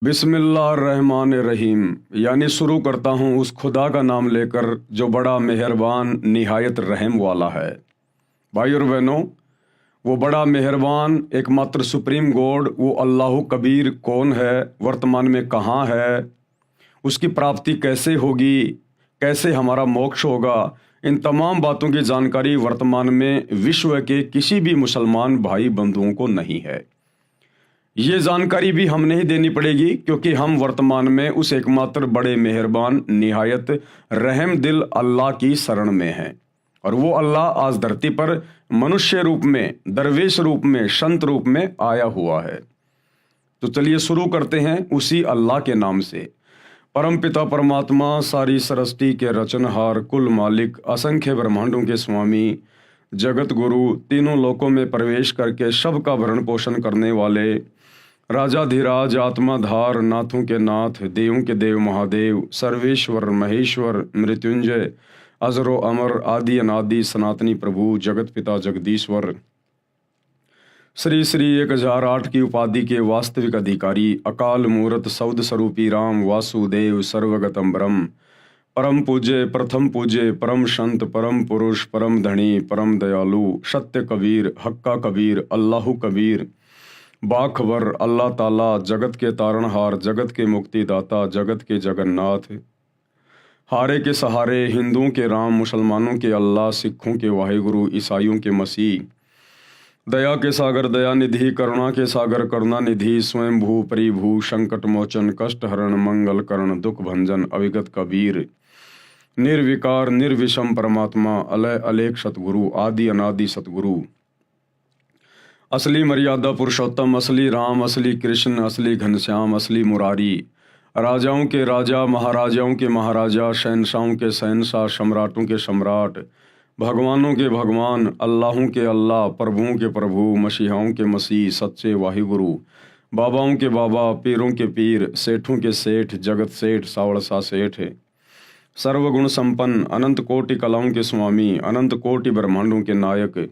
बिस्मिल्लाहिर्रहमानिर्रहीम। यानी शुरू करता हूँ उस खुदा का नाम लेकर जो बड़ा मेहरबान निहायत रहम वाला है। भाई और बहनों, वो बड़ा मेहरबान एकमात्र सुप्रीम गॉड वो अल्लाह कबीर कौन है, वर्तमान में कहाँ है, उसकी प्राप्ति कैसे होगी, कैसे हमारा मोक्ष होगा, इन तमाम बातों की जानकारी वर्तमान में विश्व के किसी भी मुसलमान भाई बंधुओं को नहीं है। ये जानकारी भी हमने ही देनी पड़ेगी क्योंकि हम वर्तमान में उस एकमात्र बड़े मेहरबान निहायत रहम दिल अल्लाह की शरण में हैं। और वो अल्लाह आज धरती पर मनुष्य रूप में, दरवेश रूप में, संत रूप में आया हुआ है। तो चलिए शुरू करते हैं उसी अल्लाह के नाम से। परम पिता परमात्मा, सारी सृष्टि के रचनहार, कुल मालिक, असंख्य ब्रह्मांडों के स्वामी, जगत गुरु, तीनों लोकों में प्रवेश करके सबका भरण पोषण करने वाले, राजाधिराज, आत्माधार, नाथों के नाथ, देवों के देव महादेव, सर्वेश्वर, महेश्वर, मृत्युंजय, अजरो अमर, आदि अनादि, सनातनी प्रभु, जगत पिता जगदीश्वर, श्री श्री 1008 की उपाधि के वास्तविक अधिकारी, अकाल मूर्त सौद स्वरूपी राम वासुदेव सर्वगतम ब्रह्म, परम पूज्य, प्रथम पूज्य, परम संत, परम पुरुष, परम धनी, परम दयालु, सत्य कबीर, हक्का कबीर, अल्लाह कबीर, बाखबर अल्लाह ताला, जगत के तारणहार, जगत के मुक्तिदाता, जगत के जगन्नाथ, हारे के सहारे, हिंदुओं के राम, मुसलमानों के अल्लाह, सिखों के वाहिगुरु, ईसाइयों के मसीह, दया के सागर दया निधि, करुणा के सागर करुणा निधि, स्वयं भू परिभू, संकट मोचन, कष्ट हरण, मंगल करण, दुख भंजन, अविगत कबीर, निर्विकार निर्विषम परमात्मा, अलय अलेख सतगुरु, आदि अनादि सतगुरु, असली मर्यादा पुरुषोत्तम, असली राम, असली कृष्ण, असली घनश्याम, असली मुरारी, राजाओं के राजा, महाराजाओं के महाराजा, शहनशाहों के शहनशाह, सम्राटों के सम्राट, भगवानों के भगवान, अल्लाहों के अल्लाह, प्रभुओं के प्रभु, मसीहाओं के मसीह, सच्चे वाहिगुरु, बाबाओं के बाबा, पीरों के पीर, सेठों के सेठ, जगत सेठ, सावड़सा सेठ, सर्वगुण संपन्न, अनंत कोटि कलाओं के स्वामी, अनंत कोटि ब्रह्मांडों के नायक,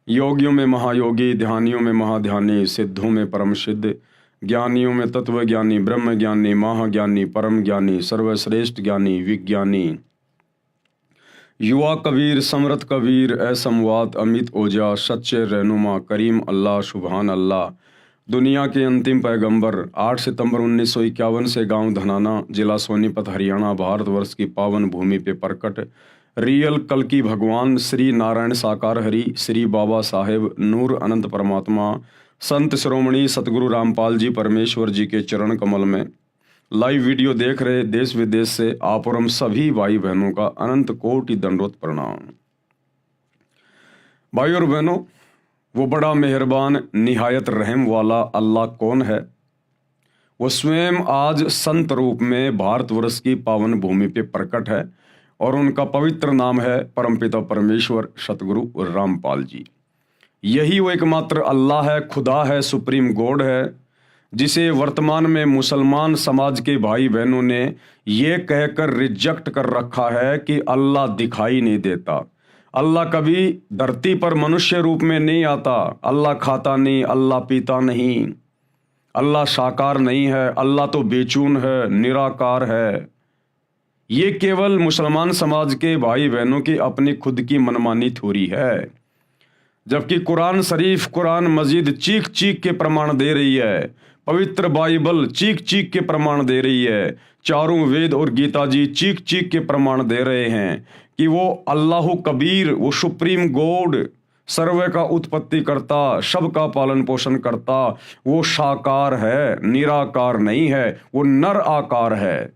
योगियों में महायोगी, ध्यानियों में महाध्यानी, सिद्धों में परम सिद्ध, ज्ञानियों में तत्व ज्ञानी, ब्रह्म ज्ञानी, महाज्ञानी, परम ज्ञानी, सर्वश्रेष्ठ ज्ञानी, विज्ञानी, युवा कबीर, समरथ कबीर, असमवात, अमित ओजा, सच्चे रहनुमा, करीम अल्लाह, सुभान अल्लाह, दुनिया के अंतिम पैगंबर, 8 सितंबर 1951 से गांव धनाना, जिला सोनीपत, हरियाणा, भारतवर्ष की पावन भूमि पे प्रकट रियल कल की भगवान श्री नारायण साकार हरि, श्री बाबा साहेब नूर अनंत परमात्मा, संत शिरोमणि सतगुरु रामपाल जी परमेश्वर जी के चरण कमल में लाइव वीडियो देख रहे देश विदेश से आप और हम सभी भाई बहनों का अनंत कोटि दंडवत प्रणाम। भाई और बहनों, वो बड़ा मेहरबान निहायत रहम वाला अल्लाह कौन है? वो स्वयं आज संत रूप में भारतवर्ष की पावन भूमि पे प्रकट है और उनका पवित्र नाम है परमपिता परमेश्वर सतगुरु रामपाल जी। यही वो एकमात्र अल्लाह है, खुदा है, सुप्रीम गॉड है, जिसे वर्तमान में मुसलमान समाज के भाई बहनों ने ये कहकर रिजेक्ट कर रखा है कि अल्लाह दिखाई नहीं देता, अल्लाह कभी धरती पर मनुष्य रूप में नहीं आता, अल्लाह खाता नहीं, अल्लाह पीता नहीं, अल्लाह साकार नहीं है, अल्लाह तो बेचून है, निराकार है। ये केवल मुसलमान समाज के भाई बहनों की अपनी खुद की मनमानी थ्योरी है, जबकि कुरान शरीफ, कुरान मजीद चीख चीख के प्रमाण दे रही है, पवित्र बाइबल चीख चीख के प्रमाण दे रही है, चारों वेद और गीता जी चीख चीख के प्रमाण दे रहे हैं कि वो अल्लाह कबीर, वो सुप्रीम गॉड, सर्व का उत्पत्ति करता, सबका पालन पोषण करता, वो साकार है, निराकार नहीं है, वो नर आकार है,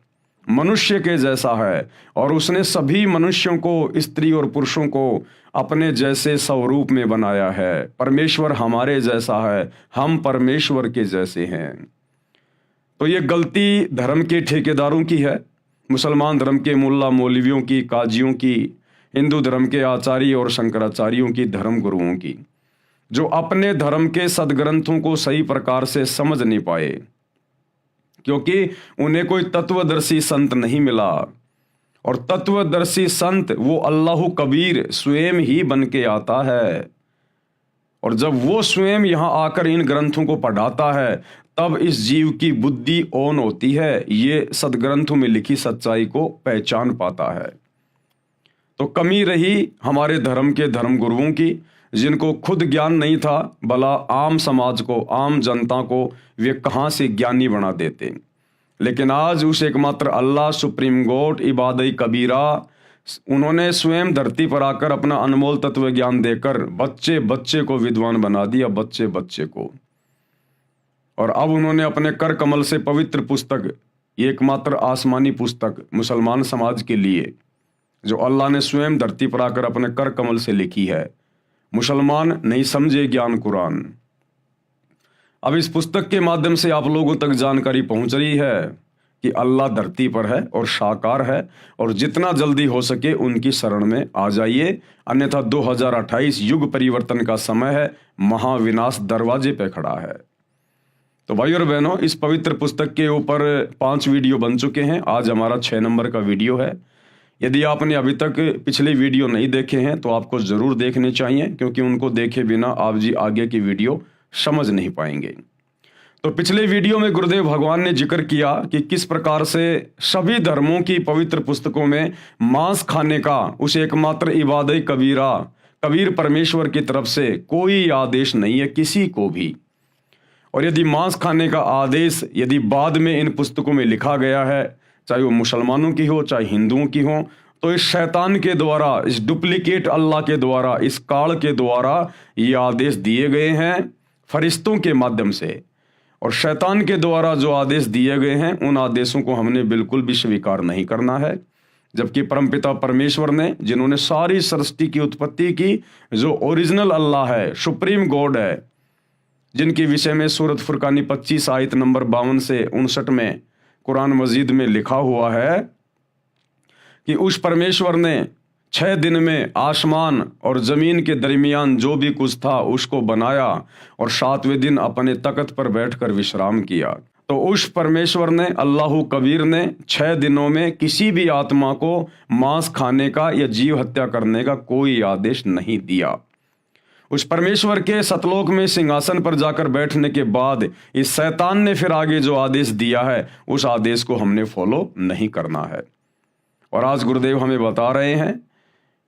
मनुष्य के जैसा है, और उसने सभी मनुष्यों को, स्त्री और पुरुषों को अपने जैसे स्वरूप में बनाया है। परमेश्वर हमारे जैसा है, हम परमेश्वर के जैसे हैं। तो ये गलती धर्म के ठेकेदारों की है, मुसलमान धर्म के मुल्ला मौलवियों की, काजियों की, हिंदू धर्म के आचार्य और शंकराचार्यों की, धर्म गुरुओं की, जो अपने धर्म के सदग्रंथों को सही प्रकार से समझ नहीं पाए, क्योंकि उन्हें कोई तत्वदर्शी संत नहीं मिला। और तत्वदर्शी संत वो अल्लाह कबीर स्वयं ही बन के आता है, और जब वो स्वयं यहाँ आकर इन ग्रंथों को पढ़ाता है तब इस जीव की बुद्धि ऑन होती है, ये सदग्रंथों में लिखी सच्चाई को पहचान पाता है। तो कमी रही हमारे धर्म के धर्म गुरुओं की, जिनको खुद ज्ञान नहीं था, भला आम समाज को, आम जनता को वे कहाँ से ज्ञानी बना देते। लेकिन आज उस एकमात्र अल्लाह, सुप्रीम गॉड, इबादत कबीरा, उन्होंने स्वयं धरती पर आकर अपना अनमोल तत्व ज्ञान देकर बच्चे बच्चे को विद्वान बना दिया, बच्चे बच्चे को। और अब उन्होंने अपने कर कमल से पवित्र पुस्तक, एकमात्र आसमानी पुस्तक मुसलमान समाज के लिए, जो अल्लाह ने स्वयं धरती पर आकर अपने कर कमल से लिखी है, मुसलमान नहीं समझे ज्ञान कुरान। अब इस पुस्तक के माध्यम से आप लोगों तक जानकारी पहुंच रही है कि अल्लाह धरती पर है और साकार है, और जितना जल्दी हो सके उनकी शरण में आ जाइए, अन्यथा 2028 युग परिवर्तन का समय है, महाविनाश दरवाजे पे खड़ा है। तो भाई और बहनों, इस पवित्र पुस्तक के ऊपर 5 वीडियो बन चुके हैं, आज हमारा 6 नंबर का वीडियो है। यदि आपने अभी तक पिछले वीडियो नहीं देखे हैं तो आपको ज़रूर देखने चाहिए, क्योंकि उनको देखे बिना आप जी आगे की वीडियो समझ नहीं पाएंगे। तो पिछले वीडियो में गुरुदेव भगवान ने जिक्र किया कि किस प्रकार से सभी धर्मों की पवित्र पुस्तकों में मांस खाने का उस एकमात्र इबादत कबीरा, कबीर परमेश्वर की तरफ से कोई आदेश नहीं है किसी को भी। और यदि मांस खाने का आदेश यदि बाद में इन पुस्तकों में लिखा गया है, चाहे वो मुसलमानों की हो चाहे हिंदुओं की हो, तो इस शैतान के द्वारा, इस डुप्लीकेट अल्लाह के द्वारा, इस काल के द्वारा ये आदेश दिए गए हैं फरिश्तों के माध्यम से। और शैतान के द्वारा जो आदेश दिए गए हैं, उन आदेशों को हमने बिल्कुल भी स्वीकार नहीं करना है। जबकि परमपिता परमेश्वर ने, जिन्होंने सारी सृष्टि की उत्पत्ति की, जो ओरिजिनल अल्लाह है, सुप्रीम गॉड है, जिनके विषय में सूरत फुरकानी 25 आयत नंबर 52 से 59 में कुरान मजीद में लिखा हुआ है कि उस परमेश्वर ने 6 दिन में आसमान और जमीन के दरमियान जो भी कुछ था उसको बनाया, और 7वें दिन अपने तख्त पर बैठकर विश्राम किया। तो उस परमेश्वर ने, अल्लाह कबीर ने 6 दिनों में किसी भी आत्मा को मांस खाने का या जीव हत्या करने का कोई आदेश नहीं दिया। उस परमेश्वर के सतलोक में सिंहासन पर जाकर बैठने के बाद इस शैतान ने फिर आगे जो आदेश दिया है, उस आदेश को हमने फॉलो नहीं करना है। और आज गुरुदेव हमें बता रहे हैं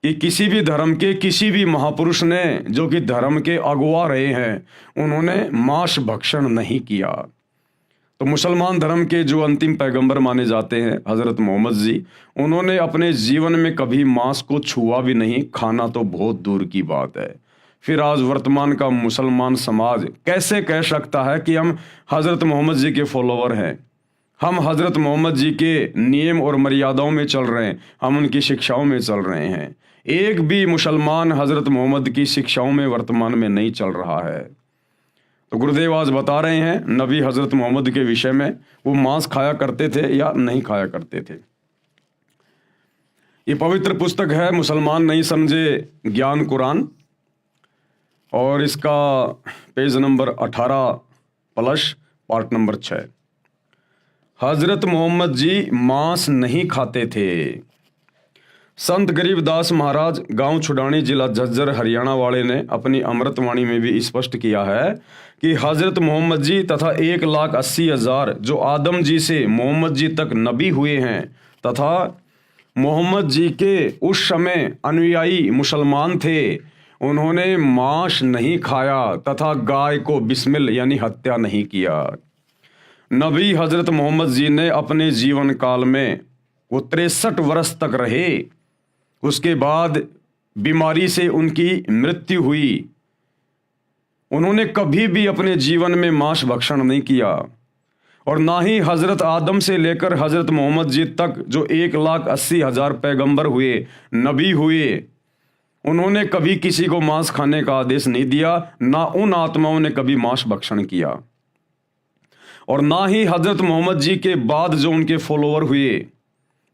कि किसी भी धर्म के किसी भी महापुरुष ने, जो कि धर्म के अगुवा रहे हैं, उन्होंने मांस भक्षण नहीं किया। तो मुसलमान धर्म के जो अंतिम पैगंबर माने जाते हैं हज़रत मोहम्मद जी, उन्होंने अपने जीवन में कभी मांस को छुआ भी नहीं, खाना तो बहुत दूर की बात है। फिर आज वर्तमान का मुसलमान समाज कैसे कह सकता है कि हम हज़रत मोहम्मद जी के फॉलोवर हैं, हम हज़रत मोहम्मद जी के नियम और मर्यादाओं में चल रहे हैं, हम उनकी शिक्षाओं में चल रहे हैं। एक भी मुसलमान हज़रत मोहम्मद की शिक्षाओं में वर्तमान में नहीं चल रहा है। तो गुरुदेव आज बता रहे हैं नबी हज़रत मोहम्मद के विषय में, वो मांस खाया करते थे या नहीं खाया करते थे। ये पवित्र पुस्तक है मुसलमान नहीं समझे ज्ञान कुरान, और इसका पेज नंबर 18+ पार्ट नंबर 6। हजरत मोहम्मद जी मांस नहीं खाते थे। संत गरीबदास महाराज गांव छुडानी जिला झज्जर हरियाणा वाले ने अपनी अमृतवाणी में भी स्पष्ट किया है कि हजरत मोहम्मद जी तथा 1,80,000 जो आदम जी से मोहम्मद जी तक नबी हुए हैं, तथा मोहम्मद जी के उस समय अनुयायी मुसलमान थे, उन्होंने मांस नहीं खाया तथा गाय को बिस्मिल यानी हत्या नहीं किया। नबी हजरत मोहम्मद जी ने अपने जीवन काल में वो 63 वर्ष तक रहे, उसके बाद बीमारी से उनकी मृत्यु हुई। उन्होंने कभी भी अपने जीवन में मांस भक्षण नहीं किया, और ना ही हजरत आदम से लेकर हजरत मोहम्मद जी तक जो 1,80,000 पैगंबर हुए, नबी हुए, उन्होंने कभी किसी को मांस खाने का आदेश नहीं दिया, ना उन आत्माओं ने कभी मांस भक्षण किया। और ना ही हजरत मोहम्मद जी के बाद जो उनके फॉलोअर हुए,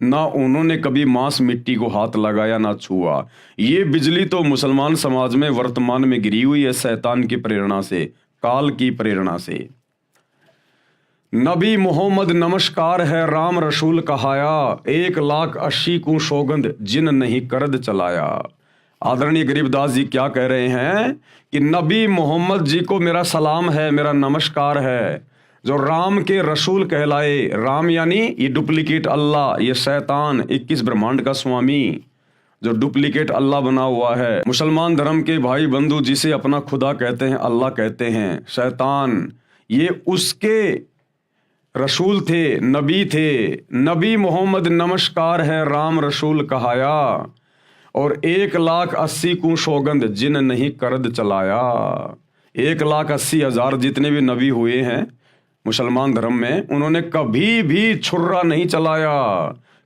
ना उन्होंने कभी मांस मिट्टी को हाथ लगाया ना छुआ। ये बिजली तो मुसलमान समाज में वर्तमान में गिरी हुई है शैतान की प्रेरणा से, काल की प्रेरणा से। नबी मोहम्मद नमस्कार है राम रसूल कहाया, 1,80,000 को सौगंध जिन नहीं करद चलाया। आदरणीय गरीबदास जी क्या कह रहे हैं कि नबी मोहम्मद जी को मेरा सलाम है, मेरा नमस्कार है, जो राम के रसूल कहलाए, राम यानी ये डुप्लीकेट अल्लाह, ये शैतान 21 ब्रह्मांड का स्वामी जो डुप्लीकेट अल्लाह बना हुआ है। मुसलमान धर्म के भाई बंधु जिसे अपना खुदा कहते हैं, अल्लाह कहते हैं, शैतान ये उसके रसूल थे, नबी थे। नबी मोहम्मद नमस्कार है राम रसूल कहाया, और 1,80,000 को सौगंध जिन नहीं करद चलाया। 1,80,000 जितने भी नबी हुए हैं मुसलमान धर्म में, उन्होंने कभी भी छुर्रा नहीं चलाया,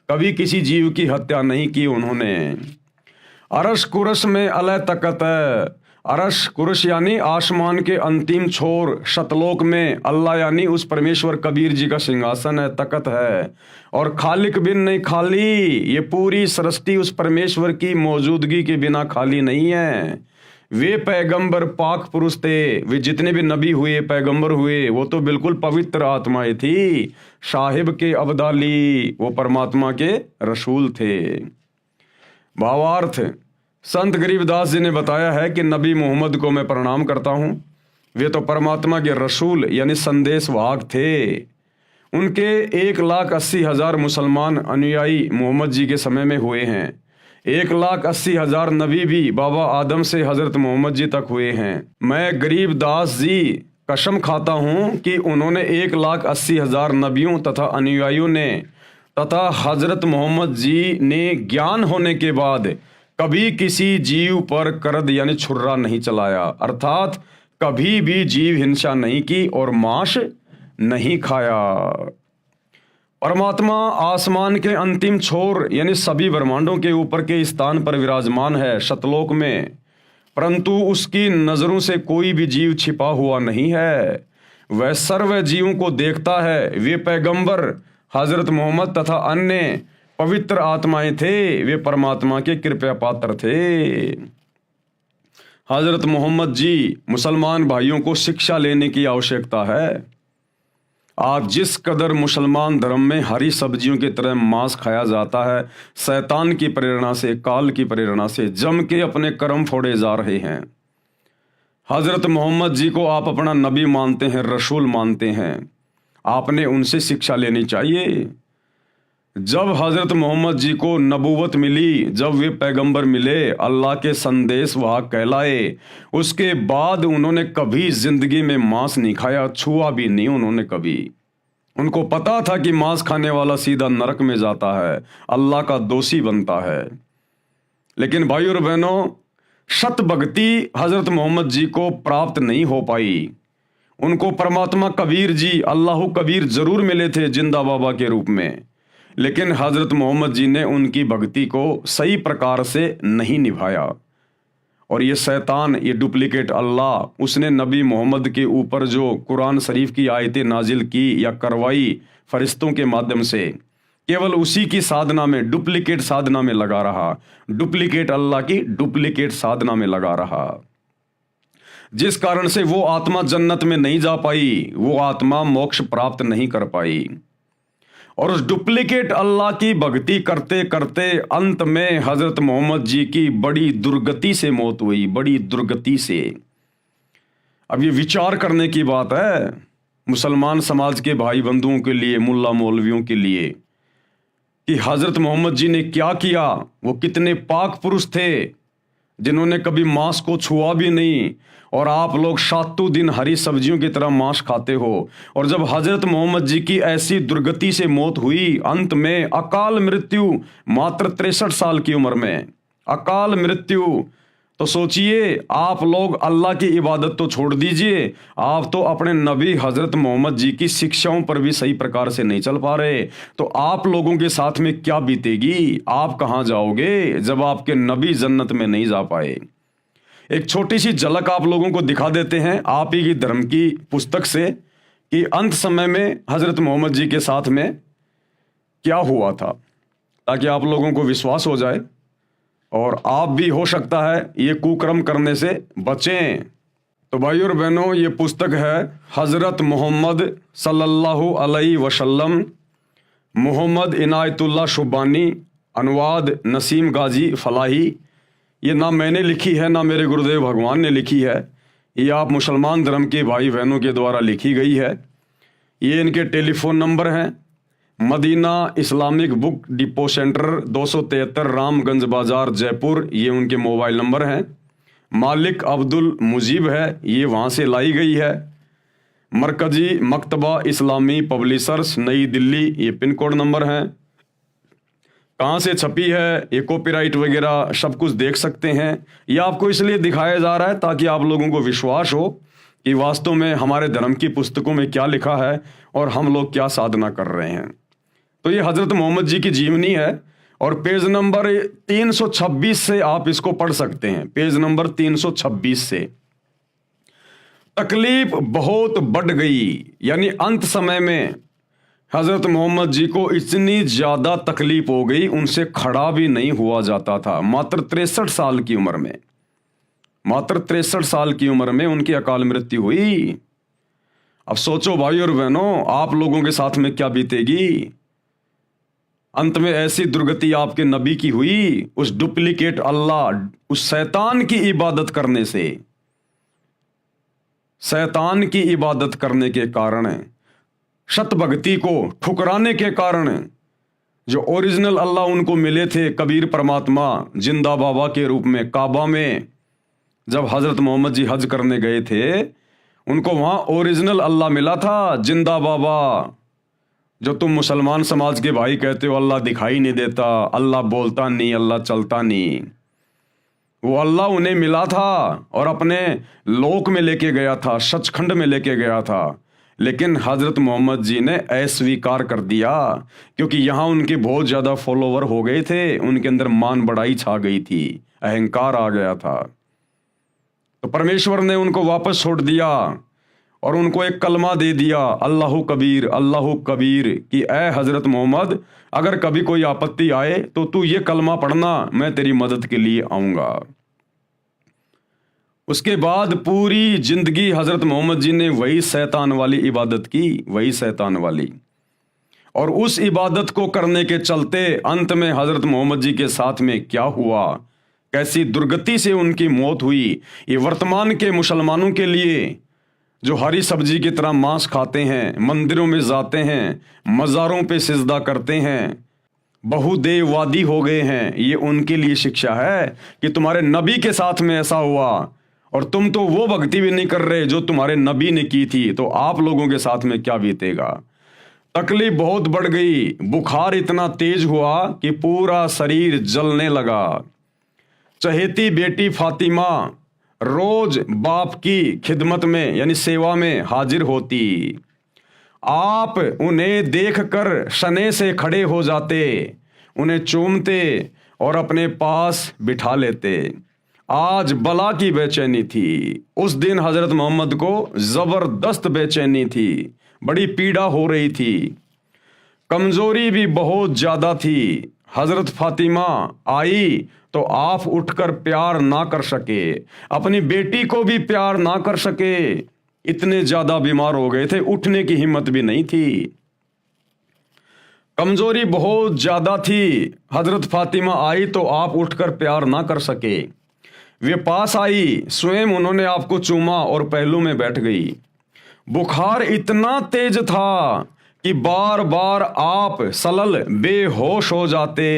कभी किसी जीव की हत्या नहीं की उन्होंने। अरश कुरश में अलह तकत है, अरश कुरश यानी आसमान के अंतिम छोर, शतलोक में अल्लाह यानी उस परमेश्वर कबीर जी का सिंहासन है, तकत है। और खालिक बिन नहीं खाली, ये पूरी सृष्टि उस परमेश्वर की मौजूदगी के बिना खाली नहीं है। वे पैगंबर पाक पुरुष थे, वे जितने भी नबी हुए पैगंबर हुए वो तो बिल्कुल पवित्र आत्माएं थी। साहिब के अब्दाली वो परमात्मा के रसूल थे। भावार्थ, संत गरीबदास जी ने बताया है कि नबी मोहम्मद को मैं प्रणाम करता हूँ, वे तो परमात्मा के रसूल यानी संदेश वाहक थे। उनके 1,80,000 मुसलमान अनुयायी मोहम्मद जी के समय में हुए हैं। 1,80,000 नबी भी बाबा आदम से हजरत मोहम्मद जी तक हुए हैं। मैं गरीबदास जी कसम खाता हूँ कि उन्होंने 1,80,000 नबियों तथा अनुयायियों ने तथा हजरत मोहम्मद जी ने ज्ञान होने के बाद कभी किसी जीव पर करद यानी छुर्रा नहीं चलाया, अर्थात कभी भी जीव हिंसा नहीं की और मांस नहीं खाया। परमात्मा आसमान के अंतिम छोर यानी सभी ब्रह्मांडों के ऊपर के स्थान पर विराजमान है, शतलोक में, परंतु उसकी नजरों से कोई भी जीव छिपा हुआ नहीं है। वह सर्व जीवों को देखता है। वे पैगंबर हजरत मोहम्मद तथा अन्य पवित्र आत्माएं थे, वे परमात्मा के कृपया पात्र थे। हजरत मोहम्मद जी मुसलमान भाइयों को शिक्षा लेने की आवश्यकता है। आज जिस कदर मुसलमान धर्म में हरी सब्जियों की तरह मांस खाया जाता है, शैतान की प्रेरणा से, काल की प्रेरणा से जम के अपने कर्म फोड़े जा रहे हैं। हजरत मोहम्मद जी को आप अपना नबी मानते हैं, रसूल मानते हैं, आपने उनसे शिक्षा लेनी चाहिए। जब हजरत मोहम्मद जी को नबूवत मिली, जब वे पैगंबर मिले, अल्लाह के संदेश वाहक कहलाए, उसके बाद उन्होंने कभी जिंदगी में मांस नहीं खाया, छुआ भी नहीं उन्होंने कभी। उनको पता था कि मांस खाने वाला सीधा नरक में जाता है, अल्लाह का दोषी बनता है। लेकिन भाई और बहनों, सत भक्ति हजरत मोहम्मद जी को प्राप्त नहीं हो पाई। उनको परमात्मा कबीर जी, अल्लाह कबीर जरूर मिले थे जिंदा बाबा के रूप में, लेकिन हजरत मोहम्मद जी ने उनकी भक्ति को सही प्रकार से नहीं निभाया। और ये शैतान, ये डुप्लीकेट अल्लाह, उसने नबी मोहम्मद के ऊपर जो कुरान शरीफ की आयतें नाजिल की या करवाई फरिश्तों के माध्यम से, केवल उसी की साधना में, डुप्लीकेट साधना में लगा रहा, डुप्लीकेट अल्लाह की डुप्लीकेट साधना में लगा रहा, जिस कारण से वो आत्मा जन्नत में नहीं जा पाई, वो आत्मा मोक्ष प्राप्त नहीं कर पाई। और उस डुप्लीकेट अल्लाह की भक्ति करते करते अंत में हजरत मोहम्मद जी की बड़ी दुर्गति से मौत हुई, बड़ी दुर्गति से। अब ये विचार करने की बात है मुसलमान समाज के भाई बंधुओं के लिए, मुल्ला मौलवियों के लिए, कि हजरत मोहम्मद जी ने क्या किया। वो कितने पाक पुरुष थे जिन्होंने कभी मांस को छुआ भी नहीं, और आप लोग सातों दिन हरी सब्जियों की तरह मांस खाते हो। और जब हजरत मोहम्मद जी की ऐसी दुर्गति से मौत हुई, अंत में अकाल मृत्यु, मात्र 63 साल की उम्र में अकाल मृत्यु, तो सोचिए आप लोग अल्लाह की इबादत तो छोड़ दीजिए, आप तो अपने नबी हजरत मोहम्मद जी की शिक्षाओं पर भी सही प्रकार से नहीं चल पा रहे, तो आप लोगों के साथ में क्या बीतेगी, आप कहां जाओगे जब आपके नबी जन्नत में नहीं जा पाए। एक छोटी सी झलक आप लोगों को दिखा देते हैं आप ही की धर्म की पुस्तक से, कि अंत समय में हजरत मोहम्मद जी के साथ में क्या हुआ था, ताकि आप लोगों को विश्वास हो जाए और आप भी हो सकता है ये कुकर्म करने से बचें। तो भाई और बहनों, ये पुस्तक है हजरत मोहम्मद सल्लल्लाहु अलैहि वसल्लम, मोहम्मद इनायतुल्लाह शुबानी, अनुवाद नसीम गाजी फलाही। ये ना मैंने लिखी है, ना मेरे गुरुदेव भगवान ने लिखी है, ये आप मुसलमान धर्म के भाई बहनों के द्वारा लिखी गई है। ये इनके टेलीफोन नंबर हैं। Madina Islamic book depot centre 273 Ramganj बाजार जयपुर, ये उनके मोबाइल नंबर हैं। मालिक अब्दुल मुजीब है, ये वहाँ से लाई गई है। मरकजी मकतबा इस्लामी पब्लिशर्स नई दिल्ली, ये पिन कोड नंबर हैं। कहाँ से छपी है, ये कॉपीराइट वगैरह सब कुछ देख सकते हैं। ये आपको इसलिए दिखाया जा रहा है ताकि आप लोगों को विश्वास हो कि वास्तव में हमारे धर्म की पुस्तकों में क्या लिखा है और हम लोग क्या साधना कर रहे हैं। तो ये हज़रत मोहम्मद जी की जीवनी है और पेज नंबर 326 से आप इसको पढ़ सकते हैं। पेज नंबर 326 से। तकलीफ बहुत बढ़ गई, यानी अंत समय में हज़रत मोहम्मद जी को इतनी ज़्यादा तकलीफ हो गई, उनसे खड़ा भी नहीं हुआ जाता था। मात्र 63 साल की उम्र में, मात्र 63 साल की उम्र में उनकी अकाल मृत्यु हुई। अब सोचो भाई और बहनों, आप लोगों के साथ में क्या बीतेगी। अंत में ऐसी दुर्गति आपके नबी की हुई, उस डुप्लीकेट अल्लाह, उस शैतान की इबादत करने से, शैतान की इबादत करने के कारण, सत भक्ति को ठुकराने के कारण, जो ओरिजिनल अल्लाह उनको मिले थे, कबीर परमात्मा जिंदा बाबा के रूप में काबा में जब हज़रत मोहम्मद जी हज करने गए थे, उनको वहाँ ओरिजिनल अल्लाह मिला था, जिंदा बाबा। जो तुम मुसलमान समाज के भाई कहते हो अल्लाह दिखाई नहीं देता, अल्लाह बोलता नहीं, अल्लाह चलता नहीं, वो अल्लाह उन्हें मिला था और अपने लोक में लेके गया था, सचखंड में लेके गया था। लेकिन हज़रत मोहम्मद जी ने अस्वीकार कर दिया, क्योंकि यहाँ उनके बहुत ज़्यादा फॉलोवर हो गए थे, उनके अंदर मान बढ़ाई छा गई थी, अहंकार आ गया था। तो परमेश्वर ने उनको वापस छोड़ दिया और उनको एक कलमा दे दिया, अल्लाहु कबीर, कि ए हज़रत मोहम्मद, अगर कभी कोई आपत्ति आए तो तू ये कलमा पढ़ना, मैं तेरी मदद के लिए आऊँगा। उसके बाद पूरी जिंदगी हज़रत मोहम्मद जी ने वही शैतान वाली इबादत की, वही शैतान वाली। और उस इबादत को करने के चलते अंत में हज़रत मोहम्मद जी के साथ में क्या हुआ, कैसी दुर्गति से उनकी मौत हुई, ये वर्तमान के मुसलमानों के लिए जो हरी सब्जी की तरह मांस खाते हैं, मंदिरों में जाते हैं, मज़ारों पे सिजदा करते हैं, बहुदेववादी हो गए हैं, ये उनके लिए शिक्षा है कि तुम्हारे नबी के साथ में ऐसा हुआ और तुम तो वो भक्ति भी नहीं कर रहे जो तुम्हारे नबी ने की थी, तो आप लोगों के साथ में क्या बीतेगा। तकलीफ बहुत बढ़ गई, बुखार इतना तेज हुआ कि पूरा शरीर जलने लगा। चहेती बेटी फातिमा रोज बाप की खिदमत में यानी सेवा में हाजिर होती। आप उन्हें देखकर शने से खड़े हो जाते, उन्हें चूमते और अपने पास बिठा लेते। आज बला की बेचैनी थी, उस दिन हज़रत मोहम्मद को ज़बरदस्त बेचैनी थी, बड़ी पीड़ा हो रही थी, कमज़ोरी भी बहुत ज़्यादा थी। हज़रत फातिमा आई तो आप उठकर प्यार ना कर सके, अपनी बेटी को भी प्यार ना कर सके, इतने ज़्यादा बीमार हो गए थे, उठने की हिम्मत भी नहीं थी, कमज़ोरी बहुत ज़्यादा थी। हज़रत फातिमा आई तो आप उठकर प्यार ना कर सके, वे पास आई, स्वयं उन्होंने आपको चूमा और पहलू में बैठ गई। बुखार इतना तेज था कि बार बार आप सलल बेहोश हो जाते।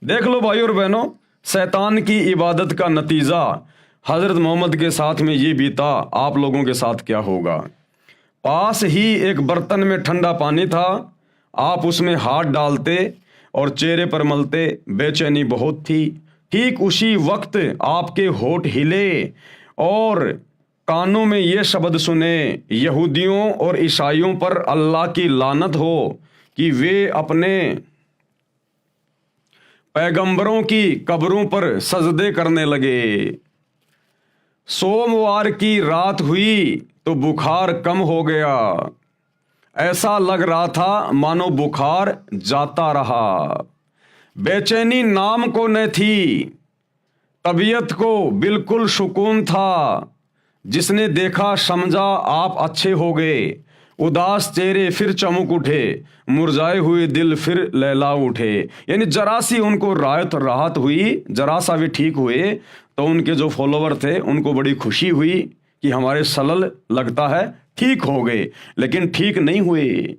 देख लो भाई और बहनों, शैतान की इबादत का नतीजा हज़रत मोहम्मद के साथ में ये बीता, आप लोगों के साथ क्या होगा। पास ही एक बर्तन में ठंडा पानी था, आप उसमें हाथ डालते और चेहरे पर मलते, बेचैनी बहुत थी। ठीक उसी वक्त आपके होठ हिले और कानों में ये शब्द सुने, यहूदियों और ईसाइयों पर अल्लाह की लानत हो कि वे अपने पैगंबरों की कब्रों पर सजदे करने लगे। सोमवार की रात हुई तो बुखार कम हो गया, ऐसा लग रहा था मानो बुखार जाता रहा। बेचैनी नाम को न थी, तबीयत को बिल्कुल सुकून था। जिसने देखा समझा आप अच्छे हो गए, उदास चेहरे फिर चमक उठे, मुरझाए हुए दिल फिर लहला उठे। यानी जरा सी उनको राहत हुई, जरा सा भी ठीक हुए तो उनके जो फॉलोवर थे उनको बड़ी खुशी हुई कि हमारे सलल लगता है ठीक हो गए, लेकिन ठीक नहीं हुए।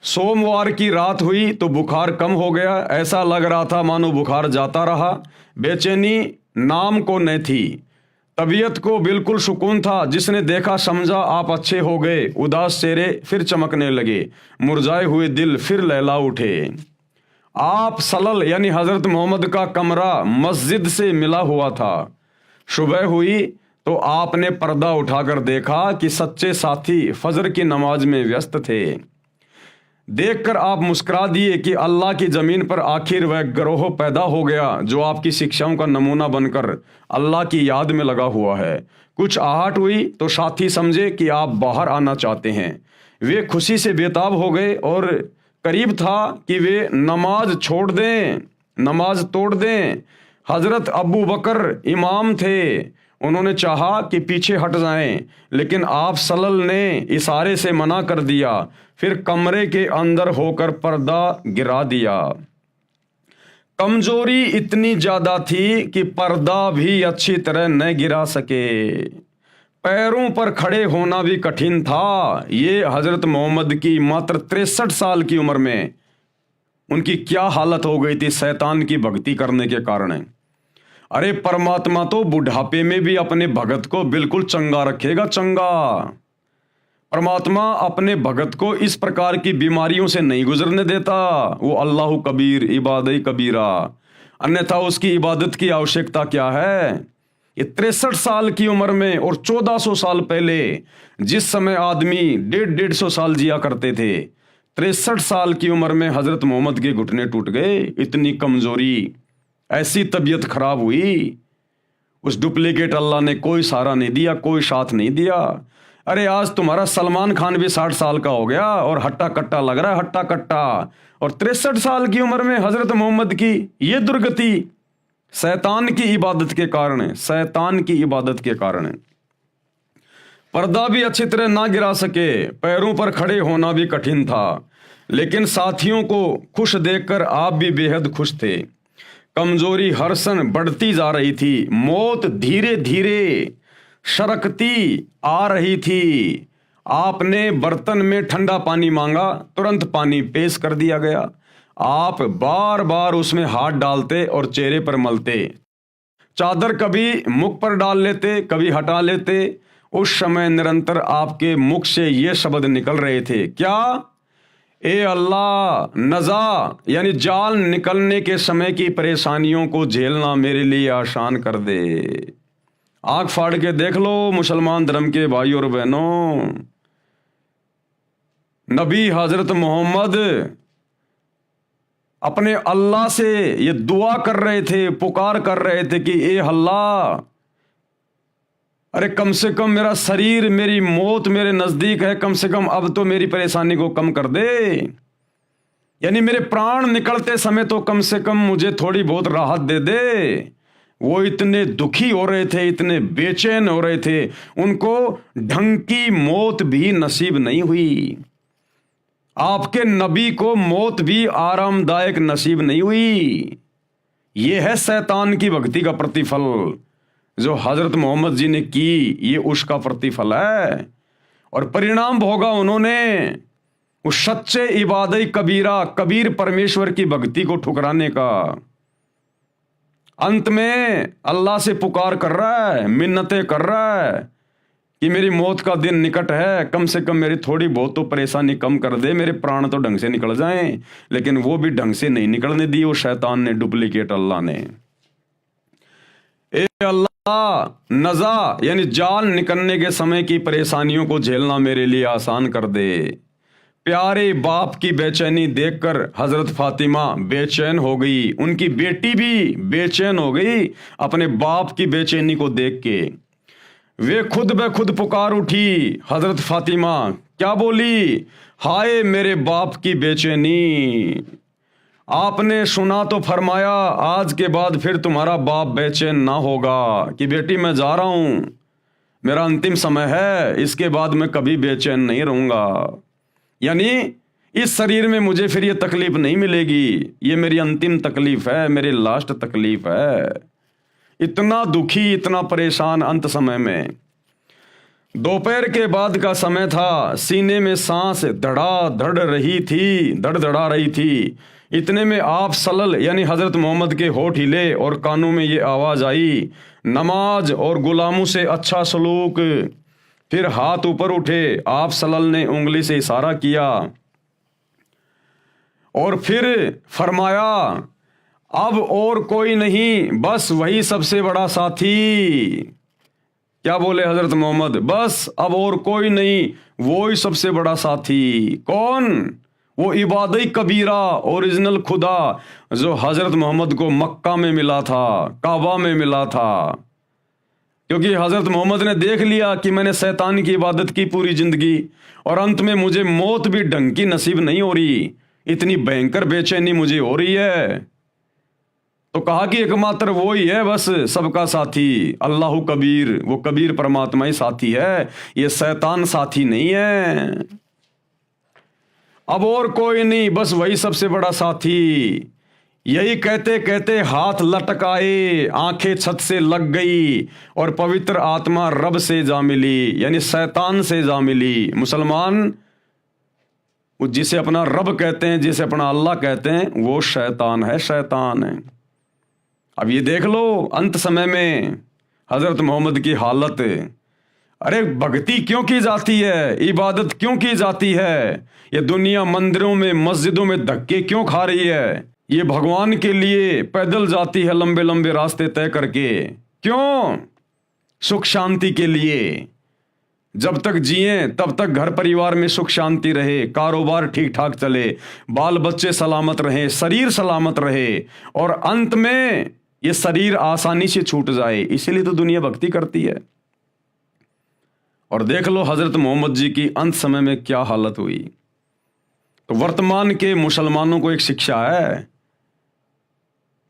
सोमवार की रात हुई तो बुखार कम हो गया, ऐसा लग रहा था मानो बुखार जाता रहा। बेचैनी नाम को न थी, तबीयत को बिल्कुल सुकून था। जिसने देखा समझा आप अच्छे हो गए। उदास चेहरे फिर चमकने लगे, मुरझाए हुए दिल फिर लहला उठे। आप सलल यानी हजरत मोहम्मद का कमरा मस्जिद से मिला हुआ था। सुबह हुई तो आपने पर्दा उठाकर देखा कि सच्चे साथी फजर की नमाज में व्यस्त थे। देखकर आप मुस्कुरा दिए कि अल्लाह की ज़मीन पर आखिर वह गिरोह पैदा हो गया जो आपकी शिक्षाओं का नमूना बनकर अल्लाह की याद में लगा हुआ है। कुछ आहट हुई तो साथी समझे कि आप बाहर आना चाहते हैं। वे खुशी से बेताब हो गए और करीब था कि वे नमाज छोड़ दें, नमाज तोड़ दें। हजरत अबू बकर इमाम थे, उन्होंने चाहा कि पीछे हट जाएं, लेकिन आप सल्लल्लाहु अलैहि वसल्लम ने इशारे से मना कर दिया। फिर कमरे के अंदर होकर पर्दा गिरा दिया। कमजोरी इतनी ज्यादा थी कि पर्दा भी अच्छी तरह न गिरा सके। पैरों पर खड़े होना भी कठिन था। ये हजरत मोहम्मद की मात्र 63 साल की उम्र में उनकी क्या हालत हो गई थी शैतान की भक्ति करने के कारण। अरे परमात्मा तो बुढ़ापे में भी अपने भगत को बिल्कुल चंगा रखेगा, चंगा। परमात्मा अपने भगत को इस प्रकार की बीमारियों से नहीं गुजरने देता। वो अल्लाह कबीर इबादत कबीरा, अन्यथा उसकी इबादत की आवश्यकता क्या है। ये 63 साल की उम्र में और 1400 साल पहले जिस समय आदमी 150 साल जिया करते थे, 63 साल की उम्र में हजरत मोहम्मद के घुटने टूट गए। इतनी कमजोरी, ऐसी तबीयत खराब हुई। उस डुप्लीकेट अल्लाह ने कोई सहारा नहीं दिया, कोई साथ नहीं दिया। अरे आज तुम्हारा सलमान खान भी 60 साल का हो गया और हट्टा कट्टा लग रहा है, हट्टा कट्टा। और 63 साल की उम्र में हजरत मोहम्मद की ये दुर्गति शैतान की इबादत के कारण है, शैतान की इबादत के कारण है। पर्दा भी अच्छी तरह ना गिरा सके, पैरों पर खड़े होना भी कठिन था। लेकिन साथियों को खुश देखकर आप भी बेहद खुश थे। कमजोरी हर सन बढ़ती जा रही थी, मौत धीरे धीरे सरकती आ रही थी। आपने बर्तन में ठंडा पानी मांगा, तुरंत पानी पेश कर दिया गया। आप बार बार उसमें हाथ डालते और चेहरे पर मलते। चादर कभी मुख पर डाल लेते, कभी हटा लेते। उस समय निरंतर आपके मुख से ये शब्द निकल रहे थे, क्या? ए अल्लाह, नजा यानी जाल निकलने के समय की परेशानियों को झेलना मेरे लिए आसान कर दे। आंख फाड़ के देख लो मुसलमान धर्म के भाइयों और बहनों, नबी हजरत मोहम्मद अपने अल्लाह से ये दुआ कर रहे थे, पुकार कर रहे थे कि ए अल्लाह, अरे कम से कम मेरा शरीर, मेरी मौत मेरे नजदीक है, कम से कम अब तो मेरी परेशानी को कम कर दे। यानी मेरे प्राण निकलते समय तो कम से कम मुझे थोड़ी बहुत राहत दे दे। वो इतने दुखी हो रहे थे, इतने बेचैन हो रहे थे, उनको ढंग की मौत भी नसीब नहीं हुई। आपके नबी को मौत भी आरामदायक नसीब नहीं हुई। ये है शैतान की भक्ति का प्रतिफल जो हजरत मोहम्मद जी ने की, ये उसका प्रतिफल है। और परिणाम भोगा उन्होंने उस सच्चे इबादत कबीरा, कबीर परमेश्वर की भक्ति को ठुकराने का। अंत में अल्लाह से पुकार कर रहा है, मिन्नतें कर रहा है कि मेरी मौत का दिन निकट है, कम से कम मेरी थोड़ी बहुत तो परेशानी कम कर दे, मेरे प्राण तो ढंग से निकल जाएं। लेकिन वो भी ढंग से नहीं निकलने दी वो शैतान ने, डुप्लीकेट अल्लाह ने। ए अल्लाह, नजा यानी जाल निकलने के समय की परेशानियों को झेलना मेरे लिए आसान कर दे। प्यारे बाप की बेचैनी देखकर हजरत फातिमा बेचैन हो गई, उनकी बेटी भी बेचैन हो गई अपने बाप की बेचैनी को देख के। वे खुद ब खुद पुकार उठी। हजरत फातिमा क्या बोली? हाय मेरे बाप की बेचैनी। आपने सुना तो फरमाया आज के बाद फिर तुम्हारा बाप बेचैन ना होगा कि बेटी मैं जा रहा हूं, मेरा अंतिम समय है, इसके बाद मैं कभी बेचैन नहीं रहूंगा। यानी इस शरीर में मुझे फिर ये तकलीफ नहीं मिलेगी, ये मेरी अंतिम तकलीफ है, मेरी लास्ट तकलीफ है। इतना दुखी, इतना परेशान अंत समय में। दोपहर के बाद का समय था, सीने में सांस धड़ाधड़ धड़धड़ा रही थी। इतने में आप सल्लल्लाहु यानी हज़रत मोहम्मद के होठ हिले और कानों में ये आवाज़ आई, नमाज और गुलामों से अच्छा सलूक। फिर हाथ ऊपर उठे, आप सल्लल्लाहु ने उंगली से इशारा किया और फिर फरमाया, अब और कोई नहीं, बस वही सबसे बड़ा साथी। क्या बोले हजरत मोहम्मद? बस अब और कोई नहीं, वो ही सबसे बड़ा साथी। कौन? वो इबादत कबीरा ओरिजिनल खुदा जो हजरत मोहम्मद को मक्का में मिला था, काबा में मिला था। क्योंकि हजरत मोहम्मद ने देख लिया कि मैंने शैतान की इबादत की पूरी जिंदगी और अंत में मुझे मौत भी ढंग की नसीब नहीं हो रही, इतनी भयंकर बेचैनी मुझे हो रही है। तो कहा कि एकमात्र वो ही है बस सबका साथी, अल्लाह कबीर, वो कबीर परमात्मा ही साथी है, ये शैतान साथी नहीं है। अब और कोई नहीं, बस वही सबसे बड़ा साथी। यही कहते कहते हाथ लटकाए, आंखें छत से लग गई और पवित्र आत्मा रब से जा मिली, यानी शैतान से जा मिली। मुसलमान जिसे अपना रब कहते हैं, जिसे अपना अल्लाह कहते हैं, वो शैतान है, शैतान है। अब ये देख लो अंत समय में हजरत मोहम्मद की हालत। अरे भक्ति क्यों की जाती है, इबादत क्यों की जाती है? ये दुनिया मंदिरों में मस्जिदों में धक्के क्यों खा रही है? ये भगवान के लिए पैदल जाती है लंबे लंबे रास्ते तय करके, क्यों? सुख शांति के लिए। जब तक जिए तब तक घर परिवार में सुख शांति रहे, कारोबार ठीक ठाक चले, बाल बच्चे सलामत रहे, शरीर सलामत रहे, और अंत में ये शरीर आसानी से छूट जाए। इसीलिए तो दुनिया भक्ति करती है। और देख लो हजरत मोहम्मद जी की अंत समय में क्या हालत हुई। तो वर्तमान के मुसलमानों को एक शिक्षा है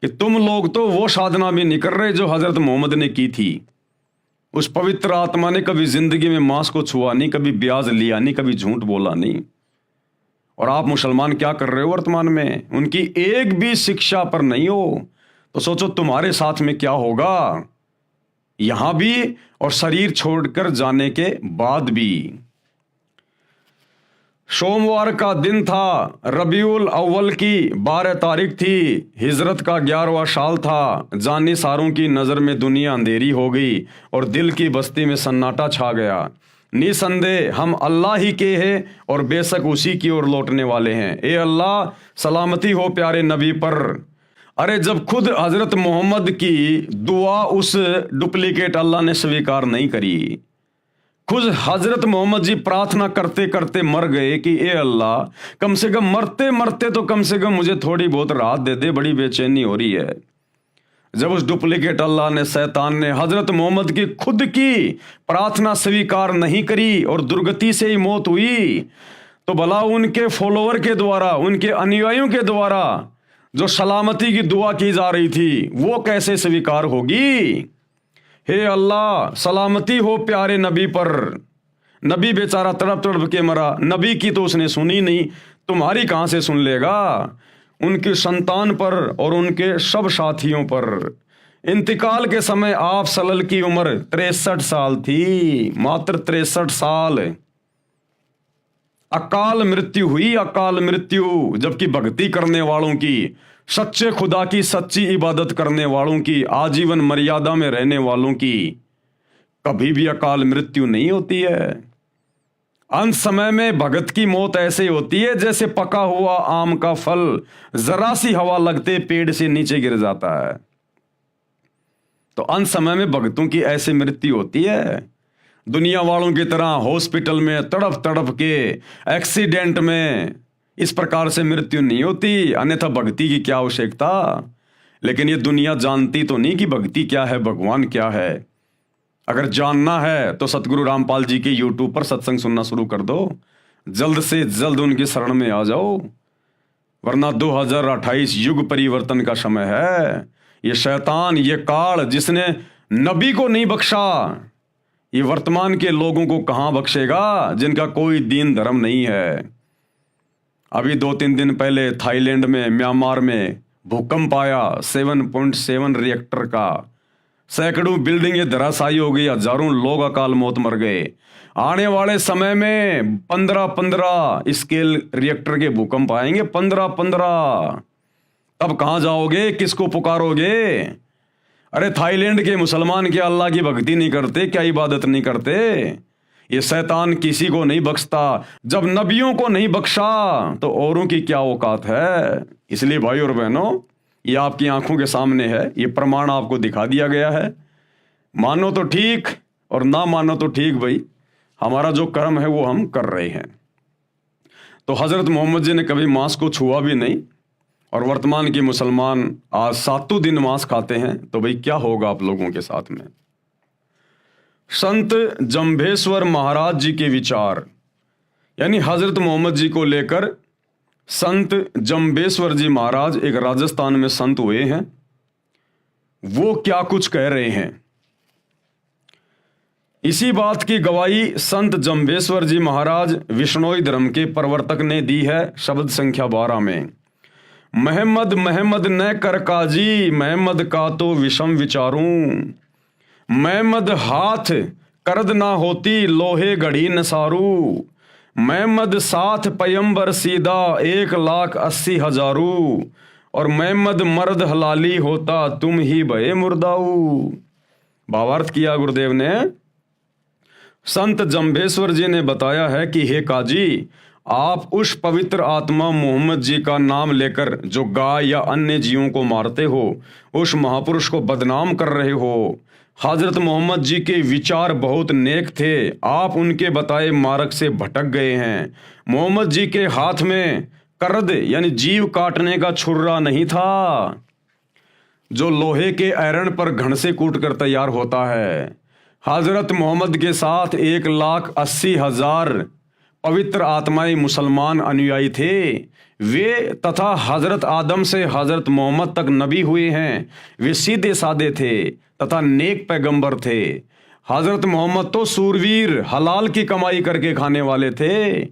कि तुम लोग तो वो साधना भी नहीं कर रहे जो हजरत मोहम्मद ने की थी। उस पवित्र आत्मा ने कभी जिंदगी में मांस को छुआ नहीं, कभी ब्याज लिया नहीं, कभी झूठ बोला नहीं। और आप मुसलमान क्या कर रहे हो वर्तमान में? उनकी एक भी शिक्षा पर नहीं हो, तो सोचो तुम्हारे साथ में क्या होगा, यहां भी और शरीर छोड़कर जाने के बाद भी। सोमवार का दिन था, रबीउल अव्वल की 12 तारीख थी, हिजरत का 11वां साल था। जानी सारों की नज़र में दुनिया अंधेरी हो गई और दिल की बस्ती में सन्नाटा छा गया। निसंदेह हम अल्लाह ही के हैं और बेशक उसी की ओर लौटने वाले हैं। ए अल्लाह, सलामती हो प्यारे नबी पर। अरे जब खुद हजरत मोहम्मद की दुआ उस डुप्लीकेट अल्लाह ने स्वीकार नहीं करी, खुद हजरत मोहम्मद जी प्रार्थना करते करते मर गए कि ए अल्लाह, कम से कम मरते मरते तो कम से कम मुझे थोड़ी बहुत राहत दे दे, बड़ी बेचैनी हो रही है। जब उस डुप्लीकेट अल्लाह ने, शैतान ने हजरत मोहम्मद की खुद की प्रार्थना स्वीकार नहीं करी और दुर्गति से ही मौत हुई, तो भला उनके फॉलोअर के द्वारा, उनके अनुयायियों के द्वारा जो सलामती की दुआ की जा रही थी, वो कैसे स्वीकार होगी? हे अल्लाह, सलामती हो प्यारे नबी पर। नबी बेचारा तड़प तड़प के मरा, नबी की तो उसने सुनी नहीं, तुम्हारी कहां से सुन लेगा? उनकी संतान पर और उनके सब साथियों पर। इंतकाल के समय आप सल्लल्लाहु की उम्र 63 साल थी, मात्र 63 साल। अकाल मृत्यु हुई, अकाल मृत्यु। जबकि भक्ति करने वालों की, सच्चे खुदा की सच्ची इबादत करने वालों की, आजीवन मर्यादा में रहने वालों की कभी भी अकाल मृत्यु नहीं होती है। अंत समय में भगत की मौत ऐसे होती है जैसे पका हुआ आम का फल जरा सी हवा लगते पेड़ से नीचे गिर जाता है। तो अंत समय में भगतों की ऐसे मृत्यु होती है। दुनिया वालों की तरह हॉस्पिटल में तड़प तड़प के, एक्सीडेंट में इस प्रकार से मृत्यु नहीं होती, अन्यथा भक्ति की क्या आवश्यकता। लेकिन ये दुनिया जानती तो नहीं कि भक्ति क्या है, भगवान क्या है। अगर जानना है तो सतगुरु रामपाल जी के यूट्यूब पर सत्संग सुनना शुरू कर दो, जल्द से जल्द उनकी शरण में आ जाओ, वरना 2028 युग परिवर्तन का समय है। ये शैतान, ये काल जिसने नबी को नहीं बख्शा, ये वर्तमान के लोगों को कहां बख्शेगा जिनका कोई दीन धर्म नहीं है। अभी 2-3 दिन पहले थाईलैंड में, म्यांमार में भूकंप आया 7.7 रिएक्टर का, सैकड़ों बिल्डिंगें धराशायी हो गई, हजारों लोग अकाल मौत मर गए। आने वाले समय में 15-15 स्केल रिएक्टर के भूकंप आएंगे, 15-15। तब कहां जाओगे, किसको पुकारोगे? अरे थाईलैंड के मुसलमान क्या अल्लाह की भक्ति नहीं करते, क्या इबादत नहीं करते? ये शैतान किसी को नहीं बख्शता। जब नबियों को नहीं बख्शा तो औरों की क्या औकात है? इसलिए भाई और बहनों, ये आपकी आंखों के सामने है, ये प्रमाण आपको दिखा दिया गया है। मानो तो ठीक और ना मानो तो ठीक, भाई हमारा जो कर्म है वो हम कर रहे हैं। तो हजरत मोहम्मद जी ने कभी मांस को छुआ भी नहीं, और वर्तमान के मुसलमान आज 7 दिन मांस खाते हैं, तो भाई क्या होगा आप लोगों के साथ में? संत जंभेश्वर महाराज जी के विचार, यानी हजरत मोहम्मद जी को लेकर संत जंभेश्वर जी महाराज एक राजस्थान में संत हुए हैं, वो क्या कुछ कह रहे हैं। इसी बात की गवाही संत जंभेश्वर जी महाराज विष्णोई धर्म के प्रवर्तक ने दी है शब्द संख्या 12 में। महमद महमद न कर काजी, महमद का तो विषम विचारूं। महमद हाथ करद ना होती, लोहे घड़ी नसारू। महमद साथ पयंबर सीधा, 1,80,000। और महमद मर्द हलाली होता, तुम ही भये मुर्दाऊ। भावार्थ किया गुरुदेव ने। संत जंभेश्वर जी ने बताया है कि हे काजी, आप उस पवित्र आत्मा मोहम्मद जी का नाम लेकर जो गाय या अन्य जीवों को मारते हो, उस महापुरुष को बदनाम कर रहे हो। हजरत मोहम्मद जी के विचार बहुत नेक थे, आप उनके बताए मार्ग से भटक गए हैं। मोहम्मद जी के हाथ में करद यानी जीव काटने का छुर्रा नहीं था, जो लोहे के आयरन पर घण से कूट कर तैयार होता है। हजरत मोहम्मद के साथ 1,80,000 पवित्र आत्माएं मुसलमान अनुयायी थे। वे तथा हजरत आदम से हजरत मोहम्मद तक नबी हुए हैं। वे सीधे साधे थे तथा नेक पैगंबर थे। हजरत मोहम्मद तो सूरवीर हलाल की कमाई करके खाने वाले थे।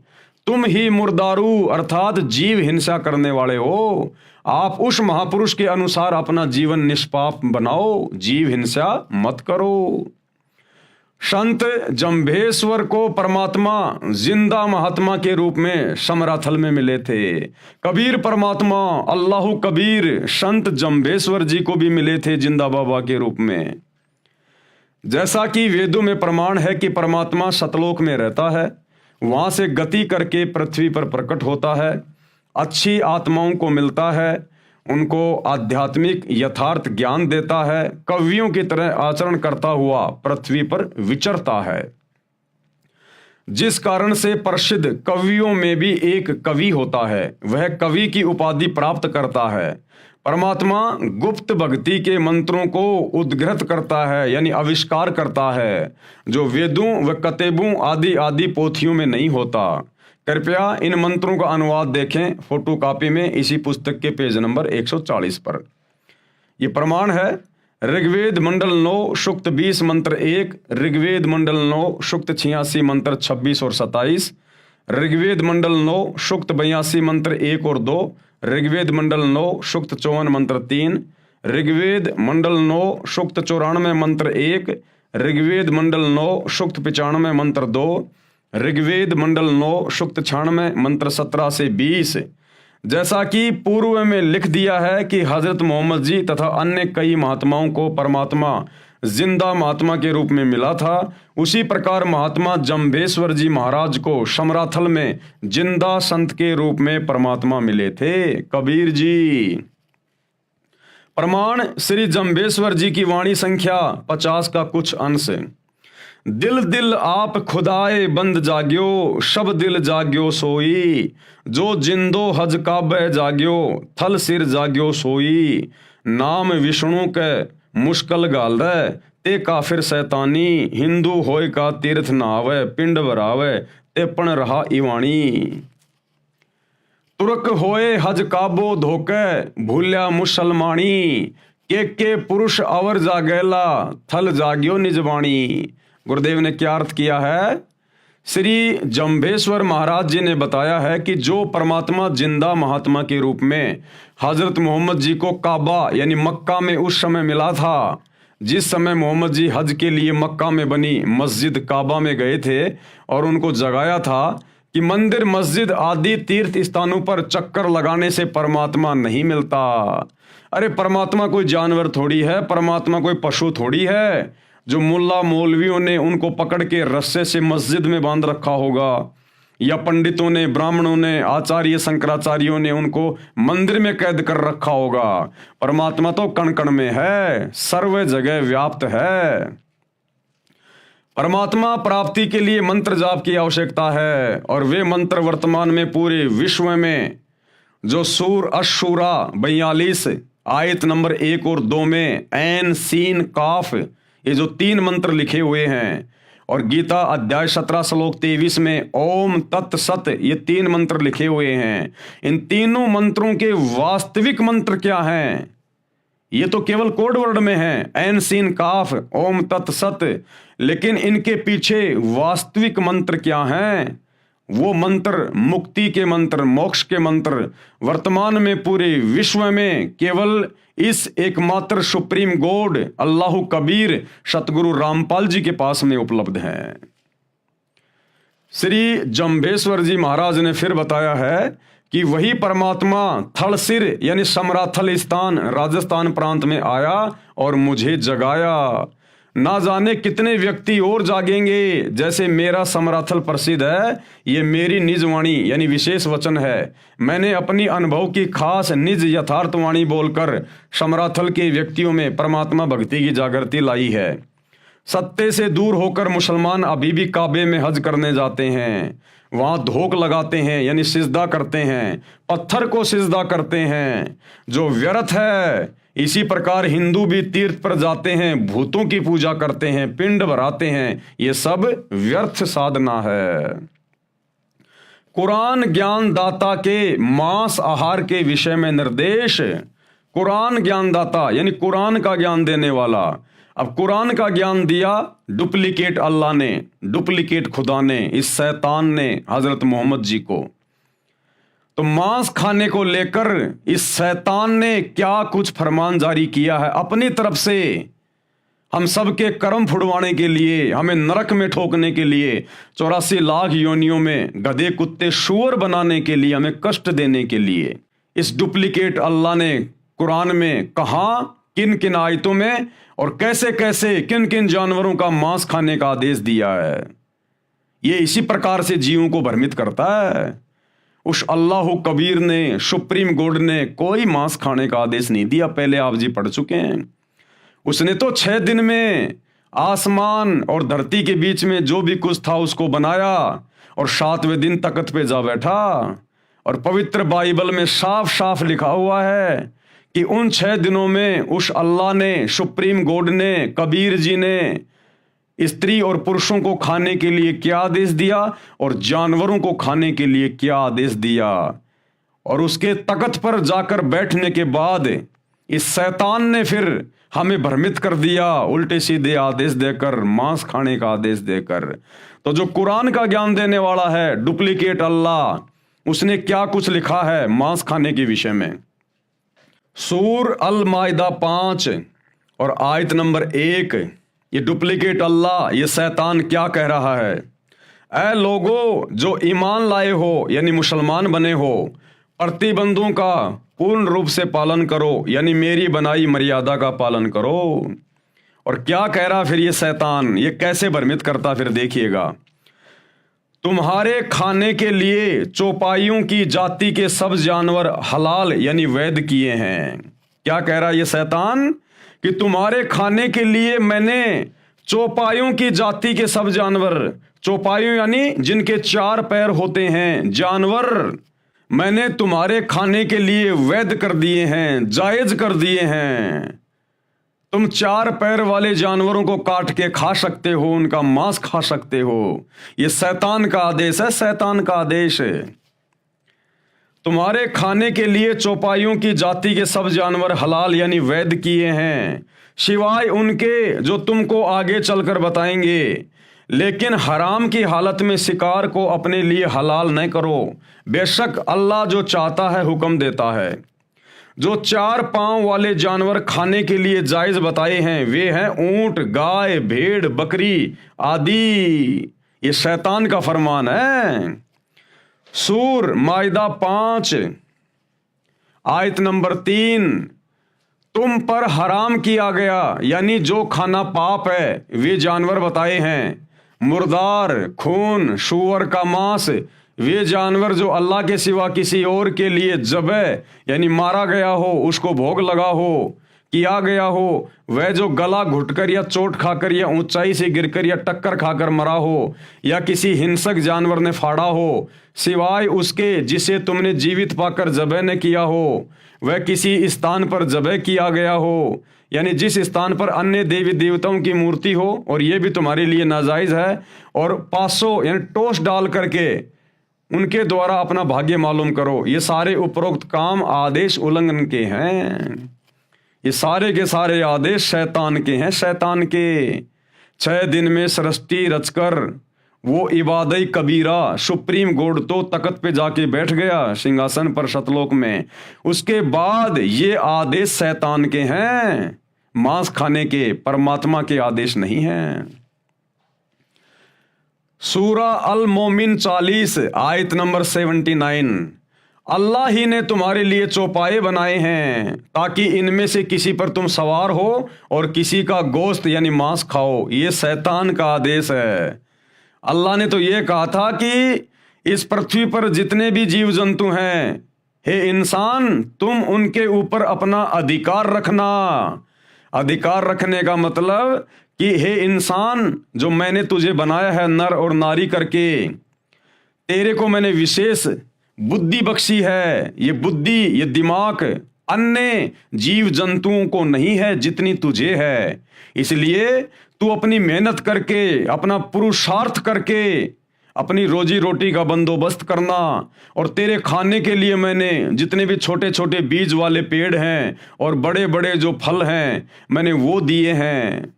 तुम ही मुर्दारू अर्थात जीव हिंसा करने वाले हो। आप उस महापुरुष के अनुसार अपना जीवन निष्पाप बनाओ, जीव हिंसा मत करो। संत जंभेश्वर को परमात्मा जिंदा महात्मा के रूप में समराथल में मिले थे। कबीर परमात्मा अल्लाह कबीर संत जंभेश्वर जी को भी मिले थे जिंदा बाबा के रूप में। जैसा कि वेदों में प्रमाण है कि परमात्मा सतलोक में रहता है, वहां से गति करके पृथ्वी पर प्रकट होता है, अच्छी आत्माओं को मिलता है, उनको आध्यात्मिक यथार्थ ज्ञान देता है, कवियों की तरह आचरण करता हुआ पृथ्वी पर विचरता है। जिस कारण से प्रसिद्ध कवियों में भी एक कवि होता है, वह कवि की उपाधि प्राप्त करता है। परमात्मा गुप्त भक्ति के मंत्रों को उद्घृत करता है यानी आविष्कार करता है, जो वेदों व कतेबों आदि आदि पोथियों में नहीं होता। कृपया इन मंत्रों का अनुवाद देखें फोटो कॉपी में इसी पुस्तक के पेज नंबर 140 पर। यह प्रमाण है ऋग्वेद मंडल 9 सूक्त 20 मंत्र 1, ऋग्वेद मंडल 9 सूक्त 86 मंत्र 26 और 27, ऋग्वेद मंडल 9 सूक्त 82 मंत्र 1 और 2, ऋग्वेद मंडल 9 सूक्त 54 मंत्र 3, ऋग्वेद मंडल 9 सूक्त 94 मंत्र 1, ऋग्वेद मंडल 9 सूक्त 95 मंत्र 2, ऋग्वेद मंडल 9 सूक्त 96 मंत्र 17 से 20। जैसा कि पूर्व में लिख दिया है कि हजरत मोहम्मद जी तथा अन्य कई महात्माओं को परमात्मा जिंदा महात्मा के रूप में मिला था, उसी प्रकार महात्मा जंभेश्वर जी महाराज को समराथल में जिंदा संत के रूप में परमात्मा मिले थे। कबीर जी। प्रमाण श्री जंभेश्वर जी की वाणी संख्या 50 का कुछ अंश। दिल दिल आप खुदाए बंद जाग्यो, सब दिल जाग्यो सोई। जो जिंदो हज काबे जाग्यो, थल सिर जाग्यो सोई। नाम विष्णु के मुश्किल गाल रे, ते काफिर शैतानी। हिंदू होय का तीर्थ नावे, पिंड भरावे ते पण रहा इवाणी। तुर्क होए हज काबो धोके, भूल्या मुसलमानी। के पुरुष अवर जागेला, थल जाग्यो निजवाणी। गुरुदेव ने क्या अर्थ किया है? श्री जंभेश्वर महाराज जी ने बताया है कि जो परमात्मा जिंदा महात्मा के रूप में हजरत मोहम्मद जी को काबा यानी मक्का में उस समय मिला था, जिस समय मोहम्मद जी हज के लिए मक्का में बनी मस्जिद काबा में गए थे और उनको जगाया था कि मंदिर मस्जिद आदि तीर्थ स्थानों पर चक्कर लगाने से परमात्मा नहीं मिलता। अरे परमात्मा कोई जानवर थोड़ी है, परमात्मा कोई पशु थोड़ी है जो मुल्ला मौलवियों ने उनको पकड़ के रस्से से मस्जिद में बांध रखा होगा, या पंडितों ने, ब्राह्मणों ने, आचार्य शंकराचार्यों ने उनको मंदिर में कैद कर रखा होगा। परमात्मा तो कण कण में है, सर्व जगह व्याप्त है। परमात्मा प्राप्ति के लिए मंत्र जाप की आवश्यकता है, और वे मंत्र वर्तमान में पूरे विश्व में जो सूर अशूरा 42 आयत नंबर 1 और 2 में ऐन सीन काफ, ये जो 3 मंत्र लिखे हुए हैं, और गीता अध्याय 17 श्लोक 23 में ओम तत् सत, ये 3 मंत्र लिखे हुए हैं। इन तीनों मंत्रों के वास्तविक मंत्र क्या हैं? ये तो केवल कोड वर्ड में है, ऐन सीन काफ ओम तत् सत, लेकिन इनके पीछे वास्तविक मंत्र क्या हैं? वो मंत्र मुक्ति के मंत्र, मोक्ष के मंत्र वर्तमान में पूरे विश्व में केवल इस एकमात्र सुप्रीम गॉड अल्लाह कबीर सतगुरु रामपाल जी के पास में उपलब्ध हैं। श्री जम्भेश्वर जी महाराज ने फिर बताया है कि वही परमात्मा थलसिर यानी समराथल स्थान राजस्थान प्रांत में आया और मुझे जगाया। ना जाने कितने व्यक्ति और जागेंगे। जैसे मेरा समराथल प्रसिद्ध है, ये मेरी निज वाणी यानी विशेष वचन है। मैंने अपनी अनुभव की खास निज यथार्थ वाणी बोलकर समराथल के व्यक्तियों में परमात्मा भक्ति की जागृति लाई है। सत्य से दूर होकर मुसलमान अभी भी काबे में हज करने जाते हैं, वहां धोख लगाते हैं यानी सिजदा करते हैं, पत्थर को सिजदा करते हैं जो व्यर्थ है। इसी प्रकार हिंदू भी तीर्थ पर जाते हैं, भूतों की पूजा करते हैं, पिंड भराते हैं, ये सब व्यर्थ साधना है। कुरान ज्ञान दाता के मांस आहार के विषय में निर्देश। कुरान ज्ञान दाता यानी कुरान का ज्ञान देने वाला। अब कुरान का ज्ञान दिया डुप्लीकेट अल्लाह ने, डुप्लीकेट खुदा ने, इस शैतान ने हजरत मोहम्मद जी को। तो मांस खाने को लेकर इस शैतान ने क्या कुछ फरमान जारी किया है अपनी तरफ से, हम सबके कर्म फुड़वाने के लिए, हमें नरक में ठोकने के लिए, 84 लाख योनियों में गधे कुत्ते शुअर बनाने के लिए, हमें कष्ट देने के लिए इस डुप्लीकेट अल्लाह ने कुरान में कहा, किन किन आयतों में और कैसे कैसे किन किन जानवरों का मांस खाने का आदेश दिया है। ये इसी प्रकार से जीवों को भ्रमित करता है। उस अल्लाह कबीर ने, सुप्रीम गॉड ने कोई मांस खाने का आदेश नहीं दिया, पहले आप जी पढ़ चुके हैं। उसने तो 6 दिन में आसमान और धरती के बीच में जो भी कुछ था उसको बनाया और 7वें दिन तख्त पे जा बैठा। और पवित्र बाइबल में साफ साफ लिखा हुआ है कि उन 6 दिनों में उस अल्लाह ने, सुप्रीम गॉड ने, कबीर जी ने स्त्री और पुरुषों को खाने के लिए क्या आदेश दिया और जानवरों को खाने के लिए क्या आदेश दिया। और उसके तख्त पर जाकर बैठने के बाद इस शैतान ने फिर हमें भ्रमित कर दिया, उल्टे सीधे आदेश देकर, मांस खाने का आदेश देकर। तो जो कुरान का ज्ञान देने वाला है डुप्लीकेट अल्लाह, उसने क्या कुछ लिखा है मांस खाने के विषय में। सूर अल माइदा 5 और आयत नंबर 1, ये डुप्लीकेट अल्लाह, ये शैतान क्या कह रहा है? ऐ लोगो जो ईमान लाए हो यानी मुसलमान बने हो, प्रतिबंधों का पूर्ण रूप से पालन करो यानी मेरी बनाई मर्यादा का पालन करो। और क्या कह रहा फिर ये शैतान, ये कैसे भ्रमित करता फिर देखिएगा। तुम्हारे खाने के लिए चौपाइयों की जाति के सब जानवर हलाल यानी वैध किए हैं। क्या कह रहा ये शैतान कि तुम्हारे खाने के लिए मैंने चौपाइयों की जाति के सब जानवर, चौपाइयों यानी जिनके 4 पैर होते हैं जानवर, मैंने तुम्हारे खाने के लिए वैध कर दिए हैं, जायज कर दिए हैं। तुम 4 पैर वाले जानवरों को काट के खा सकते हो, उनका मांस खा सकते हो। यह शैतान का आदेश है, शैतान का आदेश है। तुम्हारे खाने के लिए चौपाइयों की जाति के सब जानवर हलाल यानी वैध किए हैं, सिवाय उनके जो तुमको आगे चलकर बताएंगे। लेकिन हराम की हालत में शिकार को अपने लिए हलाल न करो, बेशक अल्लाह जो चाहता है हुक्म देता है। जो 4 पांव वाले जानवर खाने के लिए जायज बताए हैं वे हैं ऊंट, गाय, भेड़, बकरी आदि। ये शैतान का फरमान है। सूर माइदा 5 आयत नंबर 3, तुम पर हराम किया गया, यानी जो खाना पाप है, वे जानवर बताए हैं। मुर्दार, खून, सूअर का मांस, वे जानवर जो अल्लाह के सिवा किसी और के लिए ज़बह यानी मारा गया हो, उसको भोग लगा हो, किया गया हो, वह जो गला घुटकर या चोट खाकर या ऊंचाई से गिरकर या टक्कर खाकर मरा हो या किसी हिंसक जानवर ने फाड़ा हो, सिवाय उसके जिसे तुमने जीवित पाकर ज़बह न किया हो, वह किसी स्थान पर ज़बह किया गया हो, यानी जिस स्थान पर अन्य देवी देवताओं की मूर्ति हो, और ये भी तुम्हारे लिए नाजायज़ है, और 500 यानी टोस डाल करके उनके द्वारा अपना भाग्य मालूम करो। ये सारे उपरोक्त काम आदेश उल्लंघन के हैं। ये सारे के सारे आदेश शैतान के हैं, शैतान के। 6 दिन में सृष्टि रचकर वो इबादई कबीरा सुप्रीम कोर्ट तो तख्त पे जाके बैठ गया सिंहासन पर सतलोक में। उसके बाद ये आदेश शैतान के हैं, मांस खाने के, परमात्मा के आदेश नहीं हैं। सूरा अल मोमिन 40 आयत नंबर 79, अल्लाह ही ने तुम्हारे लिए चौपाए बनाए हैं ताकि इनमें से किसी पर तुम सवार हो और किसी का गोश्त यानी मांस खाओ। ये शैतान का आदेश है। अल्लाह ने तो ये कहा था कि इस पृथ्वी पर जितने भी जीव जंतु हैं, हे इंसान, तुम उनके ऊपर अपना अधिकार रखना। अधिकार रखने का मतलब कि हे इंसान, जो मैंने तुझे बनाया है नर और नारी करके, तेरे को मैंने विशेष बुद्धि बख्शी है। ये बुद्धि, ये दिमाग अन्य जीव जंतुओं को नहीं है जितनी तुझे है। इसलिए तू अपनी मेहनत करके, अपना पुरुषार्थ करके अपनी रोजी रोटी का बंदोबस्त करना। और तेरे खाने के लिए मैंने जितने भी छोटे छोटे बीज वाले पेड़ हैं और बड़े बड़े जो फल हैं मैंने वो दिए हैं।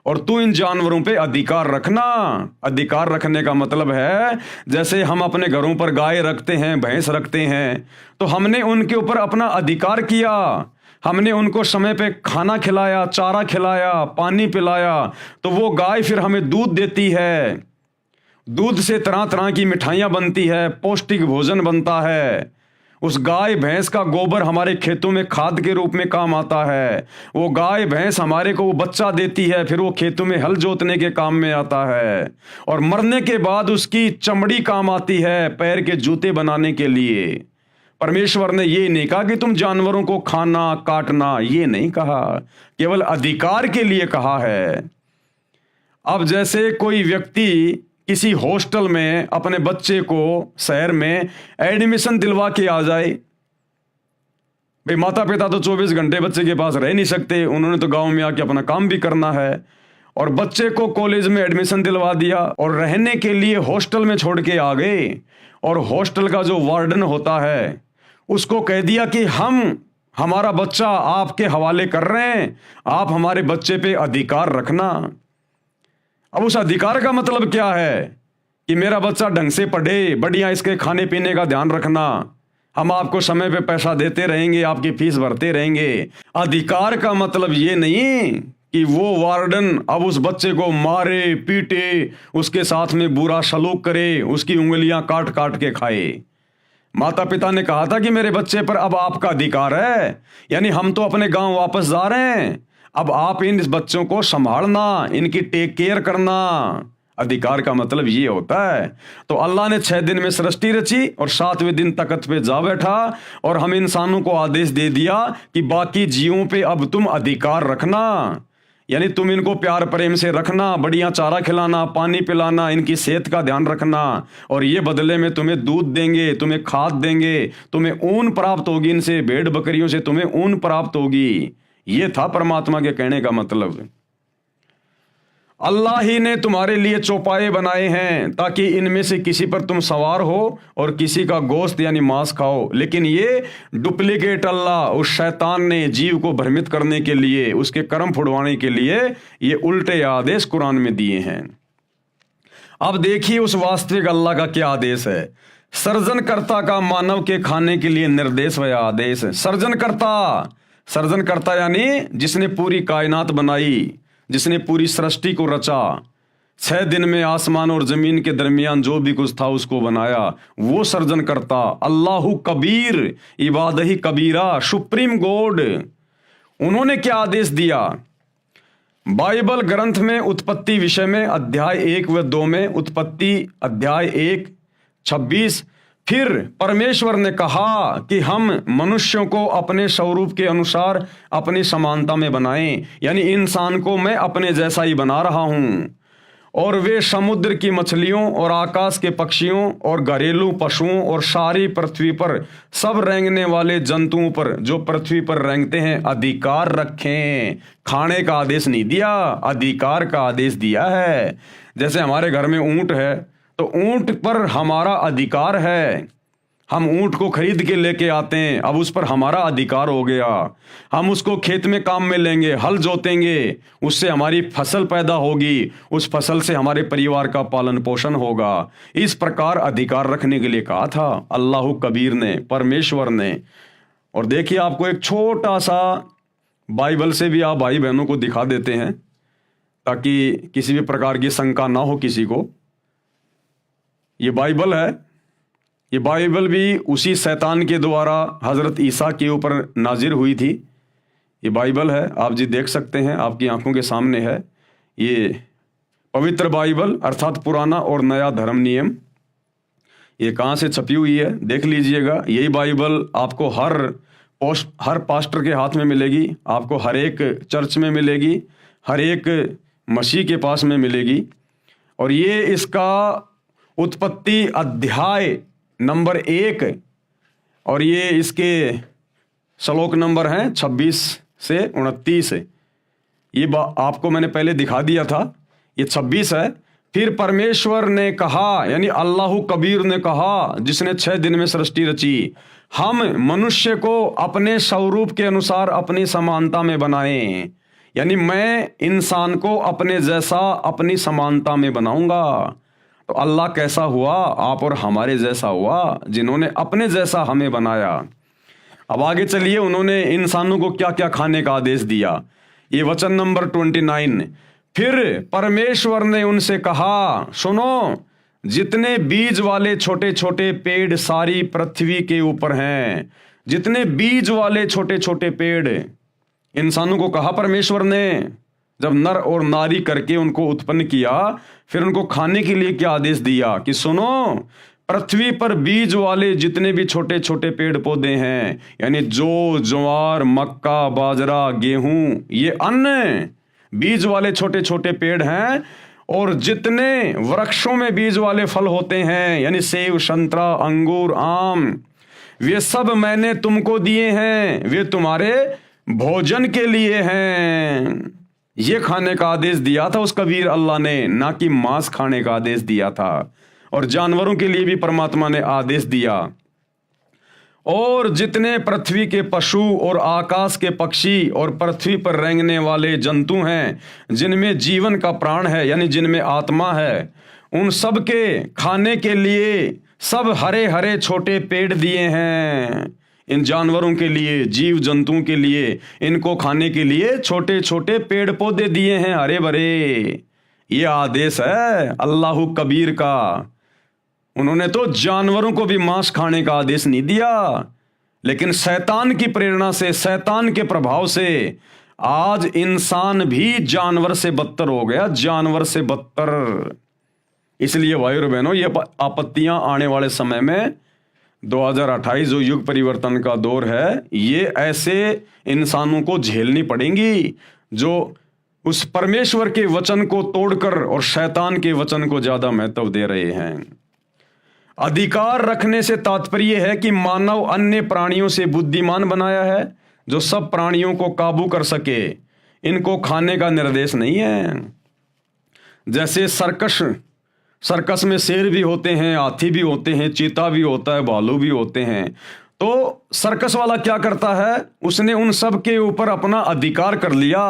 और तू इन जानवरों पे अधिकार रखना। अधिकार रखने का मतलब है जैसे हम अपने घरों पर गाय रखते हैं, भैंस रखते हैं, तो हमने उनके ऊपर अपना अधिकार किया। हमने उनको समय पे खाना खिलाया, चारा खिलाया, पानी पिलाया, तो वो गाय फिर हमें दूध देती है। दूध से तरह तरह की मिठाइयाँ बनती है, पौष्टिक भोजन बनता है। उस गाय भैंस का गोबर हमारे खेतों में खाद के रूप में काम आता है। वो गाय भैंस हमारे को वो बच्चा देती है, फिर वो खेतों में हल जोतने के काम में आता है। और मरने के बाद उसकी चमड़ी काम आती है पैर के जूते बनाने के लिए। परमेश्वर ने ये नहीं कहा कि तुम जानवरों को खाना काटना, ये नहीं कहा, केवल अधिकार के लिए कहा है। अब जैसे कोई व्यक्ति किसी हॉस्टल में अपने बच्चे को शहर में एडमिशन दिलवा के आ जाए, भाई माता पिता तो 24 घंटे बच्चे के पास रह नहीं सकते, उन्होंने तो गांव में आके अपना काम भी करना है। और बच्चे को कॉलेज में एडमिशन दिलवा दिया और रहने के लिए हॉस्टल में छोड़ के आ गए। और हॉस्टल का जो वार्डन होता है उसको कह दिया कि हम हमारा बच्चा आपके हवाले कर रहे हैं, आप हमारे बच्चे पे अधिकार रखना। अब उस अधिकार का मतलब क्या है कि मेरा बच्चा ढंग से पढ़े, बढ़िया इसके खाने पीने का ध्यान रखना, हम आपको समय पे पैसा देते रहेंगे, आपकी फीस भरते रहेंगे। अधिकार का मतलब ये नहीं कि वो वार्डन अब उस बच्चे को मारे पीटे, उसके साथ में बुरा सलूक करे, उसकी उंगलियां काट काट के खाए। माता पिता ने कहा था कि मेरे बच्चे पर अब आपका अधिकार है, यानी हम तो अपने गांव वापस जा रहे हैं, अब आप इन बच्चों को संभालना, इनकी टेक केयर करना। अधिकार का मतलब ये होता है। तो अल्लाह ने 6 दिन में सृष्टि रची और 7वें दिन तख्त पे जा बैठा और हम इंसानों को आदेश दे दिया कि बाकी जीवों पे अब तुम अधिकार रखना, यानी तुम इनको प्यार प्रेम से रखना, बढ़िया चारा खिलाना, पानी पिलाना, इनकी सेहत का ध्यान रखना। और ये बदले में तुम्हें दूध देंगे, तुम्हें खाद देंगे, तुम्हें ऊन प्राप्त होगी, इनसे भेड़ बकरियों से तुम्हें ऊन प्राप्त होगी। ये था परमात्मा के कहने का मतलब। अल्लाह ही ने तुम्हारे लिए चौपाए बनाए हैं ताकि इनमें से किसी पर तुम सवार हो और किसी का गोश्त यानी मांस खाओ। लेकिन ये डुप्लीकेट अल्लाह, उस शैतान ने जीव को भ्रमित करने के लिए, उसके कर्म फुड़वाने के लिए ये उल्टे आदेश कुरान में दिए हैं। अब देखिए उस वास्तविक अल्लाह का क्या आदेश है। सर्जनकर्ता का मानव के खाने के लिए निर्देश व आदेश। सर्जनकर्ता यानी जिसने पूरी कायनात बनाई, जिसने पूरी सृष्टि को रचा, 6 दिन में आसमान और जमीन के दरमियान जो भी कुछ था उसको बनाया, वो सर्जनकर्ता। अल्लाहु कबीर इबादही कबीरा, सुप्रीम गॉड। उन्होंने क्या आदेश दिया? बाइबल ग्रंथ में उत्पत्ति विषय में अध्याय 1 व 2 में, उत्पत्ति अध्याय 1:26, फिर परमेश्वर ने कहा कि हम मनुष्यों को अपने स्वरूप के अनुसार अपनी समानता में बनाएं, यानी इंसान को मैं अपने जैसा ही बना रहा हूं, और वे समुद्र की मछलियों और आकाश के पक्षियों और घरेलू पशुओं और सारी पृथ्वी पर सब रेंगने वाले जंतुओं पर जो पृथ्वी पर रेंगते हैं अधिकार रखें। खाने का आदेश नहीं दिया, अधिकार का आदेश दिया है। जैसे हमारे घर में ऊंट है तो ऊंट पर हमारा अधिकार है, हम ऊंट को खरीद के लेके आते हैं, अब उस पर हमारा अधिकार हो गया। हम उसको खेत में काम में लेंगे, हल जोतेंगे, उससे हमारी फसल पैदा होगी, उस फसल से हमारे परिवार का पालन पोषण होगा। इस प्रकार अधिकार रखने के लिए कहा था अल्लाह कबीर ने, परमेश्वर ने। और देखिए, आपको एक छोटा सा बाइबल से भी आप भाई बहनों को दिखा देते हैं ताकि किसी भी प्रकार की शंका ना हो किसी को। ये बाइबल है, ये बाइबल भी उसी शैतान के द्वारा हजरत ईसा के ऊपर नाजिर हुई थी। ये बाइबल है, आप जी देख सकते हैं, आपकी आंखों के सामने है। ये पवित्र बाइबल अर्थात पुराना और नया धर्म नियम, ये कहाँ से छपी हुई है देख लीजिएगा। यही बाइबल आपको हर पास्टर के हाथ में मिलेगी, आपको हर एक चर्च में मिलेगी, हर एक मसीह के पास में मिलेगी। और ये इसका उत्पत्ति अध्याय नंबर 1 और ये इसके श्लोक नंबर हैं 26 से 29। ये आपको मैंने पहले दिखा दिया था, ये 26 है। फिर परमेश्वर ने कहा, यानी अल्लाह कबीर ने कहा, जिसने 6 दिन में सृष्टि रची, हम मनुष्य को अपने स्वरूप के अनुसार अपनी समानता में बनाएं, यानी मैं इंसान को अपने जैसा अपनी समानता में बनाऊंगा। तो अल्लाह कैसा हुआ? आप और हमारे जैसा हुआ, जिन्होंने अपने जैसा हमें बनाया। अब आगे चलिए, उन्होंने इंसानों को क्या क्या खाने का आदेश दिया। ये वचन नंबर 29, फिर परमेश्वर ने उनसे कहा, सुनो, जितने बीज वाले छोटे छोटे पेड़ सारी पृथ्वी के ऊपर हैं, जितने बीज वाले छोटे छोटे पेड़, इंसानों को कहा परमेश्वर ने, जब नर और नारी करके उनको उत्पन्न किया, फिर उनको खाने के लिए क्या आदेश दिया कि सुनो, पृथ्वी पर बीज वाले जितने भी छोटे छोटे पेड़ पौधे हैं, यानी जौ, ज्वार, मक्का, बाजरा, गेहूं, ये अन्न बीज वाले छोटे छोटे पेड़ हैं। और जितने वृक्षों में बीज वाले फल होते हैं, यानी सेब, संतरा, अंगूर, आम, वे सब मैंने तुमको दिए हैं, वे तुम्हारे भोजन के लिए हैं। ये खाने का आदेश दिया था उस कबीर अल्लाह ने, ना कि मांस खाने का आदेश दिया था। और जानवरों के लिए भी परमात्मा ने आदेश दिया। और जितने पृथ्वी के पशु और आकाश के पक्षी और पृथ्वी पर रेंगने वाले जंतु हैं, जिनमें जीवन का प्राण है, यानी जिनमें आत्मा है, उन सब के खाने के लिए सब हरे हरे छोटे पेड़ दिए हैं। इन जानवरों के लिए, जीव जंतुओं के लिए, इनको खाने के लिए छोटे छोटे पेड़ पौधे दिए हैं, हरे भरे। ये आदेश है अल्लाह कबीर का। उन्होंने तो जानवरों को भी मांस खाने का आदेश नहीं दिया, लेकिन शैतान की प्रेरणा से, शैतान के प्रभाव से आज इंसान भी जानवर से बदतर हो गया, जानवर से बदतर। इसलिए भाइयों और बहनों, ये आपत्तियां आने वाले समय में 2028 जो युग परिवर्तन का दौर है, ये ऐसे इंसानों को झेलनी पड़ेंगी जो उस परमेश्वर के वचन को तोड़कर और शैतान के वचन को ज्यादा महत्व दे रहे हैं। अधिकार रखने से तात्पर्य है कि मानव अन्य प्राणियों से बुद्धिमान बनाया है, जो सब प्राणियों को काबू कर सके। इनको खाने का निर्देश नहीं है। जैसे सर्कस में शेर भी होते हैं, हाथी भी होते हैं, चीता भी होता है, भालू भी होते हैं। तो सर्कस वाला क्या करता है, उसने उन सब के ऊपर अपना अधिकार कर लिया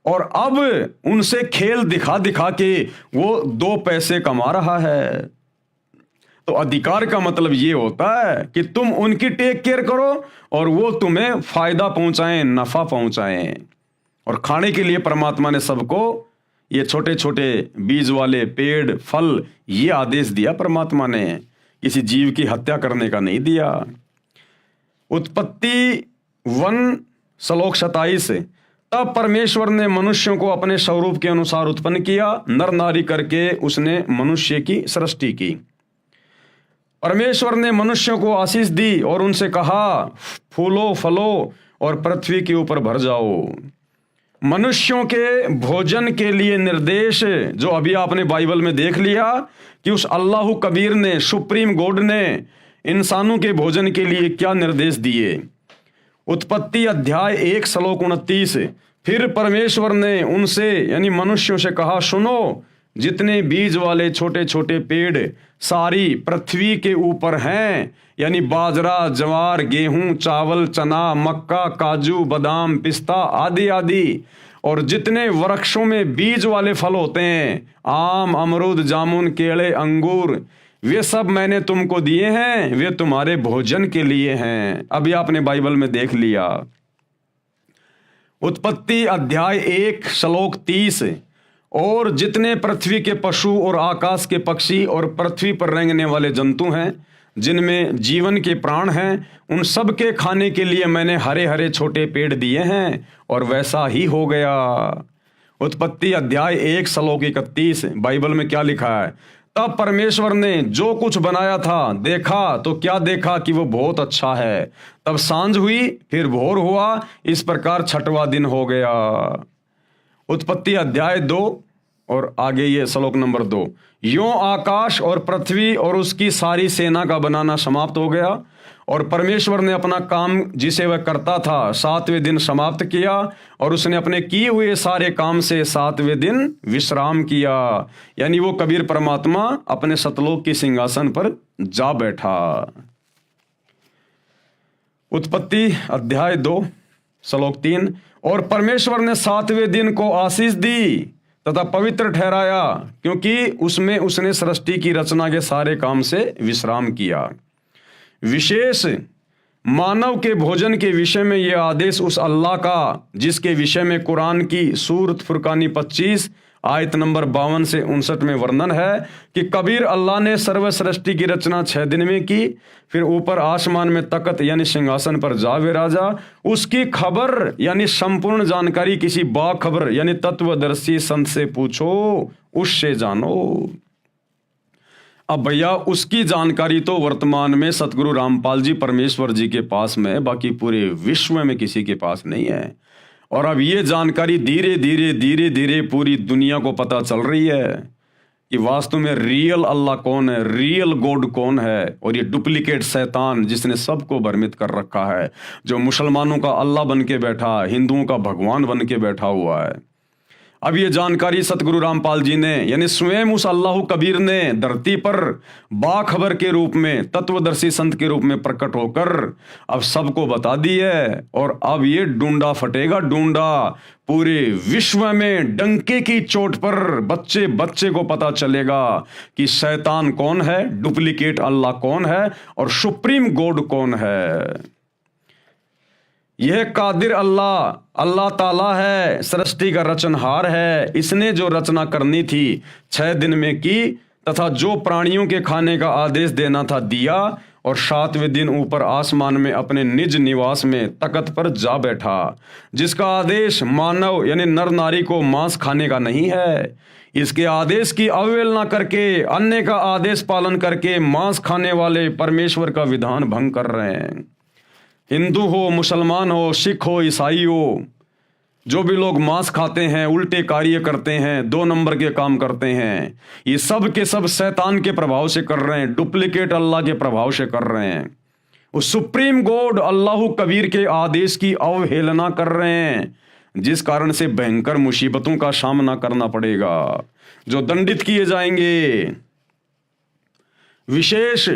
और अब उनसे खेल दिखा दिखा के वो 2 पैसे कमा रहा है। तो अधिकार का मतलब ये होता है कि तुम उनकी टेक केयर करो और वो तुम्हें फायदा पहुंचाएं, नफा पहुंचाएं। और खाने के लिए परमात्मा ने सबको ये छोटे छोटे बीज वाले पेड़, फल, ये आदेश दिया परमात्मा ने, किसी जीव की हत्या करने का नहीं दिया। उत्पत्ति 1 श्लोक 27, तब परमेश्वर ने मनुष्यों को अपने स्वरूप के अनुसार उत्पन्न किया, नर नारी करके उसने मनुष्य की सृष्टि की। परमेश्वर ने मनुष्यों को आशीष दी और उनसे कहा, फूलो फलो और पृथ्वी के ऊपर भर जाओ। मनुष्यों के भोजन के लिए निर्देश जो अभी आपने बाइबल में देख लिया कि उस अल्लाह कबीर ने, सुप्रीम गॉड ने इंसानों के भोजन के लिए क्या निर्देश दिए। उत्पत्ति अध्याय 1 श्लोक 29, फिर परमेश्वर ने उनसे यानी मनुष्यों से कहा, सुनो, जितने बीज वाले छोटे छोटे पेड़ सारी पृथ्वी के ऊपर हैं, यानी बाजरा, ज्वार, गेहूं, चावल, चना, मक्का, काजू, बादाम, पिस्ता आदि आदि, और जितने वृक्षों में बीज वाले फल होते हैं, आम, अमरूद, जामुन, केले, अंगूर, वे सब मैंने तुमको दिए हैं, वे तुम्हारे भोजन के लिए हैं। अभी आपने बाइबल में देख लिया। उत्पत्ति अध्याय 1 श्लोक 30, और जितने पृथ्वी के पशु और आकाश के पक्षी और पृथ्वी पर रेंगने वाले जंतु हैं, जिनमें जीवन के प्राण हैं, उन सब के खाने के लिए मैंने हरे हरे छोटे पेड़ दिए हैं, और वैसा ही हो गया। उत्पत्ति अध्याय 1 श्लोक 31, बाइबल में क्या लिखा है, तब परमेश्वर ने जो कुछ बनाया था देखा तो क्या देखा कि वो बहुत अच्छा है। तब सांझ हुई, फिर भोर हुआ, इस प्रकार 6वां दिन हो गया। उत्पत्ति अध्याय 2 और आगे ये श्लोक नंबर 2, यों आकाश और पृथ्वी और उसकी सारी सेना का बनाना समाप्त हो गया, और परमेश्वर ने अपना काम जिसे वह करता था 7वें दिन समाप्त किया, और उसने अपने किए हुए सारे काम से 7वें दिन विश्राम किया। यानी वो कबीर परमात्मा अपने सतलोक की सिंहासन पर जा बैठा। उत्पत्ति अध्याय 2 श्लोक 3, और परमेश्वर ने 7वें दिन को आशीष दी तथा पवित्र ठहराया, क्योंकि उसमें उसने सृष्टि की रचना के सारे काम से विश्राम किया। विशेष मानव के भोजन के विषय में यह आदेश उस अल्लाह का, जिसके विषय में कुरान की सूरत फुरकानी 25 आयत नंबर 52 से 59 में वर्णन है कि कबीर अल्लाह ने सर्व सृष्टि की रचना 6 दिन में की, फिर ऊपर आसमान में तख्त यानी सिंहासन पर जा विराजा। उसकी खबर यानी संपूर्ण जानकारी किसी बाखबर यानी तत्वदर्शी संत से पूछो, उससे जानो। अब भैया उसकी जानकारी तो वर्तमान में सतगुरु रामपाल जी परमेश्वर जी के पास में, बाकी पूरे विश्व में किसी के पास नहीं है। और अब ये जानकारी धीरे धीरे पूरी दुनिया को पता चल रही है कि वास्तव में रियल अल्लाह कौन है, रियल गॉड कौन है, और ये डुप्लीकेट शैतान जिसने सबको भ्रमित कर रखा है, जो मुसलमानों का अल्लाह बन के बैठा, हिंदुओं का भगवान बन के बैठा हुआ है। अब ये जानकारी सतगुरु रामपाल जी ने यानी स्वयं उस अल्लाह कबीर ने धरती पर बाखबर के रूप में, तत्वदर्शी संत के रूप में प्रकट होकर अब सबको बता दी है। और अब ये डूंडा फटेगा, डूंडा पूरे विश्व में डंके की चोट पर बच्चे बच्चे को पता चलेगा कि शैतान कौन है, डुप्लीकेट अल्लाह कौन है और सुप्रीम गॉड कौन है। यह कादिर अल्लाह अल्लाह ताला है, सृष्टि का रचनहार है। इसने जो रचना करनी थी 6 दिन में की, तथा जो प्राणियों के खाने का आदेश देना था दिया, और 7वें दिन ऊपर आसमान में अपने निज निवास में तख्त पर जा बैठा, जिसका आदेश मानव यानी नर नारी को मांस खाने का नहीं है। इसके आदेश की अवहेलना करके, अन्य का आदेश पालन करके मांस खाने वाले परमेश्वर का विधान भंग कर रहे हैं। हिंदू हो, मुसलमान हो, सिख हो, ईसाई हो, जो भी लोग मांस खाते हैं, उल्टे कार्य करते हैं, 2 नंबर के काम करते हैं, ये सब के सब शैतान के प्रभाव से कर रहे हैं, डुप्लीकेट अल्लाह के प्रभाव से कर रहे हैं। उस सुप्रीम गॉड अल्लाह कबीर के आदेश की अवहेलना कर रहे हैं, जिस कारण से भयंकर मुसीबतों का सामना करना पड़ेगा, जो दंडित किए जाएंगे। विशेष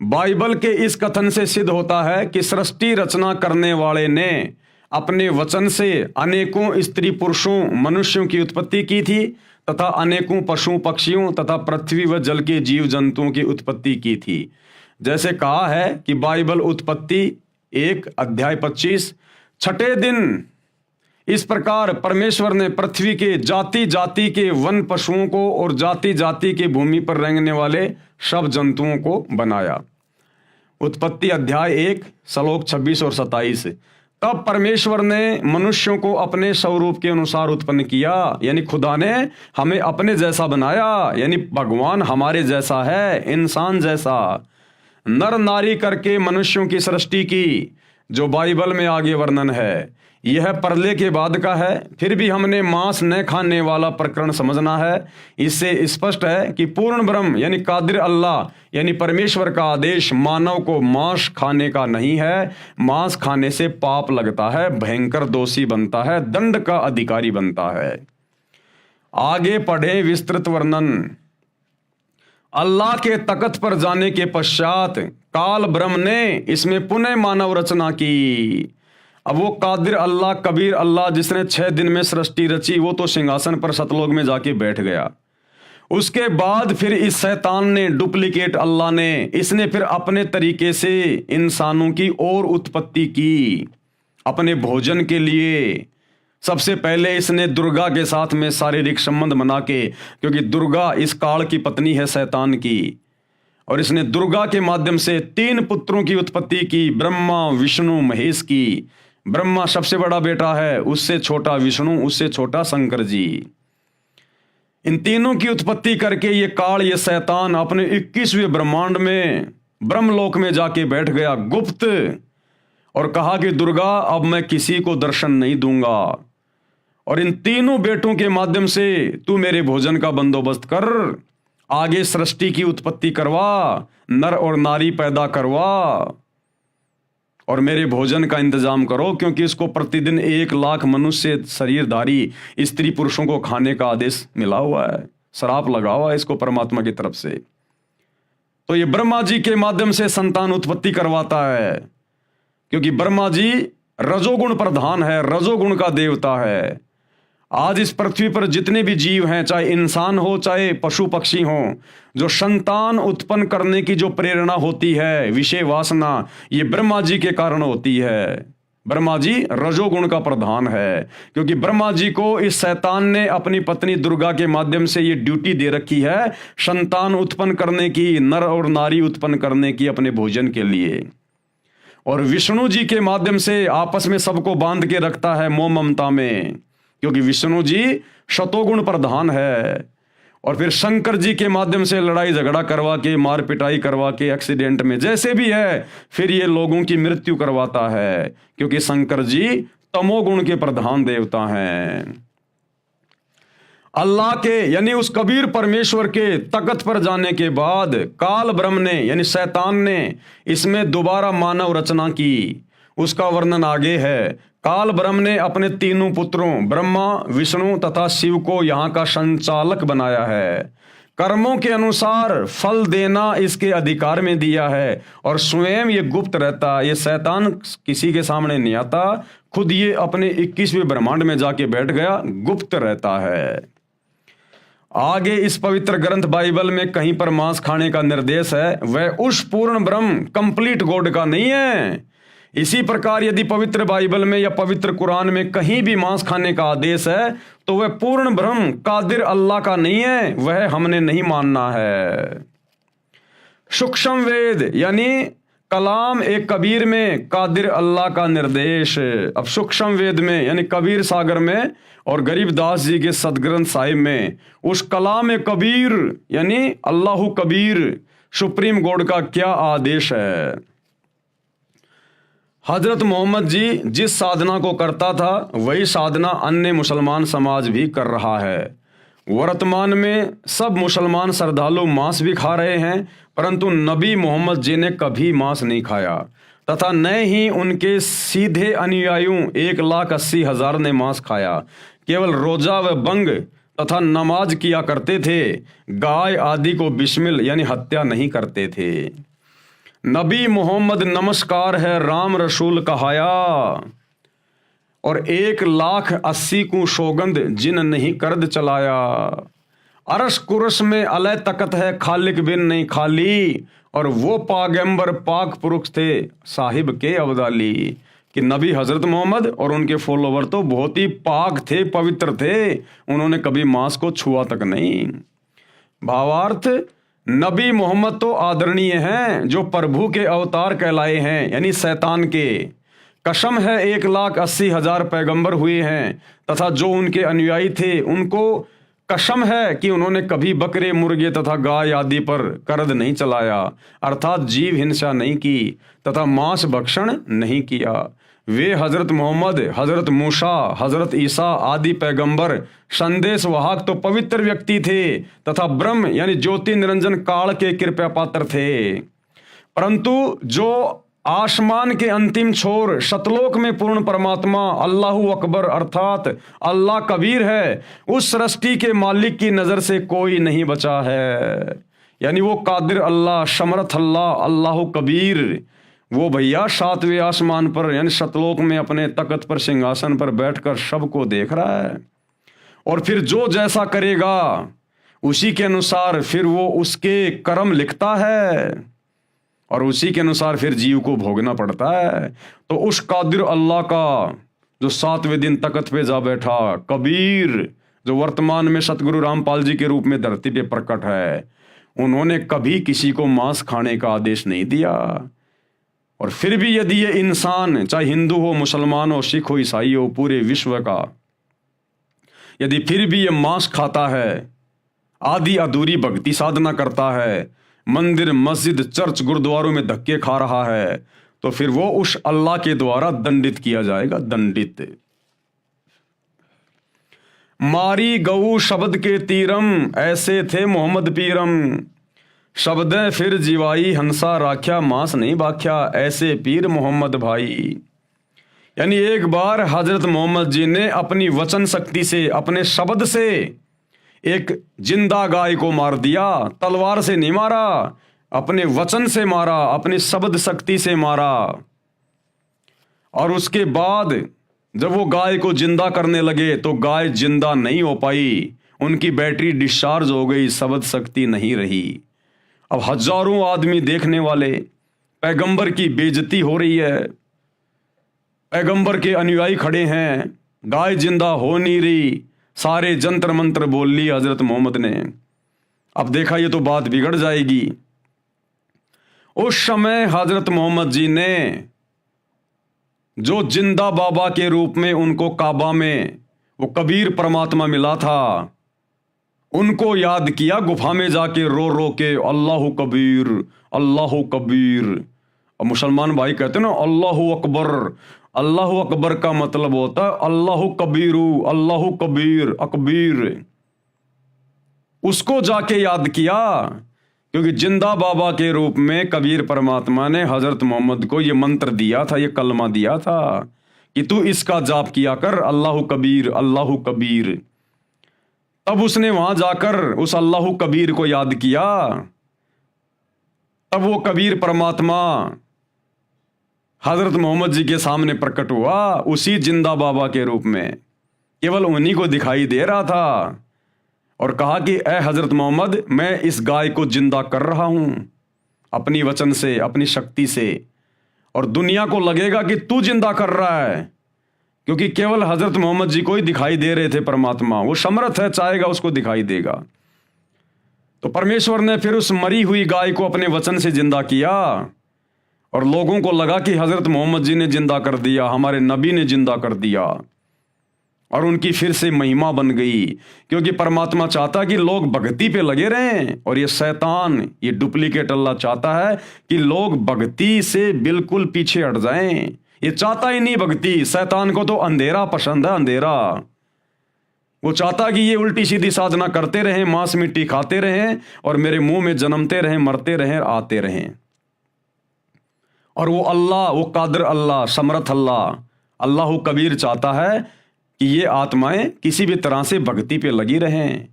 बाइबल के इस कथन से सिद्ध होता है कि सृष्टि रचना करने वाले ने अपने वचन से अनेकों स्त्री पुरुषों मनुष्यों की उत्पत्ति की थी, तथा अनेकों पशु पक्षियों तथा पृथ्वी व जल के जीव जंतुओं की उत्पत्ति की थी। जैसे कहा है कि बाइबल उत्पत्ति 1 अध्याय 25, छठे दिन इस प्रकार परमेश्वर ने पृथ्वी के जाति जाति के वन पशुओं को और जाति जाति के भूमि पर रेंगने वाले सब जंतुओं को बनाया। उत्पत्ति अध्याय 1 श्लोक 26 और 27। तब परमेश्वर ने मनुष्यों को अपने स्वरूप के अनुसार उत्पन्न किया, यानी खुदा ने हमें अपने जैसा बनाया, यानी भगवान हमारे जैसा है, इंसान जैसा। नर नारी करके मनुष्यों की सृष्टि की, जो बाइबल में आगे वर्णन है। यह परले के बाद का है। फिर भी हमने मांस न खाने वाला प्रकरण समझना है। इससे स्पष्ट है कि पूर्ण ब्रह्म यानी कादिर अल्लाह यानी परमेश्वर का आदेश मानव को मांस खाने का नहीं है। मांस खाने से पाप लगता है, भयंकर दोषी बनता है, दंड का अधिकारी बनता है। आगे पढ़े विस्तृत वर्णन। अल्लाह के तख्त पर जाने के पश्चात काल ब्रह्म ने इसमें पुनः मानव रचना की। अब वो कादिर अल्लाह, कबीर अल्लाह जिसने 6 दिन में सृष्टि रची, वो तो सिंहासन पर सतलोक में जाके बैठ गया। उसके बाद फिर इस शैतान ने, डुप्लीकेट अल्लाह ने, इसने फिर अपने तरीके से इंसानों की और उत्पत्ति की अपने भोजन के लिए। सबसे पहले इसने दुर्गा के साथ में शारीरिक संबंध बना के, क्योंकि दुर्गा इस काल की पत्नी है शैतान की, और इसने दुर्गा के माध्यम से 3 पुत्रों की उत्पत्ति की, ब्रह्मा विष्णु महेश की। ब्रह्मा सबसे बड़ा बेटा है, उससे छोटा विष्णु, उससे छोटा शंकर जी। इन तीनों की उत्पत्ति करके ये काल, ये शैतान अपने 21वें ब्रह्मांड में ब्रह्मलोक में जाके बैठ गया गुप्त, और कहा कि दुर्गा अब मैं किसी को दर्शन नहीं दूंगा, और इन तीनों बेटों के माध्यम से तू मेरे भोजन का बंदोबस्त कर, आगे सृष्टि की उत्पत्ति करवा, नर और नारी पैदा करवा, और मेरे भोजन का इंतजाम करो, क्योंकि इसको प्रतिदिन 1 लाख मनुष्य शरीरधारी स्त्री पुरुषों को खाने का आदेश मिला हुआ है, श्राप लगा हुआ है इसको परमात्मा की तरफ से। तो ये ब्रह्मा जी के माध्यम से संतान उत्पत्ति करवाता है, क्योंकि ब्रह्मा जी रजोगुण प्रधान है, रजोगुण का देवता है। आज इस पृथ्वी पर जितने भी जीव हैं, चाहे इंसान हो चाहे पशु पक्षी हो, जो संतान उत्पन्न करने की जो प्रेरणा होती है, विषय वासना, ये ब्रह्मा जी के कारण होती है। ब्रह्मा जी रजोगुण का प्रधान है, क्योंकि ब्रह्मा जी को इस शैतान ने अपनी पत्नी दुर्गा के माध्यम से ये ड्यूटी दे रखी है, संतान उत्पन्न करने की, नर और नारी उत्पन्न करने की अपने भोजन के लिए। और विष्णु जी के माध्यम से आपस में सबको बांध के रखता है मोह ममता में, क्योंकि विष्णु जी शतोगुण प्रधान है। और फिर शंकर जी के माध्यम से लड़ाई झगड़ा करवा के, मार पिटाई करवा के, एक्सीडेंट में जैसे भी है, फिर ये लोगों की मृत्यु करवाता है, क्योंकि शंकर जी तमोगुण के प्रधान देवता हैं। अल्लाह के यानी उस कबीर परमेश्वर के तख्त पर जाने के बाद काल ब्रह्म ने यानी शैतान ने इसमें दोबारा मानव रचना की। उसका वर्णन आगे है। काल ब्रह्म ने अपने 3 पुत्रों ब्रह्मा, विष्णु तथा शिव को यहाँ का संचालक बनाया है। कर्मों के अनुसार फल देना इसके अधिकार में दिया है, और स्वयं ये गुप्त रहता। ये शैतान किसी के सामने नहीं आता, खुद ये अपने 21वें ब्रह्मांड में जाके बैठ गया, गुप्त रहता है। आगे इस पवित्र ग्रंथ बाइबल में कहीं पर मांस खाने का निर्देश है, वह उस पूर्ण ब्रह्म कंप्लीट गॉड का नहीं है। इसी प्रकार यदि पवित्र बाइबल में या पवित्र कुरान में कहीं भी मांस खाने का आदेश है, तो वह पूर्ण ब्रह्म कादिर अल्लाह का नहीं है, वह हमने नहीं मानना है। सूक्ष्म वेद यानी कलाम एक कबीर में कादिर अल्लाह का निर्देश। अब सूक्ष्म वेद में यानी कबीर सागर में और गरीबदास जी के सदग्रंथ साहिब में उस कलाम ए कबीर यानी अल्लाह कबीर सुप्रीम गॉड का क्या आदेश है। हजरत मोहम्मद जी जिस साधना को करता था वही साधना अन्य मुसलमान समाज भी कर रहा है। वर्तमान में सब मुसलमान श्रद्धालु मांस भी खा रहे हैं, परंतु नबी मोहम्मद जी ने कभी मांस नहीं खाया, तथा न ही उनके सीधे अनुयायियों 1,80,000 ने मांस खाया। केवल रोजा व बंग तथा नमाज किया करते थे, गाय आदि को बिस्मिल यानी हत्या नहीं करते थे। नबी मोहम्मद नमस्कार है राम रसूल कहाया, और 1,80,000 को सौगंध जिन नहीं कर्द चलाया। अरश कुरश में अलय तकत है, खालिक बिन नहीं खाली। और वो पागंबर पाक पुरुष थे साहिब के अब्दाली, कि नबी हजरत मोहम्मद और उनके फॉलोवर तो बहुत ही पाक थे, पवित्र थे, उन्होंने कभी मांस को छुआ तक नहीं। भावार्थ, नबी मोहम्मद तो आदरणीय हैं जो प्रभु के अवतार कहलाए हैं, यानी शैतान के। कसम है 1,80,000 पैगंबर हुए हैं, तथा जो उनके अनुयायी थे उनको कसम है कि उन्होंने कभी बकरे, मुर्गे तथा गाय आदि पर करद नहीं चलाया, अर्थात जीव हिंसा नहीं की तथा मांस भक्षण नहीं किया। वे हजरत मोहम्मद, हजरत मूसा, हजरत ईसा आदि पैगंबर संदेश वाहक तो पवित्र व्यक्ति थे तथा ब्रह्म यानी ज्योति निरंजन काल के कृपा पात्र थे। परंतु जो आसमान के अंतिम छोर सतलोक में पूर्ण परमात्मा अल्लाहु अकबर अर्थात अल्लाह कबीर है, उस सृष्टि के मालिक की नजर से कोई नहीं बचा है। यानी वो कादिर अल्लाह, समर्थ अल्लाह, अल्लाहु कबीर, वो भैया 7वें आसमान पर यानी सतलोक में अपने तख्त पर, सिंहासन पर बैठकर सबको देख रहा है। और फिर जो जैसा करेगा उसी के अनुसार फिर वो उसके कर्म लिखता है और उसी के अनुसार फिर जीव को भोगना पड़ता है। तो उस कादिर अल्लाह का जो 7वें दिन तख्त पे जा बैठा, कबीर, जो वर्तमान में सतगुरु रामपाल जी के रूप में धरती पे प्रकट है, उन्होंने कभी किसी को मांस खाने का आदेश नहीं दिया। और फिर भी यदि ये इंसान, चाहे हिंदू हो, मुसलमान हो, सिख हो, ईसाई हो, पूरे विश्व का, यदि फिर भी ये मांस खाता है, आधी अधूरी भक्ति साधना करता है, मंदिर, मस्जिद, चर्च, गुरुद्वारों में धक्के खा रहा है, तो फिर वो उस अल्लाह के द्वारा दंडित किया जाएगा, दंडित। मारी गऊ शब्द के तीरम, ऐसे थे मोहम्मद पीरम, शब्दें फिर जीवाई हंसा राख्या, मांस नहीं बाख्या, ऐसे पीर मोहम्मद भाई। यानी एक बार हजरत मोहम्मद जी ने अपनी वचन शक्ति से, अपने शब्द से एक जिंदा गाय को मार दिया। तलवार से नहीं मारा, अपने वचन से मारा, अपनी शब्द शक्ति से मारा। और उसके बाद जब वो गाय को जिंदा करने लगे तो गाय जिंदा नहीं हो पाई, उनकी बैटरी डिस्चार्ज हो गई, शब्द शक्ति नहीं रही। अब हजारों आदमी देखने वाले, पैगंबर की बेइज्जती हो रही है, पैगंबर के अनुयायी खड़े हैं, गाय जिंदा हो नहीं रही, सारे जंतर मंत्र बोल ली हजरत मोहम्मद ने। अब देखा ये तो बात बिगड़ जाएगी। उस समय हजरत मोहम्मद जी ने जो जिंदा बाबा के रूप में उनको काबा में वो कबीर परमात्मा मिला था, उनको याद किया, गुफा में जाके रो रो के अल्लाहु कबीर, अल्लाहु कबीर। और मुसलमान भाई कहते हैं ना अल्लाहु अकबर, अल्लाहु अकबर का मतलब होता है अल्लाहु कबीरू, अल्लाहु कबीर, अकबीर। उसको जाके याद किया, क्योंकि जिंदा बाबा के रूप में कबीर परमात्मा ने हजरत मोहम्मद को ये मंत्र दिया था, ये कलमा दिया था कि तू इसका जाप किया कर, अल्लाहु कबीर, अल्लाहु कबीर। तब उसने वहां जाकर उस अल्लाहु कबीर को याद किया, तब वो कबीर परमात्मा हजरत मोहम्मद जी के सामने प्रकट हुआ, उसी जिंदा बाबा के रूप में, केवल उन्हीं को दिखाई दे रहा था। और कहा कि ए हजरत मोहम्मद, मैं इस गाय को जिंदा कर रहा हूं अपनी वचन से, अपनी शक्ति से, और दुनिया को लगेगा कि तू जिंदा कर रहा है, क्योंकि केवल हजरत मोहम्मद जी को ही दिखाई दे रहे थे परमात्मा। वो समर्थ है, चाहेगा उसको दिखाई देगा। तो परमेश्वर ने फिर उस मरी हुई गाय को अपने वचन से जिंदा किया, और लोगों को लगा कि हजरत मोहम्मद जी ने जिंदा कर दिया, हमारे नबी ने जिंदा कर दिया, और उनकी फिर से महिमा बन गई। क्योंकि परमात्मा चाहता कि लोग भक्ति पे लगे रहें, और ये शैतान, ये डुप्लीकेट अल्लाह चाहता है कि लोग भक्ति से बिल्कुल पीछे हट जाएं। ये चाहता ही नहीं भक्ति, शैतान को तो अंधेरा पसंद है, अंधेरा। वो चाहता कि ये उल्टी सीधी साधना करते रहें, मांस मिट्टी खाते रहें, और मेरे मुंह में जन्मते रहें, मरते रहें, आते रहें। और वो अल्लाह, वो कादिर अल्लाह, समर्थ अल्लाह, अल्लाहु कबीर चाहता है कि ये आत्माएं किसी भी तरह से भक्ति पे लगी रहें।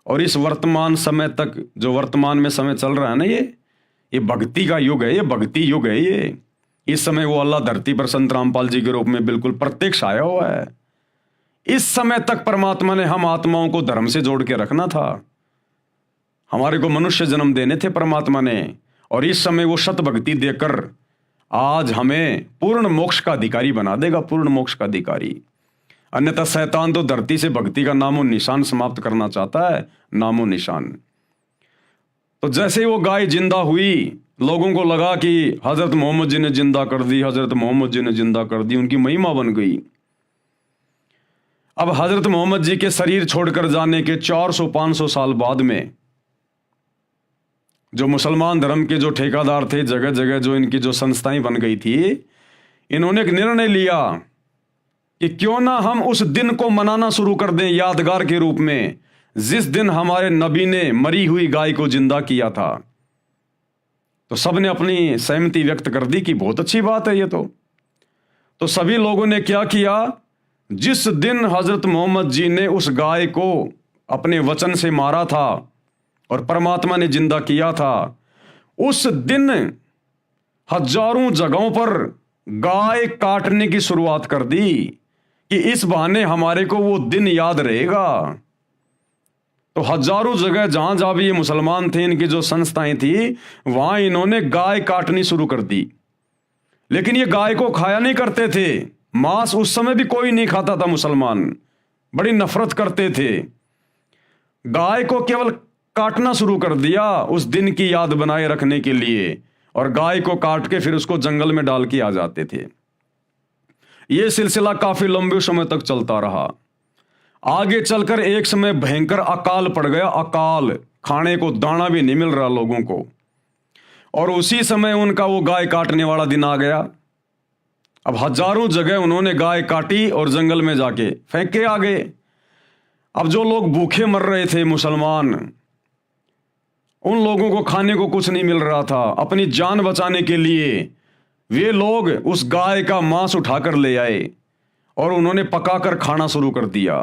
और इस वर्तमान समय तक, जो वर्तमान में समय चल रहा है ना, ये भक्ति का युग है, ये भक्ति युग है। ये इस समय वो अल्लाह धरती पर संत रामपाल जी के रूप में बिल्कुल प्रत्यक्ष आया हुआ है। इस समय तक परमात्मा ने हम आत्माओं को धर्म से जोड़ के रखना था, हमारे को मनुष्य जन्म देने थे परमात्मा ने, और इस समय वो सत भक्ति देकर आज हमें पूर्ण मोक्ष का अधिकारी बना देगा, पूर्ण मोक्ष का अधिकारी। अन्यथा शैतान तो धरती से भक्ति का नामो निशान समाप्त करना चाहता है, नामो निशान। तो जैसे ही वो गाय जिंदा हुई, लोगों को लगा कि हजरत मोहम्मद जी ने जिंदा कर दी, हजरत मोहम्मद जी ने जिंदा कर दी, उनकी महिमा बन गई। अब हजरत मोहम्मद जी के शरीर छोड़कर जाने के 400-500 साल बाद में जो मुसलमान धर्म के जो ठेकेदार थे, जगह जगह जो इनकी जो संस्थाएं बन गई थी, इन्होंने एक निर्णय लिया कि क्यों ना हम उस दिन को मनाना शुरू कर दें यादगार के रूप में, जिस दिन हमारे नबी ने मरी हुई गाय को जिंदा किया था। तो सबने अपनी सहमति व्यक्त कर दी कि बहुत अच्छी बात है ये तो सभी लोगों ने क्या किया, जिस दिन हजरत मोहम्मद जी ने उस गाय को अपने वचन से मारा था और परमात्मा ने जिंदा किया था, उस दिन हजारों जगहों पर गाय काटने की शुरुआत कर दी कि इस बहाने हमारे को वो दिन याद रहेगा। तो हजारों जगह जहां जहां भी ये मुसलमान थे, इनकी जो संस्थाएं थी, वहां इन्होंने गाय काटनी शुरू कर दी। लेकिन ये गाय को खाया नहीं करते थे, मांस उस समय भी कोई नहीं खाता था, मुसलमान बड़ी नफरत करते थे। गाय को केवल काटना शुरू कर दिया उस दिन की याद बनाए रखने के लिए, और गाय को काट के फिर उसको जंगल में डाल के आ जाते थे। यह सिलसिला काफी लंबे समय तक चलता रहा। आगे चलकर एक समय भयंकर अकाल पड़ गया, अकाल, खाने को दाना भी नहीं मिल रहा लोगों को, और उसी समय उनका वो गाय काटने वाला दिन आ गया। अब हजारों जगह उन्होंने गाय काटी और जंगल में जाके फेंक के आ गए। अब जो लोग भूखे मर रहे थे मुसलमान, उन लोगों को खाने को कुछ नहीं मिल रहा था। अपनी जान बचाने के लिए वे लोग उस गाय का मांस उठाकर ले आए और उन्होंने पकाकर खाना शुरू कर दिया।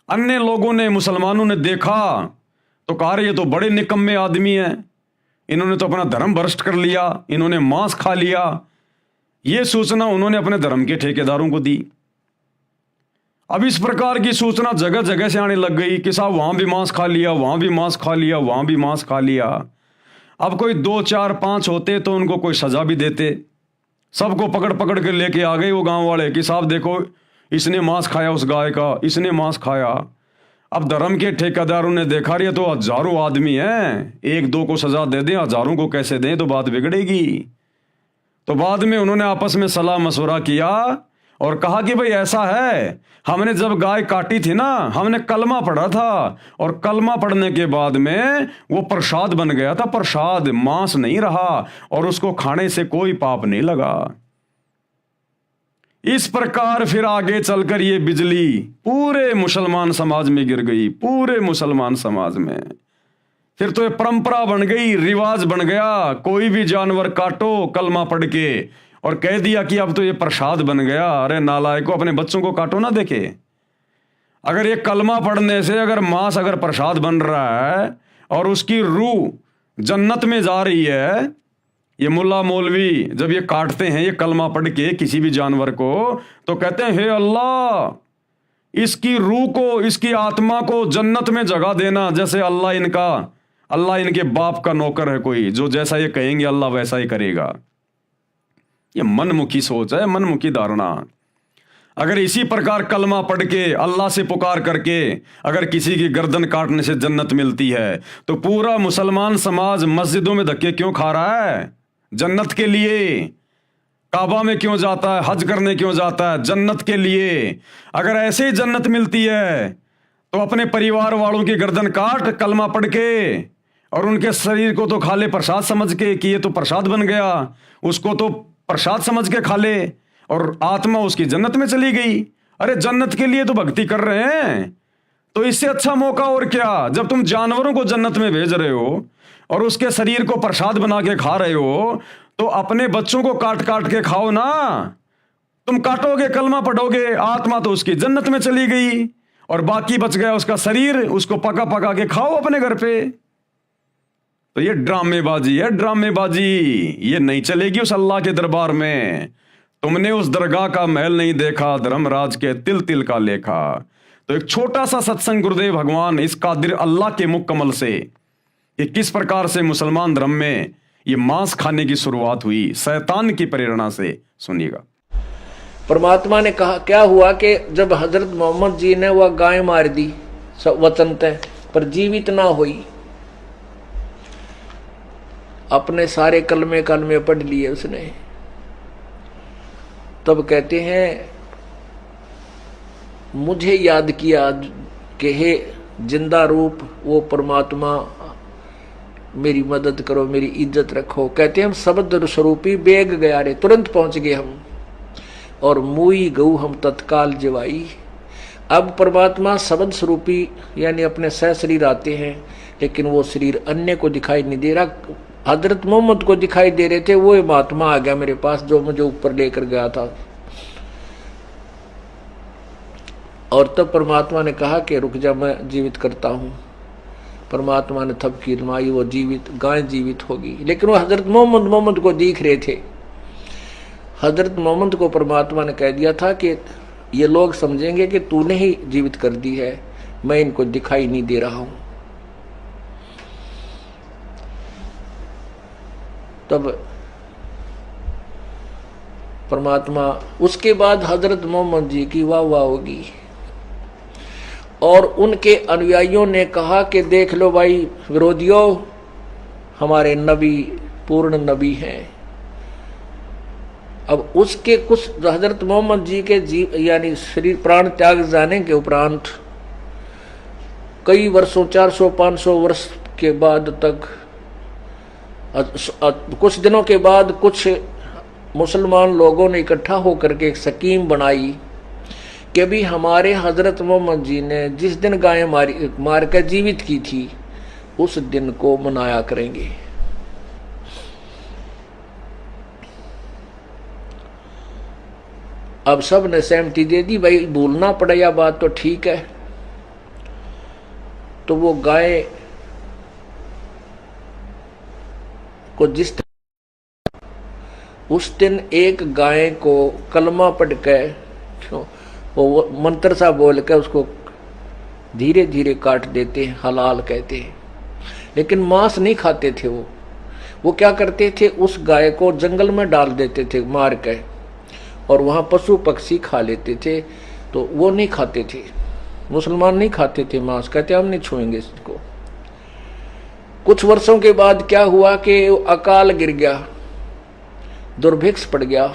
अन्य लोगों ने, मुसलमानों ने देखा तो कहा ये तो बड़े निकम्मे आदमी हैं, इन्होंने तो अपना धर्म भ्रष्ट कर लिया, इन्होंने मांस खा लिया। ये सूचना उन्होंने अपने धर्म के ठेकेदारों को दी। अब इस प्रकार की सूचना जगह जगह से आने लग गई कि साहब वहां भी मांस खा लिया, वहां भी मांस खा लिया, वहां भी मांस खा लिया। अब कोई 2, 4, 5 होते तो उनको कोई सजा भी देते। सबको पकड़ पकड़ के लेके आ गए वो गांव वाले कि साहब देखो इसने मांस खाया, उस गाय का इसने मांस खाया। अब धर्म के ठेकेदारों ने देखा ये तो हजारों आदमी हैं, 1-2 को सजा दे दें, हजारों को कैसे दें, तो बात बिगड़ेगी। तो बाद में उन्होंने आपस में सलाह मशवरा किया और कहा कि भाई ऐसा है, हमने जब गाय काटी थी ना, हमने कलमा पढ़ा था, और कलमा पढ़ने के बाद में वो प्रसाद बन गया था, प्रसाद, मांस नहीं रहा, और उसको खाने से कोई पाप नहीं लगा। इस प्रकार फिर आगे चलकर ये बिजली पूरे मुसलमान समाज में गिर गई, पूरे मुसलमान समाज में। फिर तो ये परंपरा बन गई, रिवाज बन गया, कोई भी जानवर काटो कलमा पढ़ के, और कह दिया कि अब तो ये प्रसाद बन गया। अरे नालायकों, अपने बच्चों को काटो ना देखे। अगर ये कलमा पढ़ने से अगर मांस अगर प्रसाद बन रहा है और उसकी रूह जन्नत में जा रही है, ये मुल्ला मौलवी जब ये काटते हैं ये कलमा पढ़ के किसी भी जानवर को, तो कहते हैं हे अल्लाह, इसकी रूह को, इसकी आत्मा को जन्नत में जगह देना। जैसे अल्लाह इनके बाप का नौकर है कोई, जो जैसा ये कहेंगे अल्लाह वैसा ही करेगा। ये मनमुखी सोच है, मनमुखी धारणा। अगर इसी प्रकार कलमा पढ़ के अल्लाह से पुकार करके अगर किसी की गर्दन काटने से जन्नत मिलती है, तो पूरा मुसलमान समाज मस्जिदों में धक्के क्यों खा रहा है? जन्नत के लिए। काबा में क्यों जाता है? हज करने क्यों जाता है? जन्नत के लिए। अगर ऐसे ही जन्नत मिलती है तो अपने परिवार वालों की गर्दन काट कलमा पढ़ के, और उनके शरीर को तो खा ले प्रसाद समझ के कि ये तो प्रसाद बन गया, उसको तो प्रसाद समझ के खा ले, और आत्मा उसकी जन्नत में चली गई। अरे जन्नत के लिए तो भक्ति कर रहे हैं, तो इससे अच्छा मौका और क्या? जब तुम जानवरों को जन्नत में भेज रहे हो और उसके शरीर को प्रसाद बना के खा रहे हो, तो अपने बच्चों को काट काट के खाओ ना। तुम काटोगे, कलमा पढ़ोगे, आत्मा तो उसकी जन्नत में चली गई, और बाकी बच गया उसका शरीर, उसको पका पका के खाओ अपने घर पे। तो ये ड्रामेबाजी है, ड्रामेबाजी। ये नहीं चलेगी उस अल्लाह के दरबार में। तुमने उस दरगाह का महल नहीं देखा, धर्मराज के तिल तिल का लेखा। तो एक छोटा सा सत्संग गुरुदेव भगवान इस कादिर अल्लाह के मुख कमल से कि किस प्रकार से मुसलमान धर्म में ये मांस खाने की शुरुआत हुई शैतान की प्रेरणा से। सुनिएगा। परमात्मा ने कहा क्या हुआ कि जब हजरत मोहम्मद जी ने वह गाय मार दी वचन तय पर जीवित ना हुई, अपने सारे कलमे कलमे पढ़ लिए उसने, तब कहते हैं मुझे याद किया कि हे जिंदा रूप वो परमात्मा मेरी मदद करो, मेरी इज्जत रखो। कहते हैं हम शब्द स्वरूपी बेग गया रे, तुरंत पहुंच गए हम, और मुई गऊ हम तत्काल जवाई। अब परमात्मा शब्द स्वरूपी यानी अपने सह शरीर आते हैं, लेकिन वो शरीर अन्य को दिखाई नहीं दे रहा, हजरत मोहम्मद को दिखाई दे रहे थे। वो महात्मा आ गया मेरे पास जो मुझे ऊपर लेकर गया था। और तब परमात्मा ने कहा कि रुक जा, मैं जीवित करता हूँ। परमात्मा ने थपकी मारी, वो जीवित गाय जीवित होगी। लेकिन वो हजरत मोहम्मद को दिख रहे थे। हजरत मोहम्मद को परमात्मा ने कह दिया था कि ये लोग समझेंगे कि तूने ही जीवित कर दी है, मैं इनको दिखाई नहीं दे रहा हूं। तब परमात्मा, उसके बाद हजरत मोहम्मद जी की वाह वाह होगी, और उनके अनुयायियों ने कहा कि देख लो भाई विरोधियों, हमारे नबी पूर्ण नबी हैं। अब उसके कुछ हजरत मोहम्मद जी के यानी शरीर प्राण त्याग जाने के उपरांत कई वर्षों 400-500 वर्ष के बाद तक, कुछ दिनों के बाद कुछ मुसलमान लोगों ने इकट्ठा होकर के एक स्कीम बनाई कि भी हमारे हजरत मोहम्मद जी ने जिस दिन गाय मार कर जीवित की थी उस दिन को मनाया करेंगे। अब सब ने सहमति दे दी, भाई भूलना पड़ेगा बात तो ठीक है। तो वो गाय को जिस उस दिन एक गाय को कलमा पढ़ के वो मंत्र सा बोल के उसको धीरे धीरे काट देते हैं, हलाल कहते हैं। लेकिन मांस नहीं खाते थे वो क्या करते थे, उस गाय को जंगल में डाल देते थे मार के, और वहां पशु पक्षी खा लेते थे। तो वो नहीं खाते थे, मुसलमान नहीं खाते थे मांस, कहते हम नहीं छुएंगे इसको। कुछ वर्षों के बाद क्या हुआ कि अकाल गिर गया, दुर्भिक्ष पड़ गया,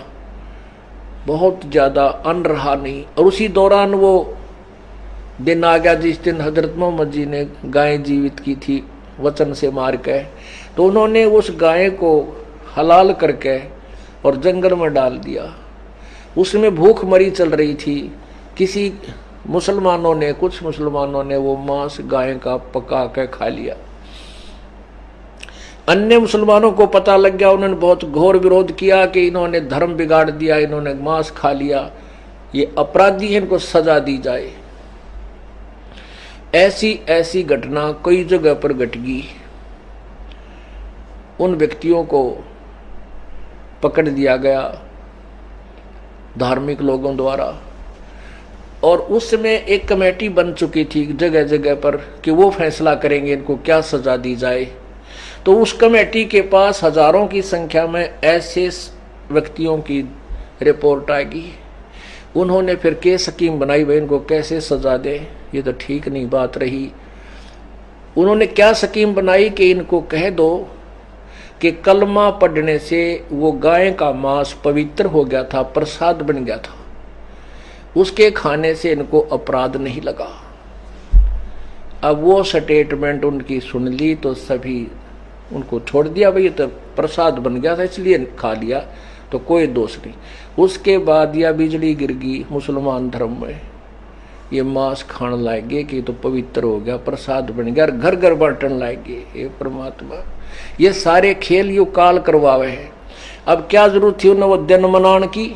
बहुत ज्यादा अन्न रहा नहीं। और उसी दौरान वो दिन आ गया जिस दिन हजरत मोहम्मद जी ने गाय जीवित की थी वचन से मार के। तो उन्होंने उस गाय को हलाल करके और जंगल में डाल दिया। उसमें भूख मरी चल रही थी। किसी मुसलमानों ने, कुछ मुसलमानों ने वो मांस गाय का पका के खा लिया। अन्य मुसलमानों को पता लग गया, उन्होंने बहुत घोर विरोध किया कि इन्होंने धर्म बिगाड़ दिया, इन्होंने मांस खा लिया, ये अपराधी है, इनको सजा दी जाए। ऐसी ऐसी घटना कई जगह पर घट गई। उन व्यक्तियों को पकड़ दिया गया धार्मिक लोगों द्वारा, और उसमें एक कमेटी बन चुकी थी जगह जगह पर कि वो फैसला करेंगे इनको क्या सजा दी जाए। तो उस कमेटी के पास हजारों की संख्या में ऐसे व्यक्तियों की रिपोर्ट आएगी। उन्होंने फिर के स्कीम बनाई, भाई इनको कैसे सजा दे, ये तो ठीक नहीं बात रही। उन्होंने क्या स्कीम बनाई कि इनको कह दो कि कलमा पढ़ने से वो गाय का मांस पवित्र हो गया था, प्रसाद बन गया था, उसके खाने से इनको अपराध नहीं लगा। अब वो स्टेटमेंट उनकी सुन ली तो सभी उनको छोड़ दिया, भाई ये तो प्रसाद बन गया था इसलिए खा लिया, तो कोई दोष नहीं। उसके बाद या बिजली गिर गई मुसलमान धर्म में, ये मांस खाने लाएंगे कि तो पवित्र हो गया, प्रसाद बन गया, घर घर बांटने लाएंगे। हे परमात्मा, ये सारे खेल यू काल करवावे हैं। अब क्या जरूरत थी उन्हें वो दिन मनाने की,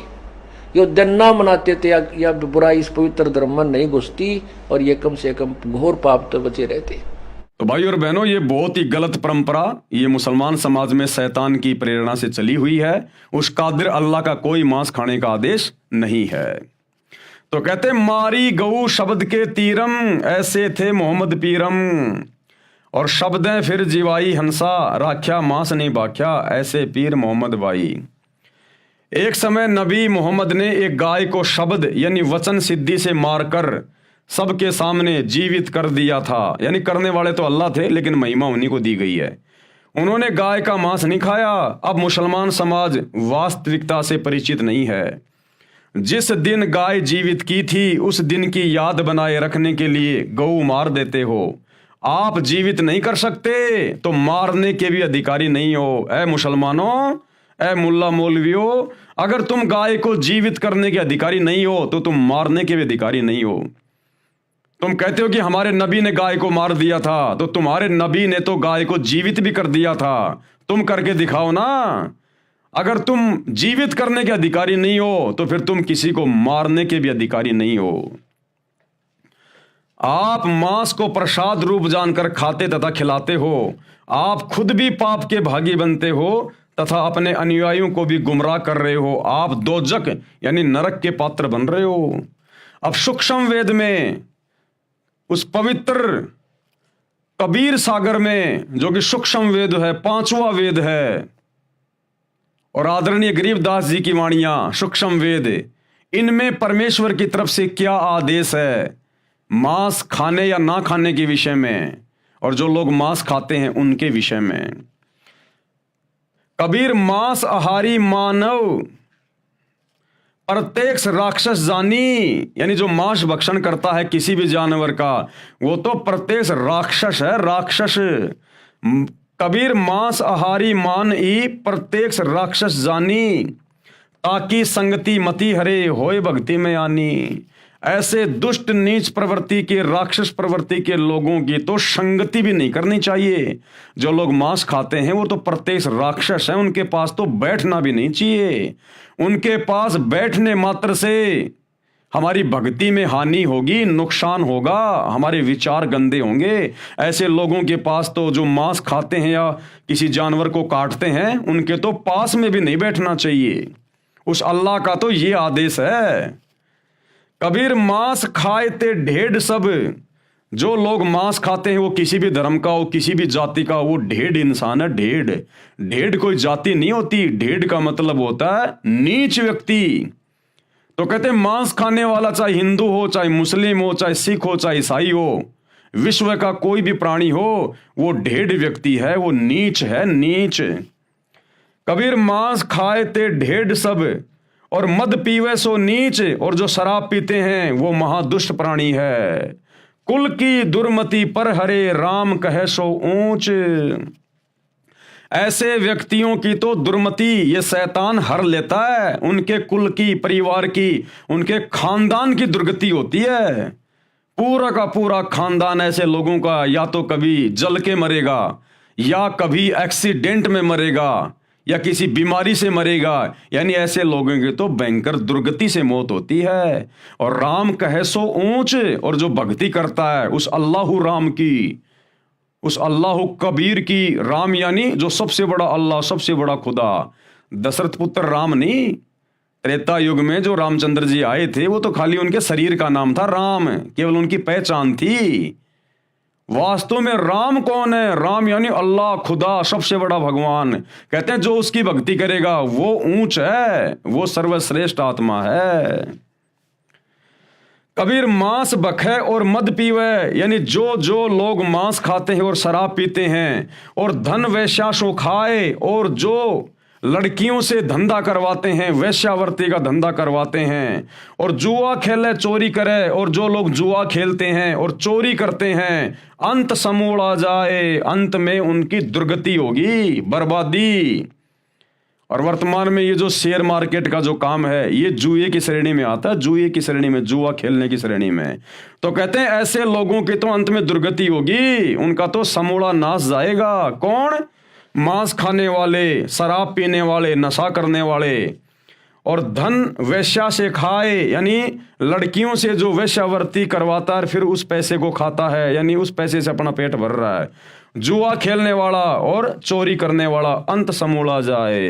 ये दिन ना मनाते थे या बुराई इस पवित्र धर्म में नहीं घुसती, और ये कम से कम घोर पाप तो बचे रहते। तो भाई और बहनों, ये बहुत ही गलत परंपरा ये मुसलमान समाज में शैतान की प्रेरणा से चली हुई है। उस कादिर अल्लाह का कोई मांस खाने का आदेश नहीं है। तो कहते मारी गऊ शब्द के तीरम, ऐसे थे मोहम्मद पीरम। और शब्दें फिर जीवाई हंसा, राख्या मांस नहीं बाख्या, ऐसे पीर मोहम्मद भाई। एक समय नबी मोहम्मद ने एक गाय को शब्द यानी वचन सिद्धि से मारकर सबके सामने जीवित कर दिया था। यानी करने वाले तो अल्लाह थे, लेकिन महिमा उन्हीं को दी गई है। उन्होंने गाय का मांस नहीं खाया। अब मुसलमान समाज वास्तविकता से परिचित नहीं है। जिस दिन गाय जीवित की थी उस दिन की याद बनाए रखने के लिए गऊ मार देते हो। आप जीवित नहीं कर सकते तो मारने के भी अधिकारी नहीं हो। ऐ मुसलमानों, ऐ मुल्ला मौलवियों, अगर तुम गाय को जीवित करने के अधिकारी नहीं हो तो तुम मारने के भी अधिकारी नहीं हो। तुम कहते हो कि हमारे नबी ने गाय को मार दिया था, तो तुम्हारे नबी ने तो गाय को जीवित भी कर दिया था। तुम करके दिखाओ ना। अगर तुम जीवित करने के अधिकारी नहीं हो तो फिर तुम किसी को मारने के भी अधिकारी नहीं हो। आप मांस को प्रसाद रूप जानकर खाते तथा खिलाते हो। आप खुद भी पाप के भागी बनते हो तथा अपने अनुयायियों को भी गुमराह कर रहे हो। आप दोजक यानी नरक के पात्र बन रहे हो। अब सूक्ष्म वेद में, उस पवित्र कबीर सागर में, जो कि सूक्ष्म वेद है, 5वां वेद है, और आदरणीय गरीबदास जी की वाणियां सूक्ष्म वेद, इनमें परमेश्वर की तरफ से क्या आदेश है मांस खाने या ना खाने के विषय में, और जो लोग मांस खाते हैं उनके विषय में। कबीर मांस आहारी मानव प्रत्यक्ष राक्षस जानी, यानी जो मांस भक्षण करता है किसी भी जानवर का, वो तो प्रत्यक्ष राक्षस है, राक्षस। कबीर मांस आहारी मान ई प्रत्यक्ष राक्षस जानी, ताकि संगति मति हरे होए भक्ति में आनी। ऐसे दुष्ट नीच प्रवृत्ति के, राक्षस प्रवृत्ति के लोगों की तो संगति भी नहीं करनी चाहिए। जो लोग मांस खाते हैं वो तो प्रत्यक्ष राक्षस हैं, उनके पास तो बैठना भी नहीं चाहिए। उनके पास बैठने मात्र से हमारी भक्ति में हानि होगी, नुकसान होगा, हमारे विचार गंदे होंगे। ऐसे लोगों के पास तो, जो मांस खाते हैं या किसी जानवर को काटते हैं, उनके तो पास में भी नहीं बैठना चाहिए। उस अल्लाह का तो ये आदेश है। कबीर मांस खाए ते ढेड सब। जो लोग मांस खाते हैं वो किसी भी धर्म का हो, किसी भी जाति का, वो ढेड इंसान है। ढेड, ढेड कोई जाति नहीं होती। ढेड का मतलब होता है नीच व्यक्ति। तो कहते हैं मांस खाने वाला चाहे हिंदू हो, चाहे मुस्लिम हो, चाहे सिख हो, चाहे ईसाई हो, विश्व का कोई भी प्राणी हो, वो ढेड व्यक्ति है, वो नीच है, नीच। कबीर मांस खाए ते ढेड सब और मद पीवे सो नीच, और जो शराब पीते हैं वो महादुष्ट प्राणी है। कुल की दुर्मति पर हरे राम कहे सो ऊंच। ऐसे व्यक्तियों की तो दुर्मति ये शैतान हर लेता है। उनके कुल की, परिवार की, उनके खानदान की दुर्गति होती है। पूरा का पूरा खानदान ऐसे लोगों का या तो कभी जल के मरेगा, या कभी एक्सीडेंट में मरेगा, या किसी बीमारी से मरेगा। यानी ऐसे लोगों की तो भयंकर दुर्गति से मौत होती है। और राम कहे सो ऊंच, और जो भक्ति करता है उस अल्लाहु राम की, उस अल्लाहु कबीर की, राम यानी जो सबसे बड़ा अल्लाह, सबसे बड़ा खुदा, दशरथ पुत्र राम नहीं। त्रेता युग में जो रामचंद्र जी आए थे वो तो खाली उनके शरीर का नाम था राम, केवल उनकी पहचान थी। वास्तव में राम कौन है? राम यानी अल्लाह, खुदा, सबसे बड़ा भगवान। कहते हैं जो उसकी भक्ति करेगा वो ऊंच है, वो सर्वश्रेष्ठ आत्मा है। कबीर मांस बखे और मद पीवे, यानी जो जो लोग मांस खाते हैं और शराब पीते हैं और धन वैश्याशो खाए, और जो लड़कियों से धंधा करवाते हैं, वैश्यावर्ती का धंधा करवाते हैं, और जुआ खेले, चोरी करे, और जो लोग जुआ खेलते हैं और चोरी करते हैं, अंत समूढ़ा जाए, अंत में उनकी दुर्गति होगी, बर्बादी। और वर्तमान में ये जो शेयर मार्केट का जो काम है ये जुए की श्रेणी में आता है, जुए की श्रेणी में, जुआ खेलने की श्रेणी में। तो कहते हैं ऐसे लोगों की तो अंत में दुर्गति होगी, उनका तो समूढ़ा नाश जाएगा। कौन? मांस खाने वाले, शराब पीने वाले, नशा करने वाले, और धन वैश्या से खाए, यानी लड़कियों से जो वैश्यावर्ती करवाता है फिर उस पैसे को खाता है, यानी उस पैसे से अपना पेट भर रहा है। जुआ खेलने वाला और चोरी करने वाला अंत समूढ़ा जाए।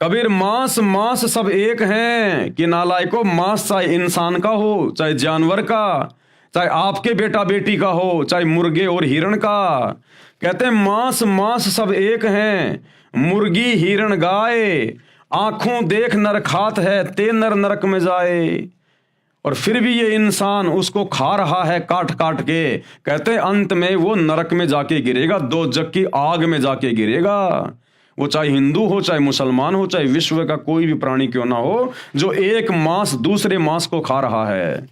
कबीर मांस मांस सब एक हैं कि नालायको, मांस चाहे इंसान का हो चाहे जानवर का, चाहे आपके बेटा बेटी का हो, चाहे मुर्गे और हिरण का। कहते हैं मांस मांस सब एक हैं, मुर्गी हिरण गाय, आंखों देख नर खात है, ते नर नरक में जाए। और फिर भी ये इंसान उसको खा रहा है काट काट के। कहते हैं अंत में वो नरक में जाके गिरेगा, दोजख की आग में जाके गिरेगा। वो चाहे हिंदू हो, चाहे मुसलमान हो, चाहे विश्व का कोई भी प्राणी क्यों ना हो, जो एक मांस दूसरे मांस को खा रहा है।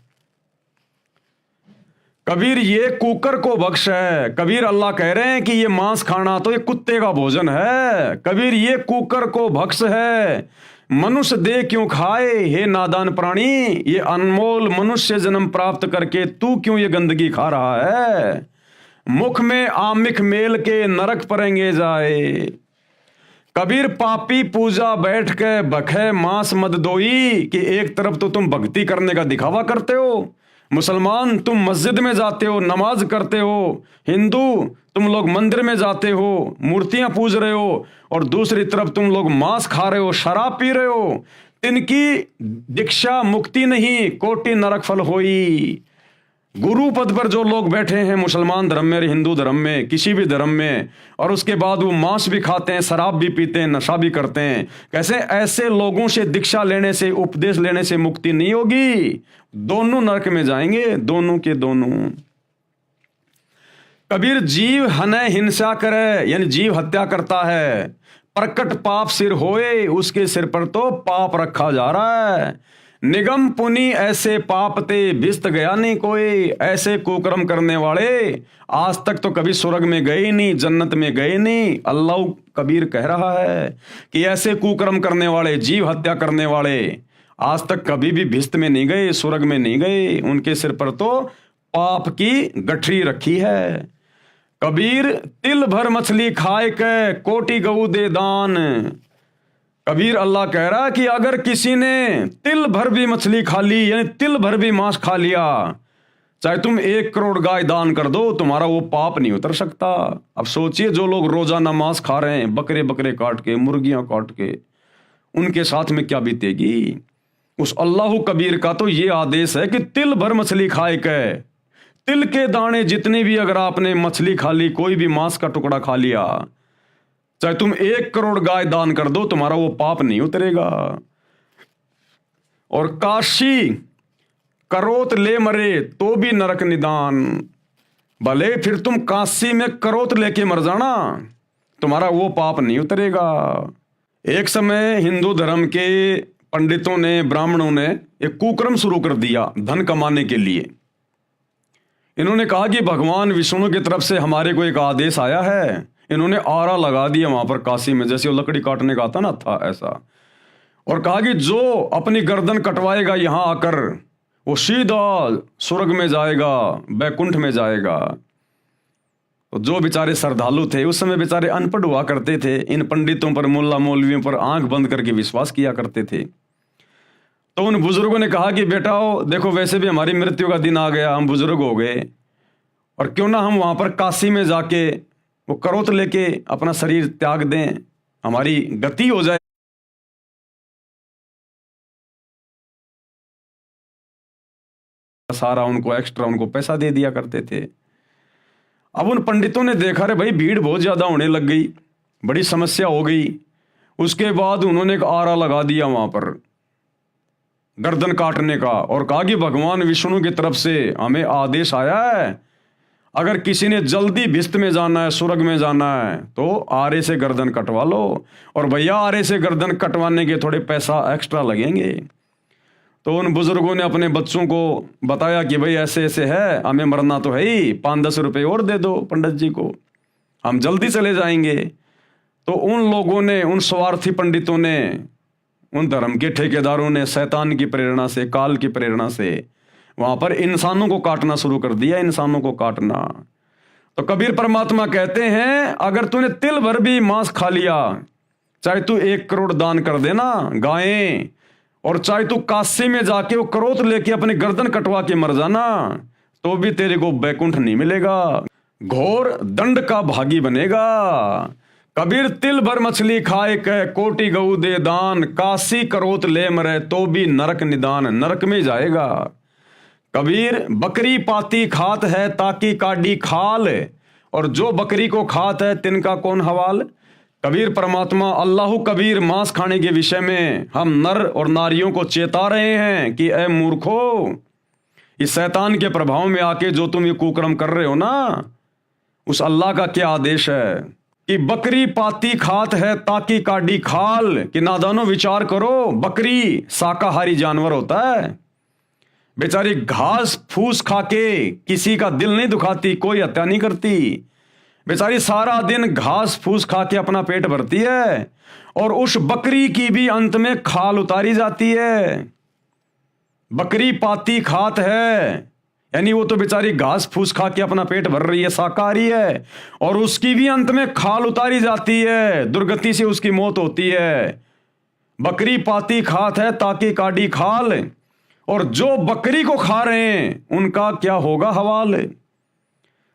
कबीर ये कुकर को बख्श है। कबीर अल्लाह कह रहे हैं कि ये मांस खाना तो ये कुत्ते का भोजन है। कबीर ये कुकर को बख्श है। मनुष्य दे क्यों खाए हे नादान प्राणी, ये अनमोल मनुष्य जन्म प्राप्त करके तू क्यों ये गंदगी खा रहा है। मुख में आमिख मेल के नरक परेंगे जाए। कबीर पापी पूजा बैठ के बखे मांस मद दोई, कि एक तरफ तो तुम भक्ति करने का दिखावा करते हो, मुसलमान तुम मस्जिद में जाते हो, नमाज करते हो, हिंदू तुम लोग मंदिर में जाते हो, मूर्तियां पूज रहे हो, और दूसरी तरफ तुम लोग मांस खा रहे हो, शराब पी रहे हो। इनकी दीक्षा मुक्ति नहीं, कोटि नरक फल होई। गुरु पद पर जो लोग बैठे हैं मुसलमान धर्म में, हिंदू धर्म में, किसी भी धर्म में, और उसके बाद वो मांस भी खाते हैं, शराब भी pीते हैं, नशा भी करते हैं, कैसे ऐसे लोगों से दीक्षा लेने से, उपदेश लेने से मुक्ति नहीं होगी। दोनों नरक में जाएंगे, दोनों के दोनों। कबीर जीव हने हिंसा करे, यानी जीव हत्या करता है, प्रकट पाप सिर होए, उसके सिर पर तो पाप रखा जा रहा है। निगम पुनि ऐसे पाप ते भिस्त गया नहीं कोई। ऐसे कुकर्म करने वाले आज तक तो कभी स्वर्ग में गए ही नहीं, जन्नत में गए नहीं। अल्लाह कबीर कह रहा है कि ऐसे कुकर्म करने वाले, जीव हत्या करने वाले आज तक कभी भी भिस्त में नहीं गए, स्वर्ग में नहीं गए। उनके सिर पर तो पाप की गठरी रखी है। कबीर तिल भर मछली खाए के कोटि गऊ दे दान। कबीर अल्लाह कह रहा है कि अगर किसी ने तिल भर भी मछली खा ली, यानी तिल भर भी मांस खा लिया, चाहे तुम 1 करोड़ गाय दान कर दो, तुम्हारा वो पाप नहीं उतर सकता। अब सोचिए जो लोग रोजाना मांस खा रहे हैं, बकरे बकरे काट के, मुर्गियां काट के, उनके साथ में क्या बीतेगी। उस अल्लाह कबीर का तो ये आदेश है कि तिल भर मछली खाए के, तिल के दाने जितने भी अगर आपने मछली खा ली, कोई भी मांस का टुकड़ा खा लिया, चाहे तुम 1 करोड़ गाय दान कर दो, तुम्हारा वो पाप नहीं उतरेगा। और काशी करोत ले मरे तो भी नरक निदान। भले फिर तुम काशी में करोत लेके मर जाना, तुम्हारा वो पाप नहीं उतरेगा। एक समय हिंदू धर्म के पंडितों ने, ब्राह्मणों ने एक कुक्रम शुरू कर दिया धन कमाने के लिए। इन्होंने कहा कि भगवान विष्णु की तरफ से हमारे को एक आदेश आया है। इन्होंने आरा लगा दिया वहां पर काशी में, जैसे वो लकड़ी काटने का आता ना था ऐसा, और कहा कि जो अपनी गर्दन कटवाएगा यहां आकर, वो सीधा स्वर्ग में जाएगा, बैकुंठ में जाएगा। तो जो बेचारे श्रद्धालु थे, उस समय बेचारे अनपढ़ हुआ करते थे, इन पंडितों पर, मुल्ला मौलवियों पर आंख बंद करके विश्वास किया करते थे। तो उन बुजुर्गों ने कहा कि बेटाओ देखो, वैसे भी हमारी मृत्यु का दिन आ गया, हम बुजुर्ग हो गए, और क्यों ना हम वहां पर काशी में जाके वो करोत लेके अपना शरीर त्याग दें, हमारी गति हो जाए। सारा उनको एक्स्ट्रा उनको पैसा दे दिया करते थे। अब उन पंडितों ने देखा रे भाई भीड़ बहुत ज्यादा होने लग गई, बड़ी समस्या हो गई। उसके बाद उन्होंने एक आरा लगा दिया वहां पर गर्दन काटने का, और कहा कि भगवान विष्णु की तरफ से हमें आदेश आया है, अगर किसी ने जल्दी भिस्त में जाना है, स्वर्ग में जाना है, तो आरे से गर्दन कटवा लो। और भैया आरे से गर्दन कटवाने के थोड़े पैसा एक्स्ट्रा लगेंगे। तो उन बुजुर्गों ने अपने बच्चों को बताया कि भाई ऐसे ऐसे है, हमें मरना तो है ही, 5-10 रुपए और दे दो पंडित जी को, हम जल्दी चले जाएंगे। तो उन लोगों ने, उन स्वार्थी पंडितों ने, उन धर्म के ठेकेदारों ने शैतान की प्रेरणा से, काल की प्रेरणा से वहां पर इंसानों को काटना शुरू कर दिया, इंसानों को काटना। तो कबीर परमात्मा कहते हैं अगर तूने तिल भर भी मांस खा लिया, चाहे तू 1 करोड़ दान कर देना गायें, और चाहे तू काशी में जाके वो करोत लेके अपनी गर्दन कटवा के मर जाना, तो भी तेरे को बैकुंठ नहीं मिलेगा, घोर दंड का भागी बनेगा। कबीर तिल भर मछली खाए के कोटि गऊ दे दान, काशी करोत ले मरे तो भी नरक निदान, नरक में जाएगा। कबीर बकरी पाती खात है ताकि काडी खाल, और जो बकरी को खात है तिनका कौन हवाल। कबीर परमात्मा अल्लाह कबीर मांस खाने के विषय में हम नर और नारियों को चेता रहे हैं कि ए मूर्खो, इस शैतान के प्रभाव में आके जो तुम ये कुकर्म कर रहे हो ना, उस अल्लाह का क्या आदेश है कि बकरी पाती खात है ताकि काडी खाल, कि नादानो विचार करो, बकरी शाकाहारी जानवर होता है, बेचारी घास फूस खा के किसी का दिल नहीं दुखाती, कोई हत्या नहीं करती, बेचारी सारा दिन घास फूस खा के अपना पेट भरती है, और उस बकरी की भी अंत में खाल उतारी जाती है। बकरी पाती खात है यानी वो तो बेचारी घास फूस खा के अपना पेट भर रही है, शाकाहारी है, और उसकी भी अंत में खाल उतारी जाती है, दुर्गति से उसकी मौत होती है। बकरी पाती खात है ताकि काडी खाल, और जो बकरी को खा रहे हैं उनका क्या होगा हवाल।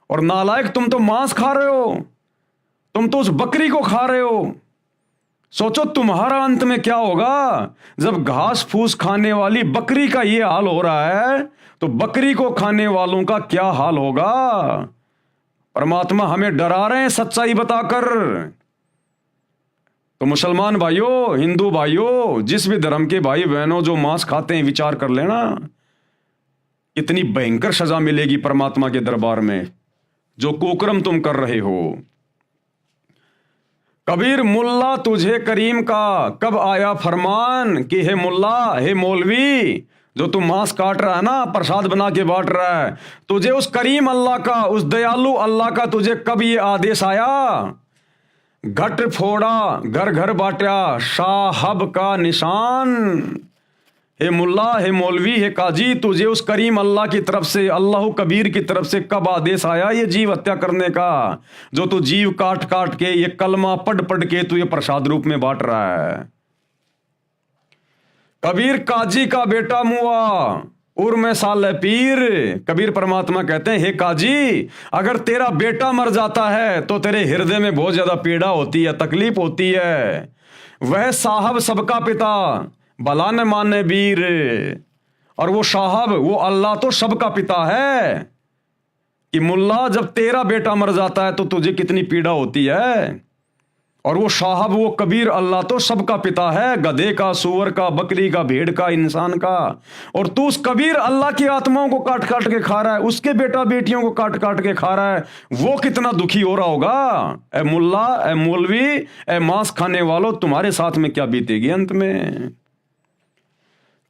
और नालायक, तुम तो मांस खा रहे हो, तुम तो उस बकरी को खा रहे हो, सोचो तुम्हारा अंत में क्या होगा। जब घास फूस खाने वाली बकरी का ये हाल हो रहा है तो बकरी को खाने वालों का क्या हाल होगा। परमात्मा हमें डरा रहे हैं सच्चाई बताकर। तो मुसलमान भाइयों, हिंदू भाइयों, जिस भी धर्म के भाई बहनों जो मांस खाते हैं, विचार कर लेना, इतनी भयंकर सजा मिलेगी परमात्मा के दरबार में जो कुकर्म तुम कर रहे हो। कबीर मुल्ला तुझे करीम का कब आया फरमान, कि हे मुल्ला, हे मौलवी, जो तू मांस काट रहा है ना, प्रसाद बना के बांट रहा है, तुझे उस करीम अल्लाह का, उस दयालु अल्लाह का तुझे कब ये आदेश आया। घट फोड़ा घर घर बांटा साहब का निशान। हे मुल्ला, हे मौलवी, हे काजी, तुझे उस करीम अल्लाह की तरफ से, अल्लाह कबीर की तरफ से कब आदेश आया ये जीव हत्या करने का, जो तू जीव काट काट के, ये कलमा पढ़ पढ़ के तू ये प्रसाद रूप में बांट रहा है। कबीर काजी का बेटा मुआ उर में साल पीर। कबीर परमात्मा कहते हैं, हे काजी, अगर तेरा बेटा मर जाता है तो तेरे हृदय में बहुत ज्यादा पीड़ा होती है, तकलीफ होती है। वह साहब सबका पिता भला न माने वीर, और वो साहब, वो अल्लाह तो सबका पिता है। कि मुल्ला, जब तेरा बेटा मर जाता है तो तुझे कितनी पीड़ा होती है, और वो साहब, वो कबीर अल्लाह तो सबका पिता है, गधे का, सूअर का, बकरी का, भेड़ का, इंसान का। और तू उस कबीर अल्लाह की आत्माओं को काट काट के खा रहा है, उसके बेटा बेटियों को काट काट के खा रहा है, वो कितना दुखी हो रहा होगा। ए मुल्ला, ए मौलवी, ए मांस खाने वालों, तुम्हारे साथ में क्या बीतेगी अंत में।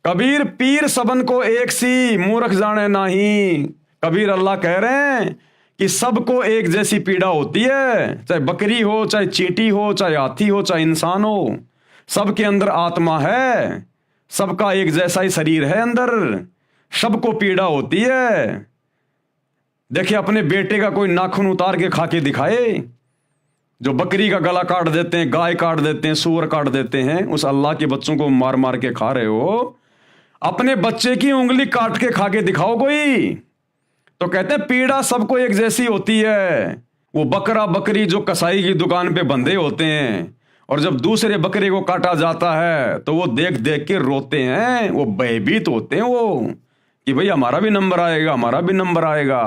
कबीर पीर सबन को एक सी मूर्ख जाने नाही। कबीर अल्लाह कह रहे हैं कि सबको एक जैसी पीड़ा होती है, चाहे बकरी हो, चाहे चींटी हो, चाहे हाथी हो, चाहे इंसान हो, सबके अंदर आत्मा है, सबका एक जैसा ही शरीर है अंदर, सबको पीड़ा होती है। देखिए, अपने बेटे का कोई नाखून उतार के खा के दिखाए, जो बकरी का गला काट देते हैं, गाय काट देते हैं, सूअर काट देते हैं, उस अल्लाह के बच्चों को मार मार के खा रहे हो। अपने बच्चे की उंगली काट के खा के दिखाओ कोई, तो कहते हैं पीड़ा सबको एक जैसी होती है। वो बकरा बकरी जो कसाई की दुकान पे बंधे होते हैं, और जब दूसरे बकरे को काटा जाता है तो वो देख देख के रोते हैं, वो भयभीत होते हैं, वो कि भाई हमारा भी नंबर आएगा, हमारा भी नंबर आएगा।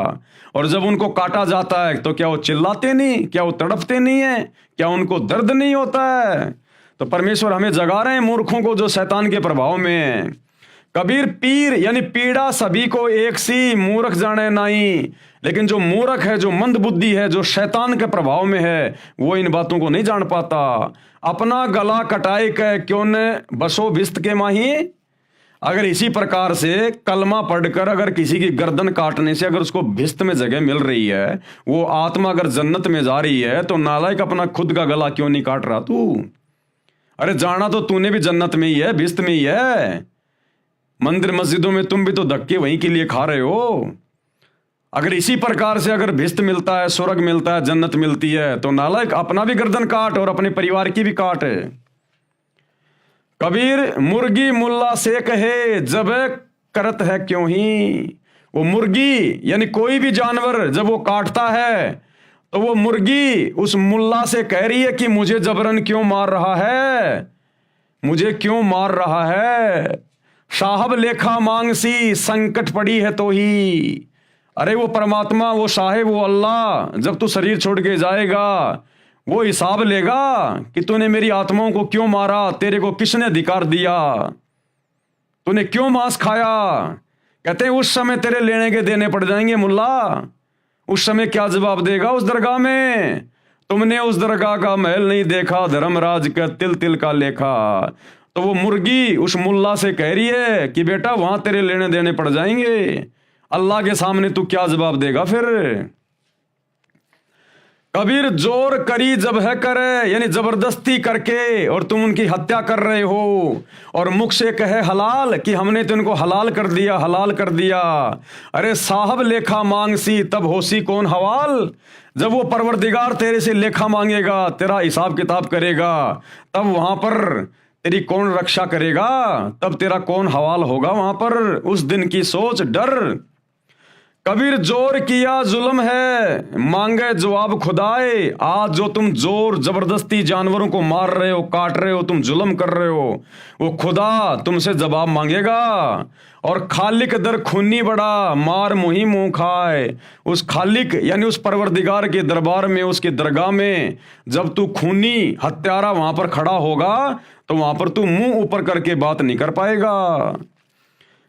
और जब उनको काटा जाता है तो क्या वो चिल्लाते नहीं, क्या वो तड़पते नहीं है, क्या उनको दर्द नहीं होता है। तो परमेश्वर हमें जगा रहे हैं मूर्खों को जो शैतान के प्रभाव में है। कबीर पीर यानी पीड़ा सभी को एक सी मूर्ख जाने नहीं, लेकिन जो मूर्ख है, जो मंद बुद्धि है, जो शैतान के प्रभाव में है, वो इन बातों को नहीं जान पाता। अपना गला कटाए के क्यों न बसो भिस्त के माही। अगर इसी प्रकार से कलमा पढ़कर अगर किसी की गर्दन काटने से अगर उसको भिस्त में जगह मिल रही है, वो आत्मा अगर जन्नत में जा रही है, तो नालायक अपना खुद का गला क्यों नहीं काट रहा तू। अरे जाना तो तूने भी जन्नत में ही है, भिस्त में ही है। मंदिर मस्जिदों में तुम भी तो धक्के वहीं के लिए खा रहे हो। अगर इसी प्रकार से अगर भिस्त मिलता है, स्वर्ग मिलता है, जन्नत मिलती है, तो नालायक अपना भी गर्दन काट और अपने परिवार की भी काट। कबीर मुर्गी मुल्ला से कहे जब करत है क्यों ही। वो मुर्गी यानी कोई भी जानवर जब वो काटता है तो वो मुर्गी उस मुल्ला से कह रही है कि मुझे जबरन क्यों मार रहा है, मुझे क्यों मार रहा है। साहब लेखा मांगसी संकट पड़ी है तो ही। अरे वो परमात्मा, वो साहेब, वो अल्लाह जब तू शरीर छोड़ के जाएगा वो हिसाब लेगा कि तूने मेरी आत्माओं को क्यों मारा, तेरे को किसने अधिकार दिया, तूने क्यों मांस खाया। कहते हैं उस समय तेरे लेने के देने पड़ जाएंगे मुल्ला। उस समय क्या जवाब देगा उस दरगाह में? तुमने उस दरगाह का महल नहीं देखा, धर्मराज का तिल तिल का लेखा। तो वो मुर्गी उस मुल्ला से कह रही है कि बेटा वहां तेरे लेने देने पड़ जाएंगे, अल्लाह के सामने तू क्या जवाब देगा फिर। कबीर जोर करी जब है करे, यानी जबरदस्ती करके और तुम उनकी हत्या कर रहे हो, और मुख से कहे हलाल कि हमने तो इनको हलाल कर दिया, हलाल कर दिया। अरे साहब लेखा मांगसी तब होसी कौन हवाल। जब वो परवरदिगार तेरे से लेखा मांगेगा, तेरा हिसाब किताब करेगा, तब वहां पर तेरी कौन रक्षा करेगा, तब तेरा कौन हवाल होगा वहां पर। उस दिन की सोच डर। कबीर जोर किया जुल्म है मांगे जवाब खुदाए। आज जो तुम जोर जबरदस्ती जानवरों को मार रहे हो, काट रहे हो, तुम जुल्म कर रहे हो, वो खुदा तुमसे जवाब मांगेगा। और खालिक दर खूनी बड़ा मार मुही मुंह खाए। उस खालिक यानी उस परवरदिगार के दरबार में, उसके दरगाह में जब तू खूनी हत्यारा वहां पर खड़ा होगा तो वहां पर तू मुंह ऊपर करके बात नहीं कर पाएगा।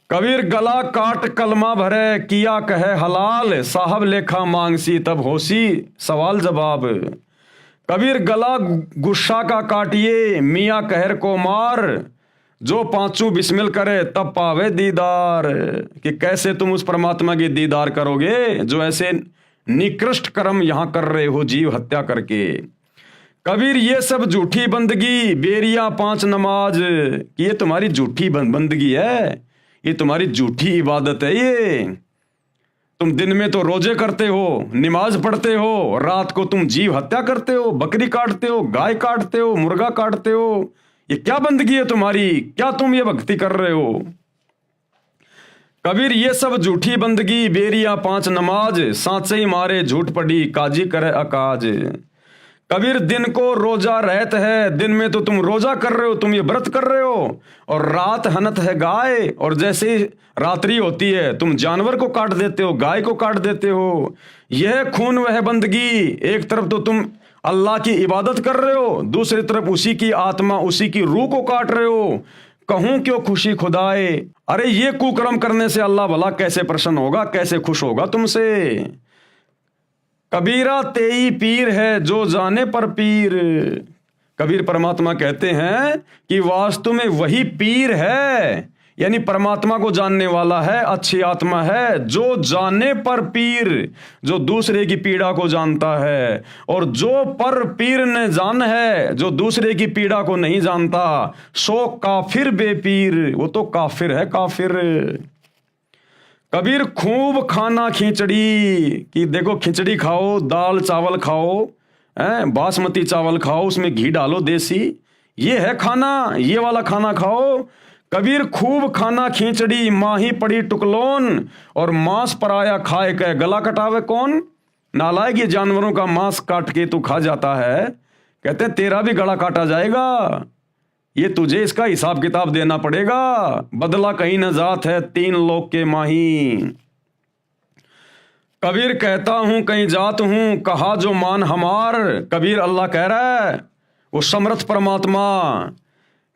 कबीर गला काट कलमा भरे किया कहे हलाल, साहब लेखा मांगसी तब होसी सवाल जवाब। कबीर गला गुस्सा का काटिए मियाँ कहर को मार, जो पांचों बिस्मिल करे तब पावे दीदार। कि कैसे तुम उस परमात्मा की दीदार करोगे जो ऐसे निकृष्ट कर्म यहां कर रहे हो जीव हत्या करके। कबीर ये सब झूठी बंदगी बेरिया 5 नमाज, कि ये तुम्हारी झूठी बंदगी है, ये तुम्हारी झूठी इबादत है। ये तुम दिन में तो रोजे करते हो, नमाज पढ़ते हो, रात को तुम जीव हत्या करते हो, बकरी काटते हो, गाय काटते हो, मुर्गा काटते हो। ये क्या बंदगी है तुम्हारी? क्या तुम ये भक्ति कर रहे हो? कबीर ये सब झूठी बंदगी बेरिया 5 नमाज, सांचे ही मारे झूठ पड़ी काजी करे अकाज। कबीर दिन को रोजा रहत है, दिन में तो तुम रोजा कर रहे हो, तुम ये व्रत कर रहे हो, और रात हनत है गाय, और जैसे ही रात्रि होती है तुम जानवर को काट देते हो, गाय को काट देते हो। यह खून वह बंदगी, एक तरफ तो तुम अल्लाह की इबादत कर रहे हो, दूसरी तरफ उसी की आत्मा, उसी की रूह को काट रहे हो। कहूं क्यों खुशी खुदाए। अरे ये कुकर्म करने से अल्लाह भला कैसे प्रसन्न होगा, कैसे खुश होगा तुमसे। कबीरा तेई पीर है जो जाने पर पीर। कबीर परमात्मा कहते हैं कि वास्तव में वही पीर है, यानी परमात्मा को जानने वाला है, अच्छी आत्मा है, जो जाने पर पीर, जो दूसरे की पीड़ा को जानता है। और जो पर पीर ने जान है, जो दूसरे की पीड़ा को नहीं जानता, सो काफिर बेपीर, वो तो काफिर है, काफिर। कबीर खूब खाना खिचड़ी, कि देखो खिचड़ी खाओ, दाल चावल खाओ, बासमती चावल खाओ, उसमें घी डालो देसी, ये है खाना, ये वाला खाना खाओ। कबीर खूब खाना खिचड़ी माही पड़ी टुकलोन, और मांस पराया खाए के गला कटावे कौन। नालायक ये जानवरों का मांस काट के तू खा जाता है, कहते तेरा भी गला काटा जाएगा, ये तुझे इसका हिसाब किताब देना पड़ेगा। बदला कहीं न जात है 3 लोग के माही। कबीर कहता हूं कहीं जात हूं कहा जो मान हमार। कबीर अल्लाह कह रहा है, वो समर्थ परमात्मा,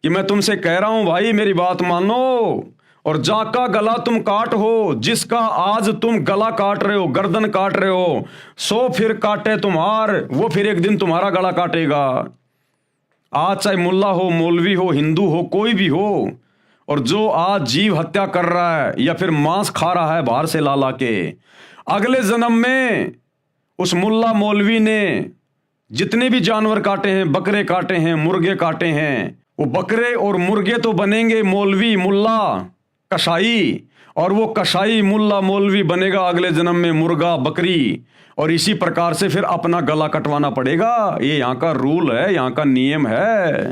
कि मैं तुमसे कह रहा हूं भाई मेरी बात मानो, और जाका गला तुम काट हो, जिसका आज तुम गला काट रहे हो, गर्दन काट रहे हो, सो फिर काटे तुम्हार, वो फिर एक दिन तुम्हारा गला काटेगा। आज चाहे मुल्ला हो, मौलवी हो, हिंदू हो, कोई भी हो, और जो आज जीव हत्या कर रहा है या फिर मांस खा रहा है बाहर से ला के, अगले जन्म में उस मुल्ला मौलवी ने जितने भी जानवर काटे हैं, बकरे काटे हैं, मुर्गे काटे हैं, वो बकरे और मुर्गे तो बनेंगे मौलवी, मुल्ला, कसाई, और वो कसाई मुल्ला मौलवी बनेगा अगले जन्म में मुर्गा, बकरी, और इसी प्रकार से फिर अपना गला कटवाना पड़ेगा। ये यहाँ का रूल है, यहाँ का नियम है।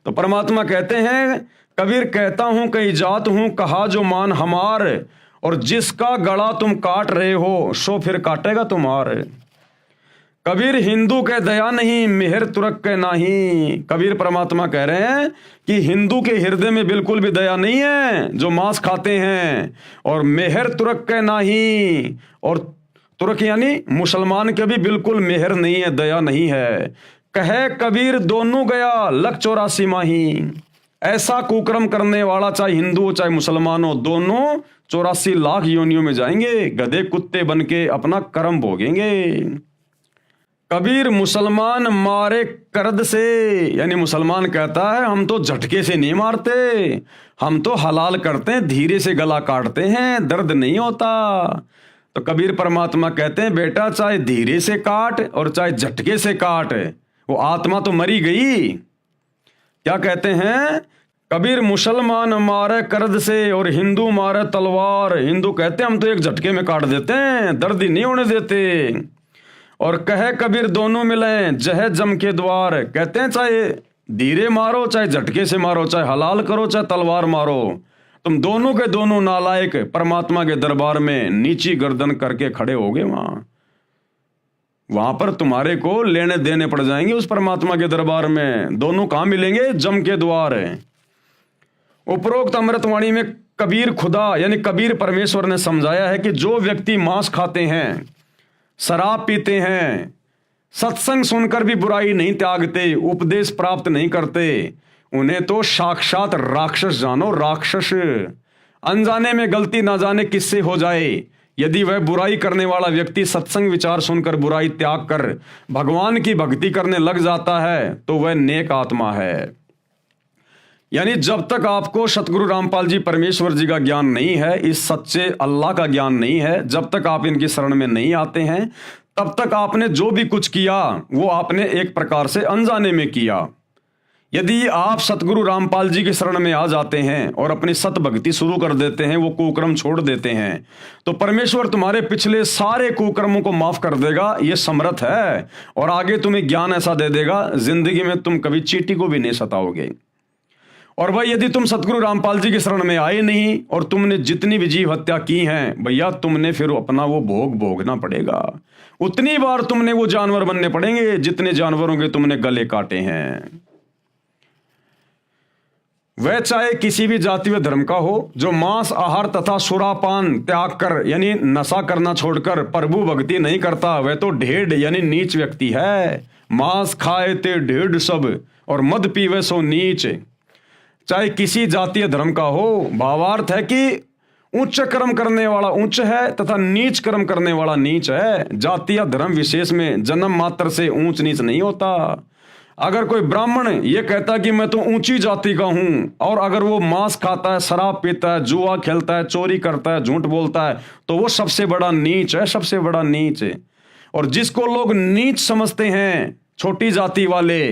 तो परमात्मा कहते हैं, कबीर कहता हूं कहीं जात हूं कहा जो मान हमार, और जिसका गला तुम काट रहे हो सो फिर काटेगा तुम्हारे। कबीर हिंदू के दया नहीं, मेहर तुरक के नाही। कबीर परमात्मा कह रहे हैं कि हिंदू के हृदय में बिल्कुल भी दया नहीं है जो मांस खाते हैं, और मेहर तुरक के नाही, और तुर्क यानी मुसलमान के भी बिल्कुल मेहर नहीं है, दया नहीं है। कहे कबीर दोनों गया लख 84 माही। ऐसा कुकर्म करने वाला चाहे हिंदू हो चाहे मुसलमान हो, दोनों 84 लाख योनियों में जाएंगे, गधे कुत्ते बन के अपना कर्म भोगेंगे। कबीर मुसलमान मारे करद से, यानी मुसलमान कहता है हम तो झटके से नहीं मारते, हम तो हलाल करते हैं, धीरे से गला काटते हैं, दर्द नहीं होता। तो कबीर परमात्मा कहते हैं बेटा चाहे धीरे से काट और चाहे झटके से काट, वो आत्मा तो मरी गई। क्या कहते हैं? कबीर मुसलमान मारे करद से और हिंदू मारे तलवार। हिंदू कहते हैं हम तो एक झटके में काट देते हैं, दर्द ही नहीं होने देते। और कहे कबीर दोनों मिले जह जम के द्वार। कहते हैं चाहे धीरे मारो चाहे झटके से मारो, चाहे हलाल करो चाहे तलवार मारो, तुम दोनों के दोनों नालायक परमात्मा के दरबार में नीची गर्दन करके खड़े होगे। वहां पर तुम्हारे को लेने देने पड़ जाएंगे उस परमात्मा के दरबार में। दोनों कहां मिलेंगे? जम के द्वार। उपरोक्त अमृतवाणी में कबीर खुदा यानी कबीर परमेश्वर ने समझाया है कि जो व्यक्ति मांस खाते हैं, शराब पीते हैं, सत्संग सुनकर भी बुराई नहीं त्यागते, उपदेश प्राप्त नहीं करते, उन्हें तो साक्षात राक्षस जानो, राक्षस। अनजाने में गलती ना जाने किससे हो जाए, यदि वह बुराई करने वाला व्यक्ति सत्संग विचार सुनकर बुराई त्याग कर भगवान की भक्ति करने लग जाता है तो वह नेक आत्मा है। यानी जब तक आपको सतगुरु रामपाल जी परमेश्वर जी का ज्ञान नहीं है, इस सच्चे अल्लाह का ज्ञान नहीं है, जब तक आप इनकी शरण में नहीं आते हैं, तब तक आपने जो भी कुछ किया वो आपने एक प्रकार से अनजाने में किया। यदि आप सतगुरु रामपाल जी की शरण में आ जाते हैं और अपनी सत भक्ति शुरू कर देते हैं, वो कुकर्म छोड़ देते हैं, तो परमेश्वर तुम्हारे पिछले सारे कुकर्मों को माफ कर देगा, ये समर्थ है। और आगे तुम्हें ज्ञान ऐसा दे देगा, जिंदगी में तुम कभी चींटी को भी नहीं सताओगे। और भाई यदि तुम सतगुरु रामपाल जी की शरण में आए नहीं और तुमने जितनी भी जीव हत्या की हैं, भैया तुमने फिर अपना वो भोग भोगना पड़ेगा। उतनी बार तुमने वो जानवर बनने पड़ेंगे जितने जानवरों के तुमने गले काटे हैं। वह चाहे किसी भी जाति व धर्म का हो, जो मांस आहार तथा सुरापान त्याग कर यानी नशा करना छोड़कर प्रभु भक्ति नहीं करता, वह तो ढेढ़ यानी नीच व्यक्ति है। मांस खाए ते ढेढ़ सब और मद पीवे सो नीच। चाहे किसी जातीय धर्म का हो, भावार्थ है कि उच्च कर्म करने वाला उच्च है तथा नीच कर्म करने वाला नीच है। जातीय धर्म विशेष में जन्म मात्र से ऊंच नीच नहीं होता। अगर कोई ब्राह्मण ये कहता कि मैं तो ऊंची जाति का हूं, और अगर वो मांस खाता है, शराब पीता है, जुआ खेलता है, चोरी करता है, झूठ बोलता है, तो वो सबसे बड़ा नीच है, सबसे बड़ा नीच है। और जिसको लोग नीच समझते हैं, छोटी जाति वाले,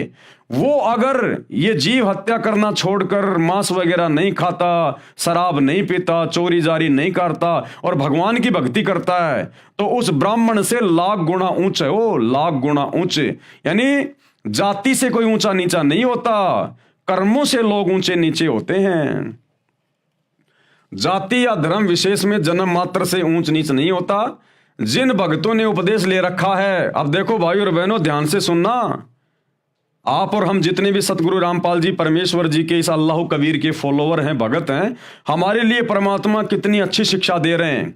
वो अगर ये जीव हत्या करना छोड़कर मांस वगैरह नहीं खाता, शराब नहीं पीता, चोरी जारी नहीं करता और भगवान की भक्ति करता है, तो उस ब्राह्मण से लाख गुना ऊंच है वो, लाख गुना ऊंच। यानी जाति से कोई ऊंचा नीचा नहीं होता, कर्मों से लोग ऊंचे नीचे होते हैं। जाति या धर्म विशेष में जन्म मात्र से ऊंच नीच नहीं होता। जिन भक्तों ने उपदेश ले रखा है, अब देखो भाई और बहनों ध्यान से सुनना, आप और हम जितने भी सतगुरु रामपाल जी परमेश्वर जी के इस अल्लाह कबीर के फॉलोवर हैं, भगत हैं, हमारे लिए परमात्मा कितनी अच्छी शिक्षा दे रहे हैं।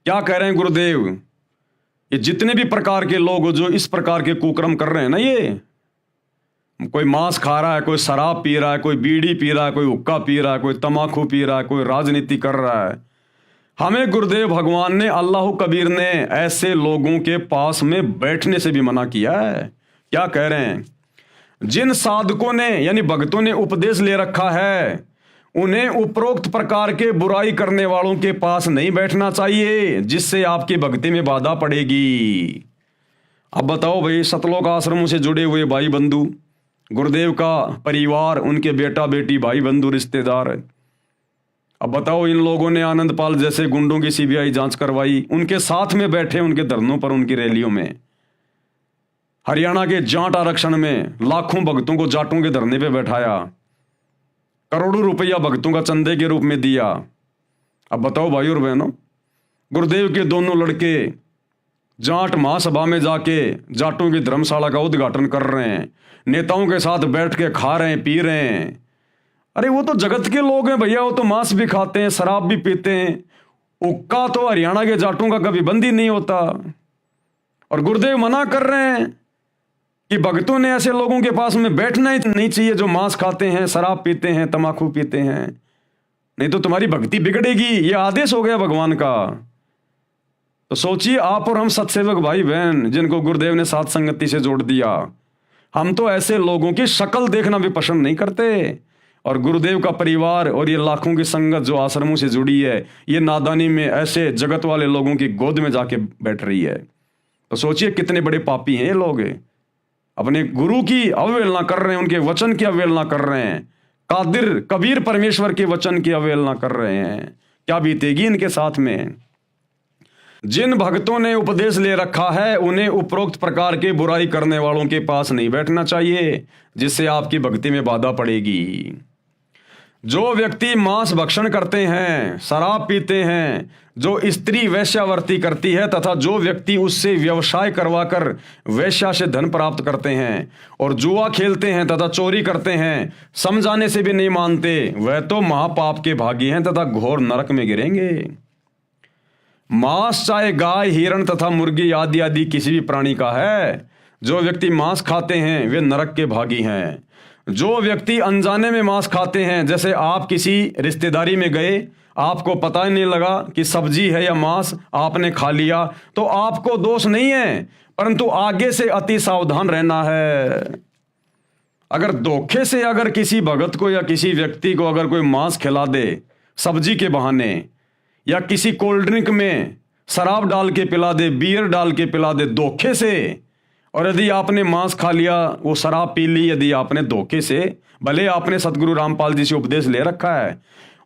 क्या कह रहे हैं गुरुदेव? ये जितने भी प्रकार के लोग जो इस प्रकार के कुकर्म कर रहे हैं ना, ये कोई मांस खा रहा है, कोई शराब पी रहा है, कोई बीड़ी पी रहा है, कोई हुक्का पी रहा है, कोई तमाकू पी रहा है, कोई राजनीति कर रहा है, हमें गुरुदेव भगवान ने, अल्लाह कबीर ने ऐसे लोगों के पास में बैठने से भी मना किया है। क्या कह रहे हैं? जिन साधकों ने यानी भक्तों ने उपदेश ले रखा है, उन्हें उपरोक्त प्रकार के बुराई करने वालों के पास नहीं बैठना चाहिए, जिससे आपकी भक्ति में बाधा पड़ेगी। अब बताओ भाई, सतलोक आश्रमों से जुड़े हुए भाई बंधु, गुरुदेव का परिवार, उनके बेटा बेटी, भाई बंधु, रिश्तेदार, अब बताओ इन लोगों ने आनंदपाल जैसे गुंडों की सीबीआई जांच करवाई, उनके साथ में बैठे, उनके धरनों पर, उनकी रैलियों में। हरियाणा के जाट आरक्षण में लाखों भक्तों को जाटों के धरने पे बैठाया, करोड़ों रुपया भक्तों का चंदे के रूप में दिया। अब बताओ भाई और बहनों, गुरुदेव के दोनों लड़के जाट महासभा में जाके जाटों की धर्मशाला का उद्घाटन कर रहे हैं, नेताओं के साथ बैठ के खा रहे हैं, पी रहे हैं। अरे वो तो जगत के लोग हैं भैया, वो तो मांस भी खाते हैं, शराब भी पीते हैं। उक्का तो हरियाणा के जाटों का कभी बंद ही नहीं होता। और गुरुदेव मना कर रहे हैं कि भक्तों ने ऐसे लोगों के पास में बैठना ही नहीं चाहिए जो मांस खाते हैं, शराब पीते हैं, तम्बाकू पीते हैं, नहीं तो तुम्हारी भक्ति बिगड़ेगी। ये आदेश हो गया भगवान का। तो सोचिए आप और हम सत्सेवक भाई बहन जिनको गुरुदेव ने साथ संगति से जोड़ दिया, हम तो ऐसे लोगों की शक्ल देखना भी पसंद नहीं करते। और गुरुदेव का परिवार और ये लाखों की संगत जो आश्रमों से जुड़ी है, ये नादानी में ऐसे जगत वाले लोगों की गोद में जाके बैठ रही है। तो सोचिए कितने बड़े पापी हैं ये लोग। अपने गुरु की अवहेलना कर रहे हैं, उनके वचन की अवहेलना कर रहे हैं, कादिर कबीर परमेश्वर के वचन की अवहेलना कर रहे हैं। क्या बीतेगी इनके साथ में। जिन भक्तों ने उपदेश ले रखा है उन्हें उपरोक्त प्रकार के बुराई करने वालों के पास नहीं बैठना चाहिए, जिससे आपकी भक्ति में बाधा पड़ेगी। जो व्यक्ति मांस भक्षण करते हैं, शराब पीते हैं, जो स्त्री वैश्यावर्ती करती है तथा जो व्यक्ति उससे व्यवसाय करवाकर वैश्या से धन प्राप्त करते हैं और जुआ खेलते हैं तथा चोरी करते हैं, समझाने से भी नहीं मानते, वह तो महापाप के भागी हैं तथा घोर नरक में गिरेंगे। मांस चाहे गाय, हिरण तथा मुर्गी आदि आदि किसी भी प्राणी का है, जो व्यक्ति मांस खाते हैं वे नरक के भागी हैं। जो व्यक्ति अनजाने में मांस खाते हैं, जैसे आप किसी रिश्तेदारी में गए, आपको पता ही नहीं लगा कि सब्जी है या मांस, आपने खा लिया, तो आपको दोष नहीं है, परंतु आगे से अति सावधान रहना है। अगर धोखे से अगर किसी भगत को या किसी व्यक्ति को अगर कोई मांस खिला दे सब्जी के बहाने, या किसी कोल्ड ड्रिंक में शराब डाल के पिला दे, बियर डाल के पिला दे धोखे से, और यदि आपने मांस खा लिया, वो शराब पी ली, यदि आपने धोखे से, भले आपने सतगुरु रामपाल जी से उपदेश ले रखा है,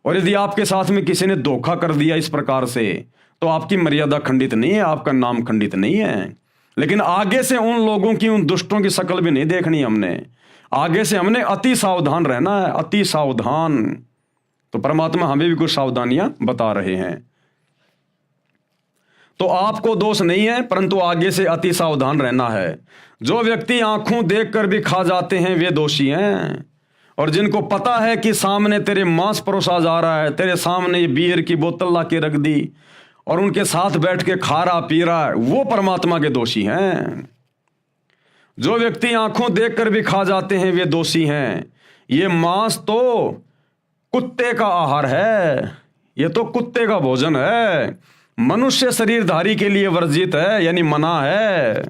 और यदि आपके साथ में किसी ने धोखा कर दिया इस प्रकार से, तो आपकी मर्यादा खंडित नहीं है, आपका नाम खंडित नहीं है। लेकिन आगे से उन लोगों की, उन दुष्टों की शक्ल भी नहीं देखनी हमने। आगे से हमने अति सावधान रहना है, अति सावधान। तो परमात्मा हमें भी कुछ सावधानियां बता रहे हैं। तो आपको दोष नहीं है, परंतु आगे से अति सावधान रहना है। जो व्यक्ति आंखों देखकर भी खा जाते हैं वे दोषी हैं, और जिनको पता है कि सामने तेरे मांस परोसा जा रहा है, तेरे सामने ये बियर की बोतल ला के रख दी और उनके साथ बैठ के खा रहा पी रहा है, वो परमात्मा के दोषी हैं। जो व्यक्ति आंखों देखकर भी खा जाते हैं वे दोषी हैं। ये मांस तो कुत्ते का आहार है, ये तो कुत्ते का भोजन है, मनुष्य शरीरधारी के लिए वर्जित है, यानी मना है।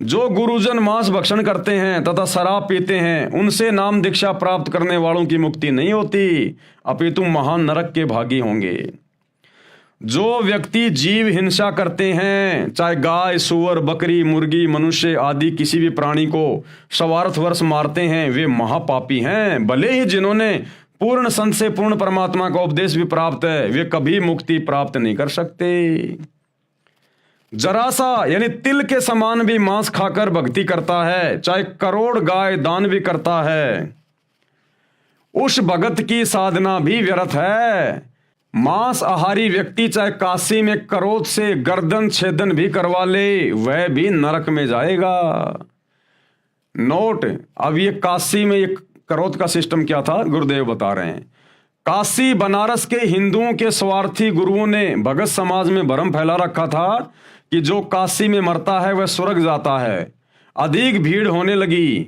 जो गुरुजन मांस भक्षण करते हैं तथा शराब पीते हैं, उनसे नाम दीक्षा प्राप्त करने वालों की मुक्ति नहीं होती, अपितु महान नरक के भागी होंगे। जो व्यक्ति जीव हिंसा करते हैं, चाहे गाय, सुअर, बकरी, मुर्गी, मनुष्य आदि किसी भी प्राणी को स्वार्थवश मारते हैं, वे महापापी हैं। भले ही जिन्होंने पूर्ण संत से पूर्ण परमात्मा का उपदेश भी प्राप्त है, वे कभी मुक्ति प्राप्त नहीं कर सकते। जरा सा यानी तिल के समान भी मांस खाकर भक्ति करता है, चाहे करोड़ गाय दान भी करता है, उस भगत की साधना भी व्यर्थ है। मांस आहारी व्यक्ति चाहे काशी में करोध से गर्दन छेदन भी करवा ले, वह भी नरक में जाएगा। नोट, अब ये काशी में एक करोध का सिस्टम क्या था गुरुदेव बता रहे हैं। काशी बनारस के हिंदुओं के स्वार्थी गुरुओं ने भगत समाज में भ्रम फैला रखा था कि जो काशी में मरता है वह स्वर्ग जाता है। अधिक भीड़ होने लगी,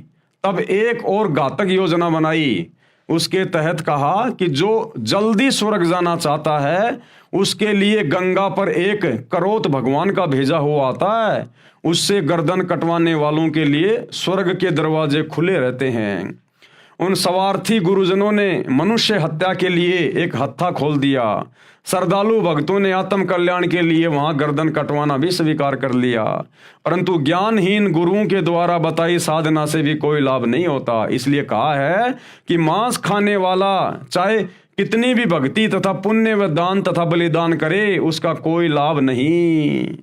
तब एक और घातक योजना बनाई। उसके तहत कहा कि जो जल्दी स्वर्ग जाना चाहता है उसके लिए गंगा पर एक करोत भगवान का भेजा हुआ आता है, उससे गर्दन कटवाने वालों के लिए स्वर्ग के दरवाजे खुले रहते हैं। उन स्वार्थी गुरुजनों ने मनुष्य हत्या के लिए एक हत्था खोल दिया। श्रद्धालु भक्तों ने आत्म कल्याण के लिए वहां गर्दन कटवाना भी स्वीकार कर लिया, परंतु ज्ञानहीन गुरुओं के द्वारा बताई साधना से भी कोई लाभ नहीं होता। इसलिए कहा है कि मांस खाने वाला चाहे कितनी भी भक्ति तथा पुण्य व दान तथा बलिदान करे, उसका कोई लाभ नहीं।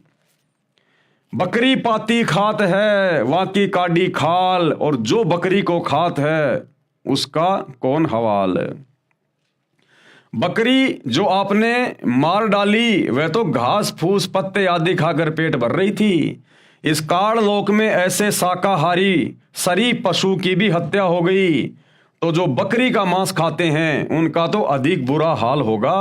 बकरी पाती खात है, वाकी काडी खाल, और जो बकरी को खात है उसका कौन हवाल। बकरी जो आपने मार डाली वह तो घास फूस पत्ते आदि खाकर पेट भर रही थी। इस काल लोक में ऐसे शाकाहारी शरीफ पशु की भी हत्या हो गई तो जो बकरी का मांस खाते हैं उनका तो अधिक बुरा हाल होगा।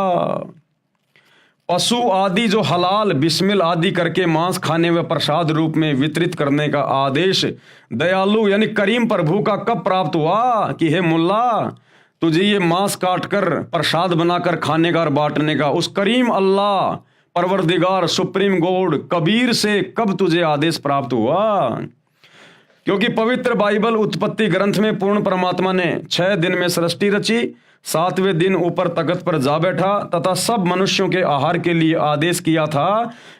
पशु आदि जो हलाल बिस्मिल आदि करके मांस खाने व प्रसाद रूप में वितरित करने का आदेश दयालु यानी करीम प्रभु का कब प्राप्त हुआ कि हे मुल्ला, तुझे ये मांस काटकर प्रसाद बनाकर खाने का और बांटने का उस करीम अल्लाह परवरदिगार सुप्रीम गॉड कबीर से कब तुझे आदेश प्राप्त हुआ? क्योंकि पवित्र बाइबल उत्पत्ति ग्रंथ में पूर्ण परमात्मा ने 6 दिन में सृष्टि रची, 7वें दिन ऊपर तख्त पर जा बैठा तथा सब मनुष्यों के आहार के लिए आदेश किया था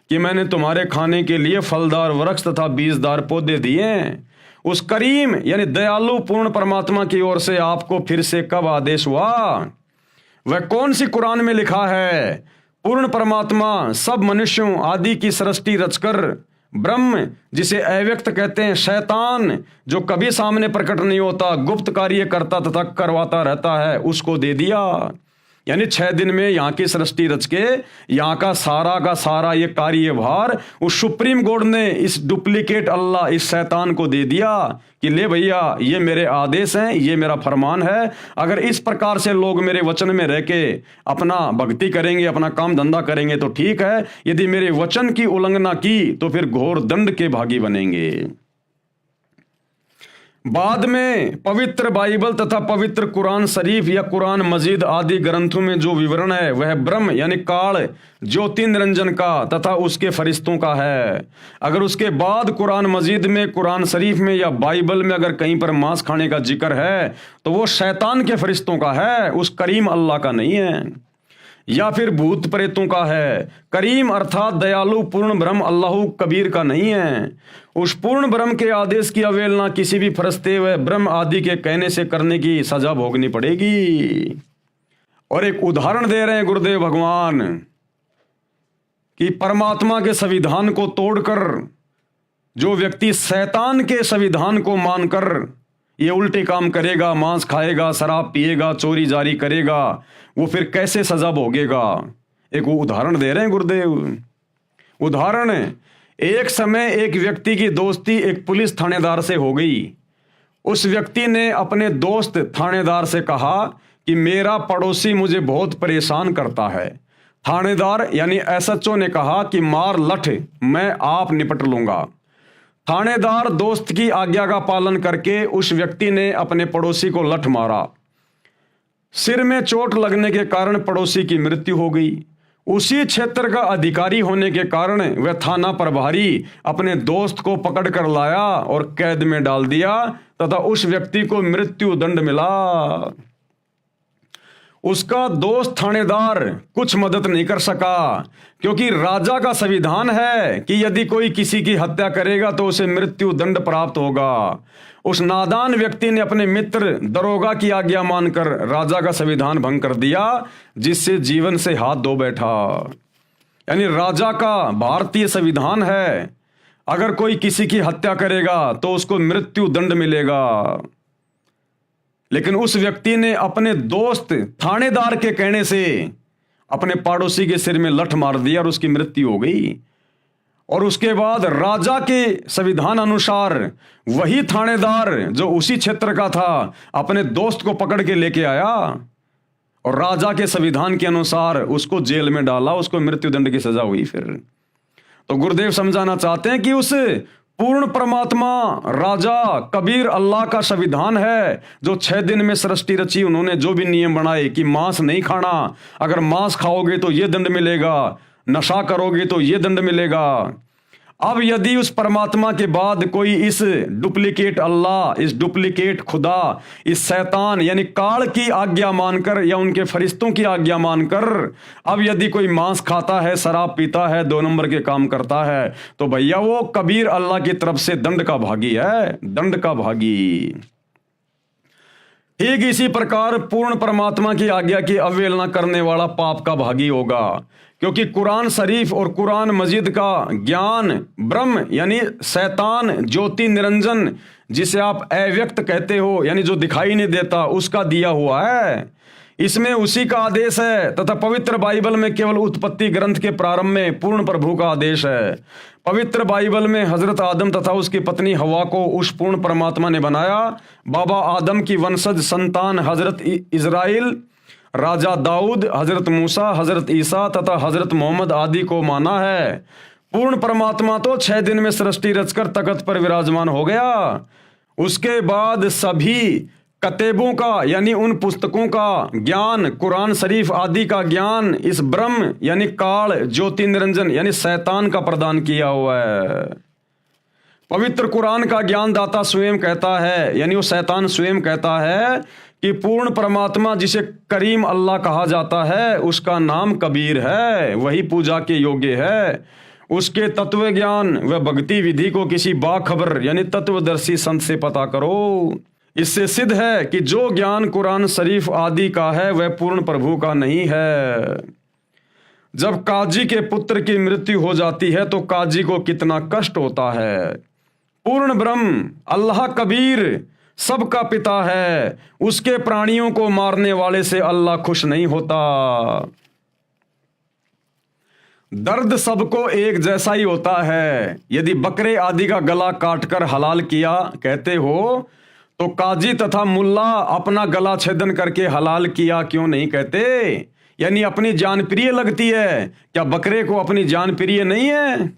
कि मैंने तुम्हारे खाने के लिए फलदार वृक्ष तथा बीजदार पौधे दिए। उस करीम यानी दयालु पूर्ण परमात्मा की ओर से आपको फिर से कब आदेश हुआ? वह कौन सी कुरान में लिखा है? पूर्ण परमात्मा सब मनुष्यों आदि की सृष्टि रचकर ब्रह्म जिसे अव्यक्त कहते हैं, शैतान जो कभी सामने प्रकट नहीं होता, गुप्त कार्य करता तथा करवाता रहता है, उसको दे दिया। यानी 6 दिन में यहाँ की सृष्टि रच के यहाँ का सारा ये कार्यभार उस सुप्रीम गॉड ने इस डुप्लीकेट अल्लाह इस शैतान को दे दिया कि ले भैया, ये मेरे आदेश हैं, ये मेरा फरमान है। अगर इस प्रकार से लोग मेरे वचन में रह के अपना भक्ति करेंगे, अपना काम धंधा करेंगे तो ठीक है, यदि मेरे वचन की उल्लंघना की तो फिर घोर दंड के भागी बनेंगे। बाद में पवित्र बाइबल तथा पवित्र कुरान शरीफ या कुरान मजीद आदि ग्रंथों में जो विवरण है वह ब्रह्म यानी काल ज्योति निरंजन का तथा उसके फरिश्तों का है। अगर उसके बाद कुरान मजीद में, कुरान शरीफ में या बाइबल में अगर कहीं पर मांस खाने का जिक्र है तो वो शैतान के फरिश्तों का है, उस करीम अल्लाह का नहीं है। या फिर भूत प्रेतों का है। करीम अर्थात दयालु पूर्ण ब्रह्म अल्लाह कबीर का नहीं है। उस पूर्ण ब्रह्म के आदेश की अवहेलना किसी भी फरिश्ते व ब्रह्म आदि के कहने से करने की सजा भोगनी पड़ेगी। और एक उदाहरण दे रहे हैं गुरुदेव भगवान कि परमात्मा के संविधान को तोड़कर जो व्यक्ति शैतान के संविधान को मानकर ये उल्टे काम करेगा, मांस खाएगा, शराब पिएगा, चोरी जारी करेगा, वो फिर कैसे सजा भोगेगा। एक उदाहरण दे रहे हैं गुरुदेव। उदाहरण, एक समय एक व्यक्ति की दोस्ती एक पुलिस थानेदार से हो गई। उस व्यक्ति ने अपने दोस्त थानेदार से कहा कि मेरा पड़ोसी मुझे बहुत परेशान करता है। थानेदार यानी एसएचओ ने कहा कि मार लठ, मैं आप निपट लूंगा। थानेदार दोस्त की आज्ञा का पालन करके उस व्यक्ति ने अपने पड़ोसी को लठ मारा। सिर में चोट लगने के कारण पड़ोसी की मृत्यु हो गई। उसी क्षेत्र का अधिकारी होने के कारण वह थाना प्रभारी अपने दोस्त को पकड़ कर लाया और कैद में डाल दिया तथा उस व्यक्ति को मृत्यु दंड मिला। उसका दोस्त थानेदार कुछ मदद नहीं कर सका, क्योंकि राजा का संविधान है कि यदि कोई किसी की हत्या करेगा तो उसे मृत्यु दंड प्राप्त होगा। उस नादान व्यक्ति ने अपने मित्र दरोगा की आज्ञा मानकर राजा का संविधान भंग कर दिया, जिससे जीवन से हाथ धो बैठा। यानी राजा का भारतीय संविधान है, अगर कोई किसी की हत्या करेगा तो उसको मृत्यु दंड मिलेगा। लेकिन उस व्यक्ति ने अपने दोस्त थानेदार के कहने से अपने पड़ोसी के सिर में लठ मार दिया और उसकी मृत्यु हो गई। और उसके बाद राजा के संविधान अनुसार वही थानेदार जो उसी क्षेत्र का था अपने दोस्त को पकड़ के लेके आया और राजा के संविधान के अनुसार उसको जेल में डाला, उसको मृत्युदंड की सजा हुई। फिर तो गुरुदेव समझाना चाहते हैं कि उस पूर्ण परमात्मा राजा कबीर अल्लाह का संविधान है जो 6 दिन में सृष्टि रची। उन्होंने जो भी नियम बनाए कि मांस नहीं खाना, अगर मांस खाओगे तो ये दंड मिलेगा, नशा करोगे तो ये दंड मिलेगा। अब यदि उस परमात्मा के बाद कोई इस डुप्लीकेट अल्लाह, इस डुप्लीकेट खुदा, इस शैतान यानी काल की आज्ञा मानकर या उनके फरिश्तों की आज्ञा मानकर अब यदि कोई मांस खाता है, शराब पीता है, 2 नंबर के काम करता है, तो भैया वो कबीर अल्लाह की तरफ से दंड का भागी है, दंड का भागी। ठीक इसी प्रकार पूर्ण परमात्मा की आज्ञा की अवहेलना करने वाला पाप का भागी होगा, क्योंकि कुरान शरीफ और कुरान मजीद का ज्ञान ब्रह्म यानी शैतान ज्योति निरंजन जिसे आप अव्यक्त कहते हो, यानी जो दिखाई नहीं देता, उसका दिया हुआ है। इसमें उसी का आदेश है तथा पवित्र बाइबल में केवल उत्पत्ति ग्रंथ के प्रारंभ में पूर्ण प्रभु का आदेश है। पवित्र बाइबल में हजरत आदम तथा उसकी पत्नी हवा को उस पूर्ण परमात्मा ने बनाया। बाबा आदम की वंशज संतान हजरत इजराइल, राजा दाऊद, हजरत मूसा, हजरत ईसा तथा हजरत मोहम्मद आदि को माना है। पूर्ण परमात्मा तो 6 दिन में सृष्टि रचकर तख्त पर विराजमान हो गया। उसके बाद सभी कतेबों का यानी उन पुस्तकों का ज्ञान, कुरान शरीफ आदि का ज्ञान इस ब्रह्म यानी काल ज्योति निरंजन यानी शैतान का प्रदान किया हुआ है। पवित्र कुरान का ज्ञान दाता स्वयं कहता है, यानी वो शैतान स्वयं कहता है कि पूर्ण परमात्मा जिसे करीम अल्लाह कहा जाता है उसका नाम कबीर है, वही पूजा के योग्य है। उसके तत्व ज्ञान व भक्ति विधि को किसी बाखबर यानी तत्वदर्शी संत से पता करो। इससे सिद्ध है कि जो ज्ञान कुरान शरीफ आदि का है वह पूर्ण प्रभु का नहीं है। जब काजी के पुत्र की मृत्यु हो जाती है तो काजी को कितना कष्ट होता है। पूर्ण ब्रह्म अल्लाह कबीर सबका पिता है, उसके प्राणियों को मारने वाले से अल्लाह खुश नहीं होता। दर्द सबको एक जैसा ही होता है। यदि बकरे आदि का गला काटकर हलाल किया कहते हो तो काजी तथा मुल्ला अपना गला छेदन करके हलाल किया क्यों नहीं कहते? यानी अपनी जान प्रिय लगती है, क्या बकरे को अपनी जान प्रिय नहीं है?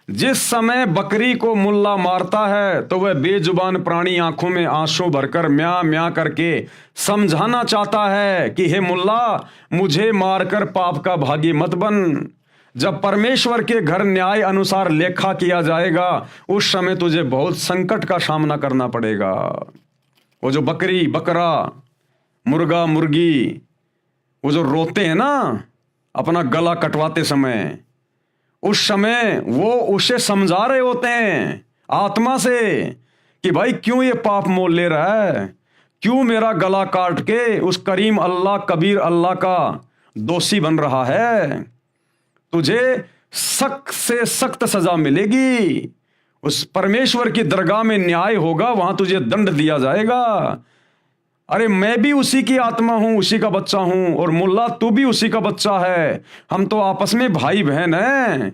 जिस समय बकरी को मुल्ला मारता है तो वह बेजुबान प्राणी आंखों में आंसू भरकर म्या म्या करके समझाना चाहता है कि हे मुल्ला, मुझे मारकर पाप का भागी मत बन। जब परमेश्वर के घर न्याय अनुसार लेखा किया जाएगा उस समय तुझे बहुत संकट का सामना करना पड़ेगा। वो जो बकरी, बकरा, मुर्गा, मुर्गी वो जो रोते हैं ना अपना गला कटवाते समय, उस समय वो उसे समझा रहे होते हैं आत्मा से कि भाई क्यों ये पाप मोल ले रहा है, क्यों मेरा गला काट के उस करीम अल्लाह कबीर अल्लाह का दोषी बन रहा है। तुझे सख्त से सख्त सजा मिलेगी। उस परमेश्वर की दरगाह में न्याय होगा, वहां तुझे दंड दिया जाएगा। अरे मैं भी उसी की आत्मा हूं, उसी का बच्चा हूं, और मुल्ला तू भी उसी का बच्चा है। हम तो आपस में भाई बहन हैं।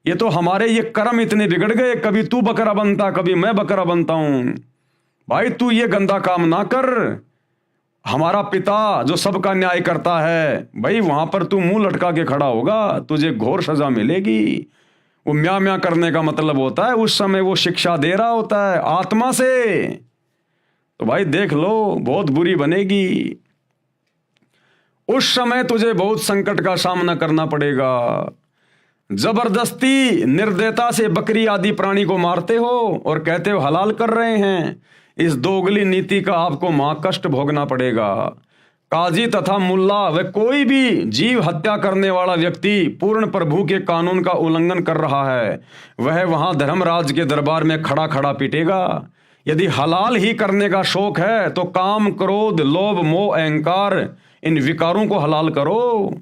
ये तो हमारे ये कर्म इतने बिगड़ गए, कभी तू बकरा बनता, कभी मैं बकरा बनता हूं। भाई तू ये गंदा काम ना कर। हमारा पिता जो सबका न्याय करता है, भाई वहां पर तू मुंह लटका के खड़ा होगा, तुझे घोर सजा मिलेगी। वो म्या म्या करने का मतलब होता है उस समय वो शिक्षा दे रहा होता है आत्मा से। तो भाई देख लो, बहुत बुरी बनेगी। उस समय तुझे बहुत संकट का सामना करना पड़ेगा। जबरदस्ती निर्दयता से बकरी आदि प्राणी को मारते हो और कहते हो हलाल कर रहे हैं। इस दोगली नीति का आपको महाकष्ट भोगना पड़ेगा। काजी तथा मुल्ला व कोई भी जीव हत्या करने वाला व्यक्ति पूर्ण प्रभु के कानून का उल्लंघन कर रहा है, वह वहां धर्मराज के दरबार में खड़ा खड़ा पीटेगा। यदि हलाल ही करने का शौक है तो काम, क्रोध, लोभ, मोह, अहंकार इन विकारों को हलाल करो।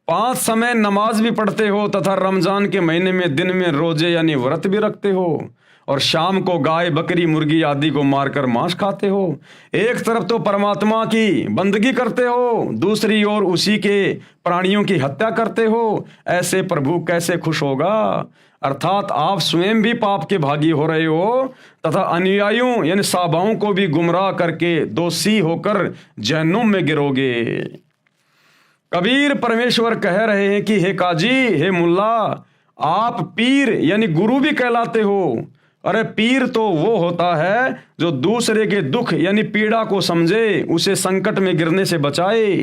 5 समय नमाज भी पढ़ते हो तथा रमजान के महीने में दिन में रोजे यानी व्रत भी रखते हो, और शाम को गाय, बकरी, मुर्गी आदि को मारकर मांस खाते हो। एक तरफ तो परमात्मा की बंदगी करते हो, दूसरी ओर उसी के प्राणियों की हत्या करते हो। ऐसे प्रभु कैसे खुश होगा? अर्थात आप स्वयं भी पाप के भागी हो रहे हो तथा अनुयायियों यानी साबाओं को भी गुमराह करके दोषी होकर जहन्नुम में गिरोगे। कबीर परमेश्वर कह रहे हैं कि हे काजी, हे मुल्ला, आप पीर यानी गुरु भी कहलाते हो। अरे पीर तो वो होता है जो दूसरे के दुख यानी पीड़ा को समझे, उसे संकट में गिरने से बचाए,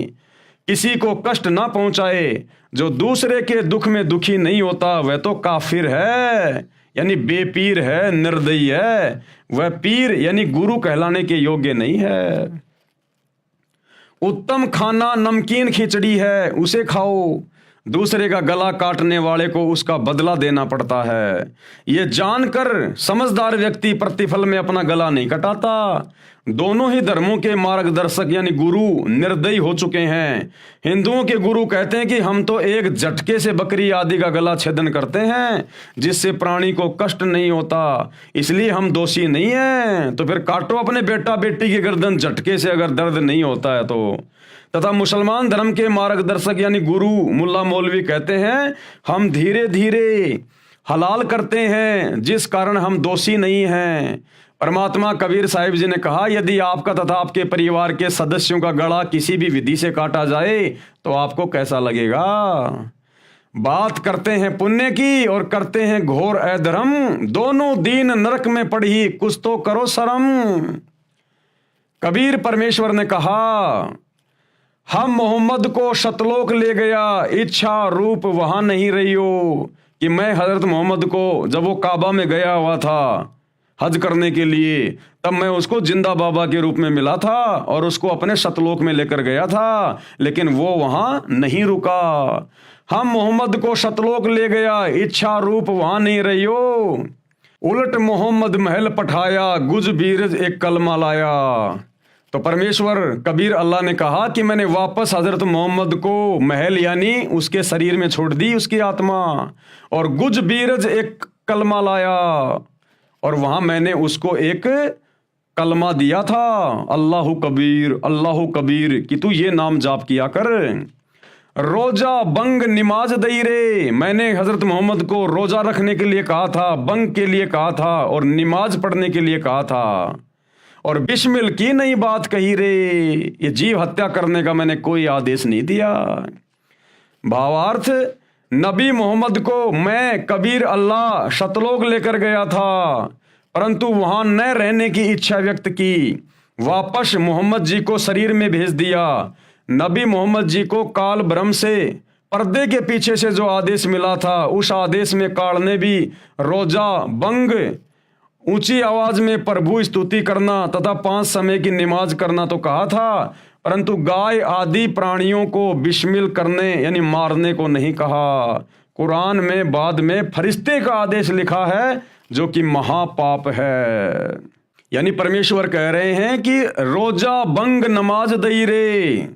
किसी को कष्ट ना पहुंचाए। जो दूसरे के दुख में दुखी नहीं होता वह तो काफिर है, यानी बेपीर है, निर्दयी है। वह पीर यानी गुरु कहलाने के योग्य नहीं है। उत्तम खाना नमकीन खिचड़ी है, उसे खाओ। दूसरे का गला काटने वाले को उसका बदला देना पड़ता है। ये जानकर समझदार व्यक्ति प्रतिफल में अपना गला नहीं कटाता। दोनों ही धर्मों के मार्गदर्शक यानी गुरु निर्दयी हो चुके हैं। हिंदुओं के गुरु कहते हैं कि हम तो एक झटके से बकरी आदि का गला छेदन करते हैं जिससे प्राणी को कष्ट नहीं होता, इसलिए हम दोषी नहीं हैं। तो फिर काटो अपने बेटा बेटी की गर्दन झटके से अगर दर्द नहीं होता है तो। तथा मुसलमान धर्म के मार्गदर्शक यानी गुरु मुल्ला मौलवी कहते हैं हम धीरे धीरे हलाल करते हैं जिस कारण हम दोषी नहीं हैं। परमात्मा कबीर साहिब जी ने कहा यदि आपका तथा आपके परिवार के सदस्यों का गला किसी भी विधि से काटा जाए तो आपको कैसा लगेगा। बात करते हैं पुण्य की और करते हैं घोर अधर्म, दोनों दीन नरक में पड़ी कुछ तो करो शर्म। कबीर परमेश्वर ने कहा हम मोहम्मद को शतलोक ले गया, इच्छा रूप वहां नहीं रही हो। कि मैं हजरत मोहम्मद को जब वो काबा में गया हुआ था हज करने के लिए, तब मैं उसको जिंदा बाबा के रूप में मिला था और उसको अपने शतलोक में लेकर गया था, लेकिन वो वहां नहीं रुका। हम मोहम्मद को शतलोक ले गया, इच्छा रूप वहां नहीं रही हो। उलट मोहम्मद महल पठाया, गुज बीरज एक कलमा लाया। तो परमेश्वर कबीर अल्लाह ने कहा कि मैंने वापस हजरत मोहम्मद को महल यानी उसके शरीर में छोड़ दी उसकी आत्मा, और गुज बीरज एक कलमा लाया, और वहां मैंने उसको एक कलमा दिया था, अल्लाहु कबीर कि तू ये नाम जाप किया कर। रोजा बंग निमाज दई रे, मैंने हजरत मोहम्मद को रोजा रखने के लिए कहा था, बंग के लिए कहा था और निमाज पढ़ने के लिए कहा था, और बिस्मिल की नई बात कही रे, ये जीव हत्या करने का मैंने कोई आदेश नहीं दिया। भावार्थ नबी मोहम्मद को मैं कबीर अल्लाह शतलोक लेकर गया था, परंतु वहां न रहने की इच्छा व्यक्त की, वापस मोहम्मद जी को शरीर में भेज दिया। नबी मोहम्मद जी को काल ब्रह्म से पर्दे के पीछे से जो आदेश मिला था, उस आदेश में काल ने भी रोजा बंग, ऊंची आवाज में प्रभु स्तुति करना तथा 5 समय की नमाज करना तो कहा था, परंतु गाय आदि प्राणियों को बिस्मिल करने यानी मारने को नहीं कहा। कुरान में बाद में फरिश्ते का आदेश लिखा है जो कि महापाप है। यानी परमेश्वर कह रहे हैं कि रोजा बंग नमाज दई रे,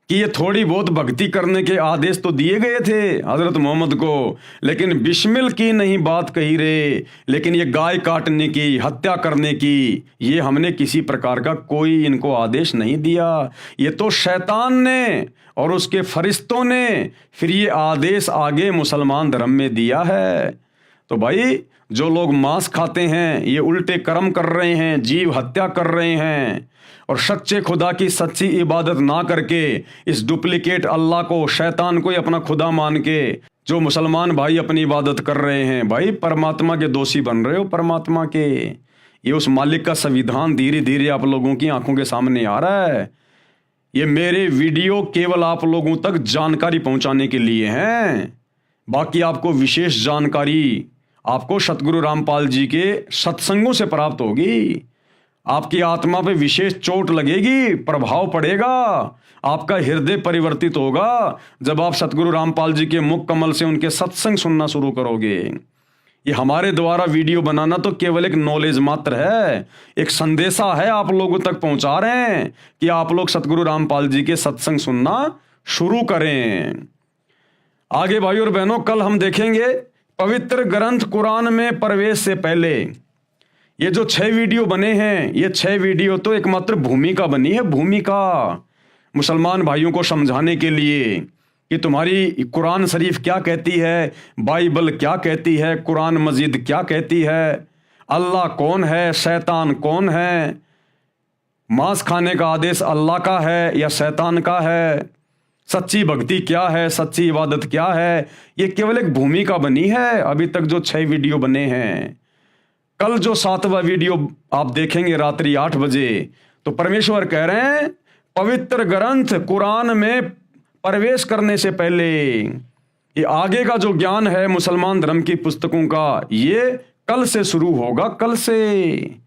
कि ये थोड़ी बहुत भक्ति करने के आदेश तो दिए गए थे हजरत मोहम्मद को, लेकिन बिस्मिल की नहीं बात कही रे, लेकिन ये गाय काटने की, हत्या करने की, ये हमने किसी प्रकार का कोई इनको आदेश नहीं दिया। ये तो शैतान ने और उसके फरिश्तों ने फिर ये आदेश आगे मुसलमान धर्म में दिया है। तो भाई जो लोग मांस खाते हैं ये उल्टे कर्म कर रहे हैं, जीव हत्या कर रहे हैं, और सच्चे खुदा की सच्ची इबादत ना करके इस डुप्लीकेट अल्लाह को, शैतान को ही अपना खुदा मान के जो मुसलमान भाई अपनी इबादत कर रहे हैं, भाई परमात्मा के दोषी बन रहे हो। परमात्मा के ये उस मालिक का संविधान धीरे धीरे आप लोगों की आंखों के सामने आ रहा है। ये मेरे वीडियो केवल आप लोगों तक जानकारी पहुंचाने के लिए हैं, बाकी आपको विशेष जानकारी आपको सतगुरु रामपाल जी के सत्संगों से प्राप्त होगी। आपकी आत्मा पे विशेष चोट लगेगी, प्रभाव पड़ेगा, आपका हृदय परिवर्तित होगा जब आप सतगुरु रामपाल जी के मुख कमल से उनके सत्संग सुनना शुरू करोगे। ये हमारे द्वारा वीडियो बनाना तो केवल एक नॉलेज मात्र है, एक संदेशा है आप लोगों तक पहुंचा रहे हैं कि आप लोग सतगुरु रामपाल जी के सत्संग सुनना शुरू करें। आगे भाई और बहनों, कल हम देखेंगे पवित्र ग्रंथ कुरान में प्रवेश से पहले ये जो 6 वीडियो बने हैं, ये 6 वीडियो तो एकमात्र भूमिका बनी है, भूमिका मुसलमान भाइयों को समझाने के लिए कि तुम्हारी कुरान शरीफ क्या कहती है, बाइबल क्या कहती है, कुरान मजीद क्या कहती है, अल्लाह कौन है, शैतान कौन है, मांस खाने का आदेश अल्लाह का है या शैतान का है, सच्ची भक्ति क्या है, सच्ची इबादत क्या है। ये केवल एक भूमिका बनी है अभी तक जो 6 वीडियो बने हैं। कल जो 7वां वीडियो आप देखेंगे रात्रि 8 बजे, तो परमेश्वर कह रहे हैं पवित्र ग्रंथ कुरान में प्रवेश करने से पहले ये आगे का जो ज्ञान है मुसलमान धर्म की पुस्तकों का, ये कल से शुरू होगा, कल से।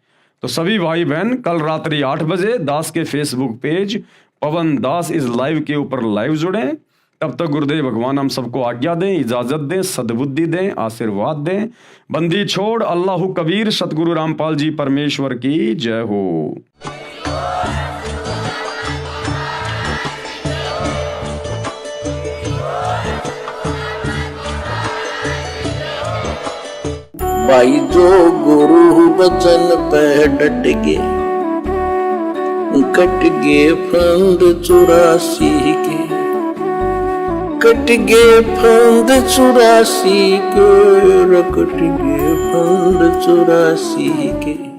तो सभी भाई बहन कल रात्रि 8 बजे दास के Facebook page Pawan Das is live के ऊपर लाइव जुड़ें। तब तक गुरुदेव भगवान हम सबको आज्ञा दें, इजाजत दें, सद्बुद्धि दें, आशीर्वाद दें। बंदी छोड़ अल्लाह कबीर, सतगुरु रामपाल जी परमेश्वर की जय हो। भाई जो गुरु बचन पे डट गए, कट गए फंद 84 के, कट गए फंद 84 के, कट गए फंद 84 के।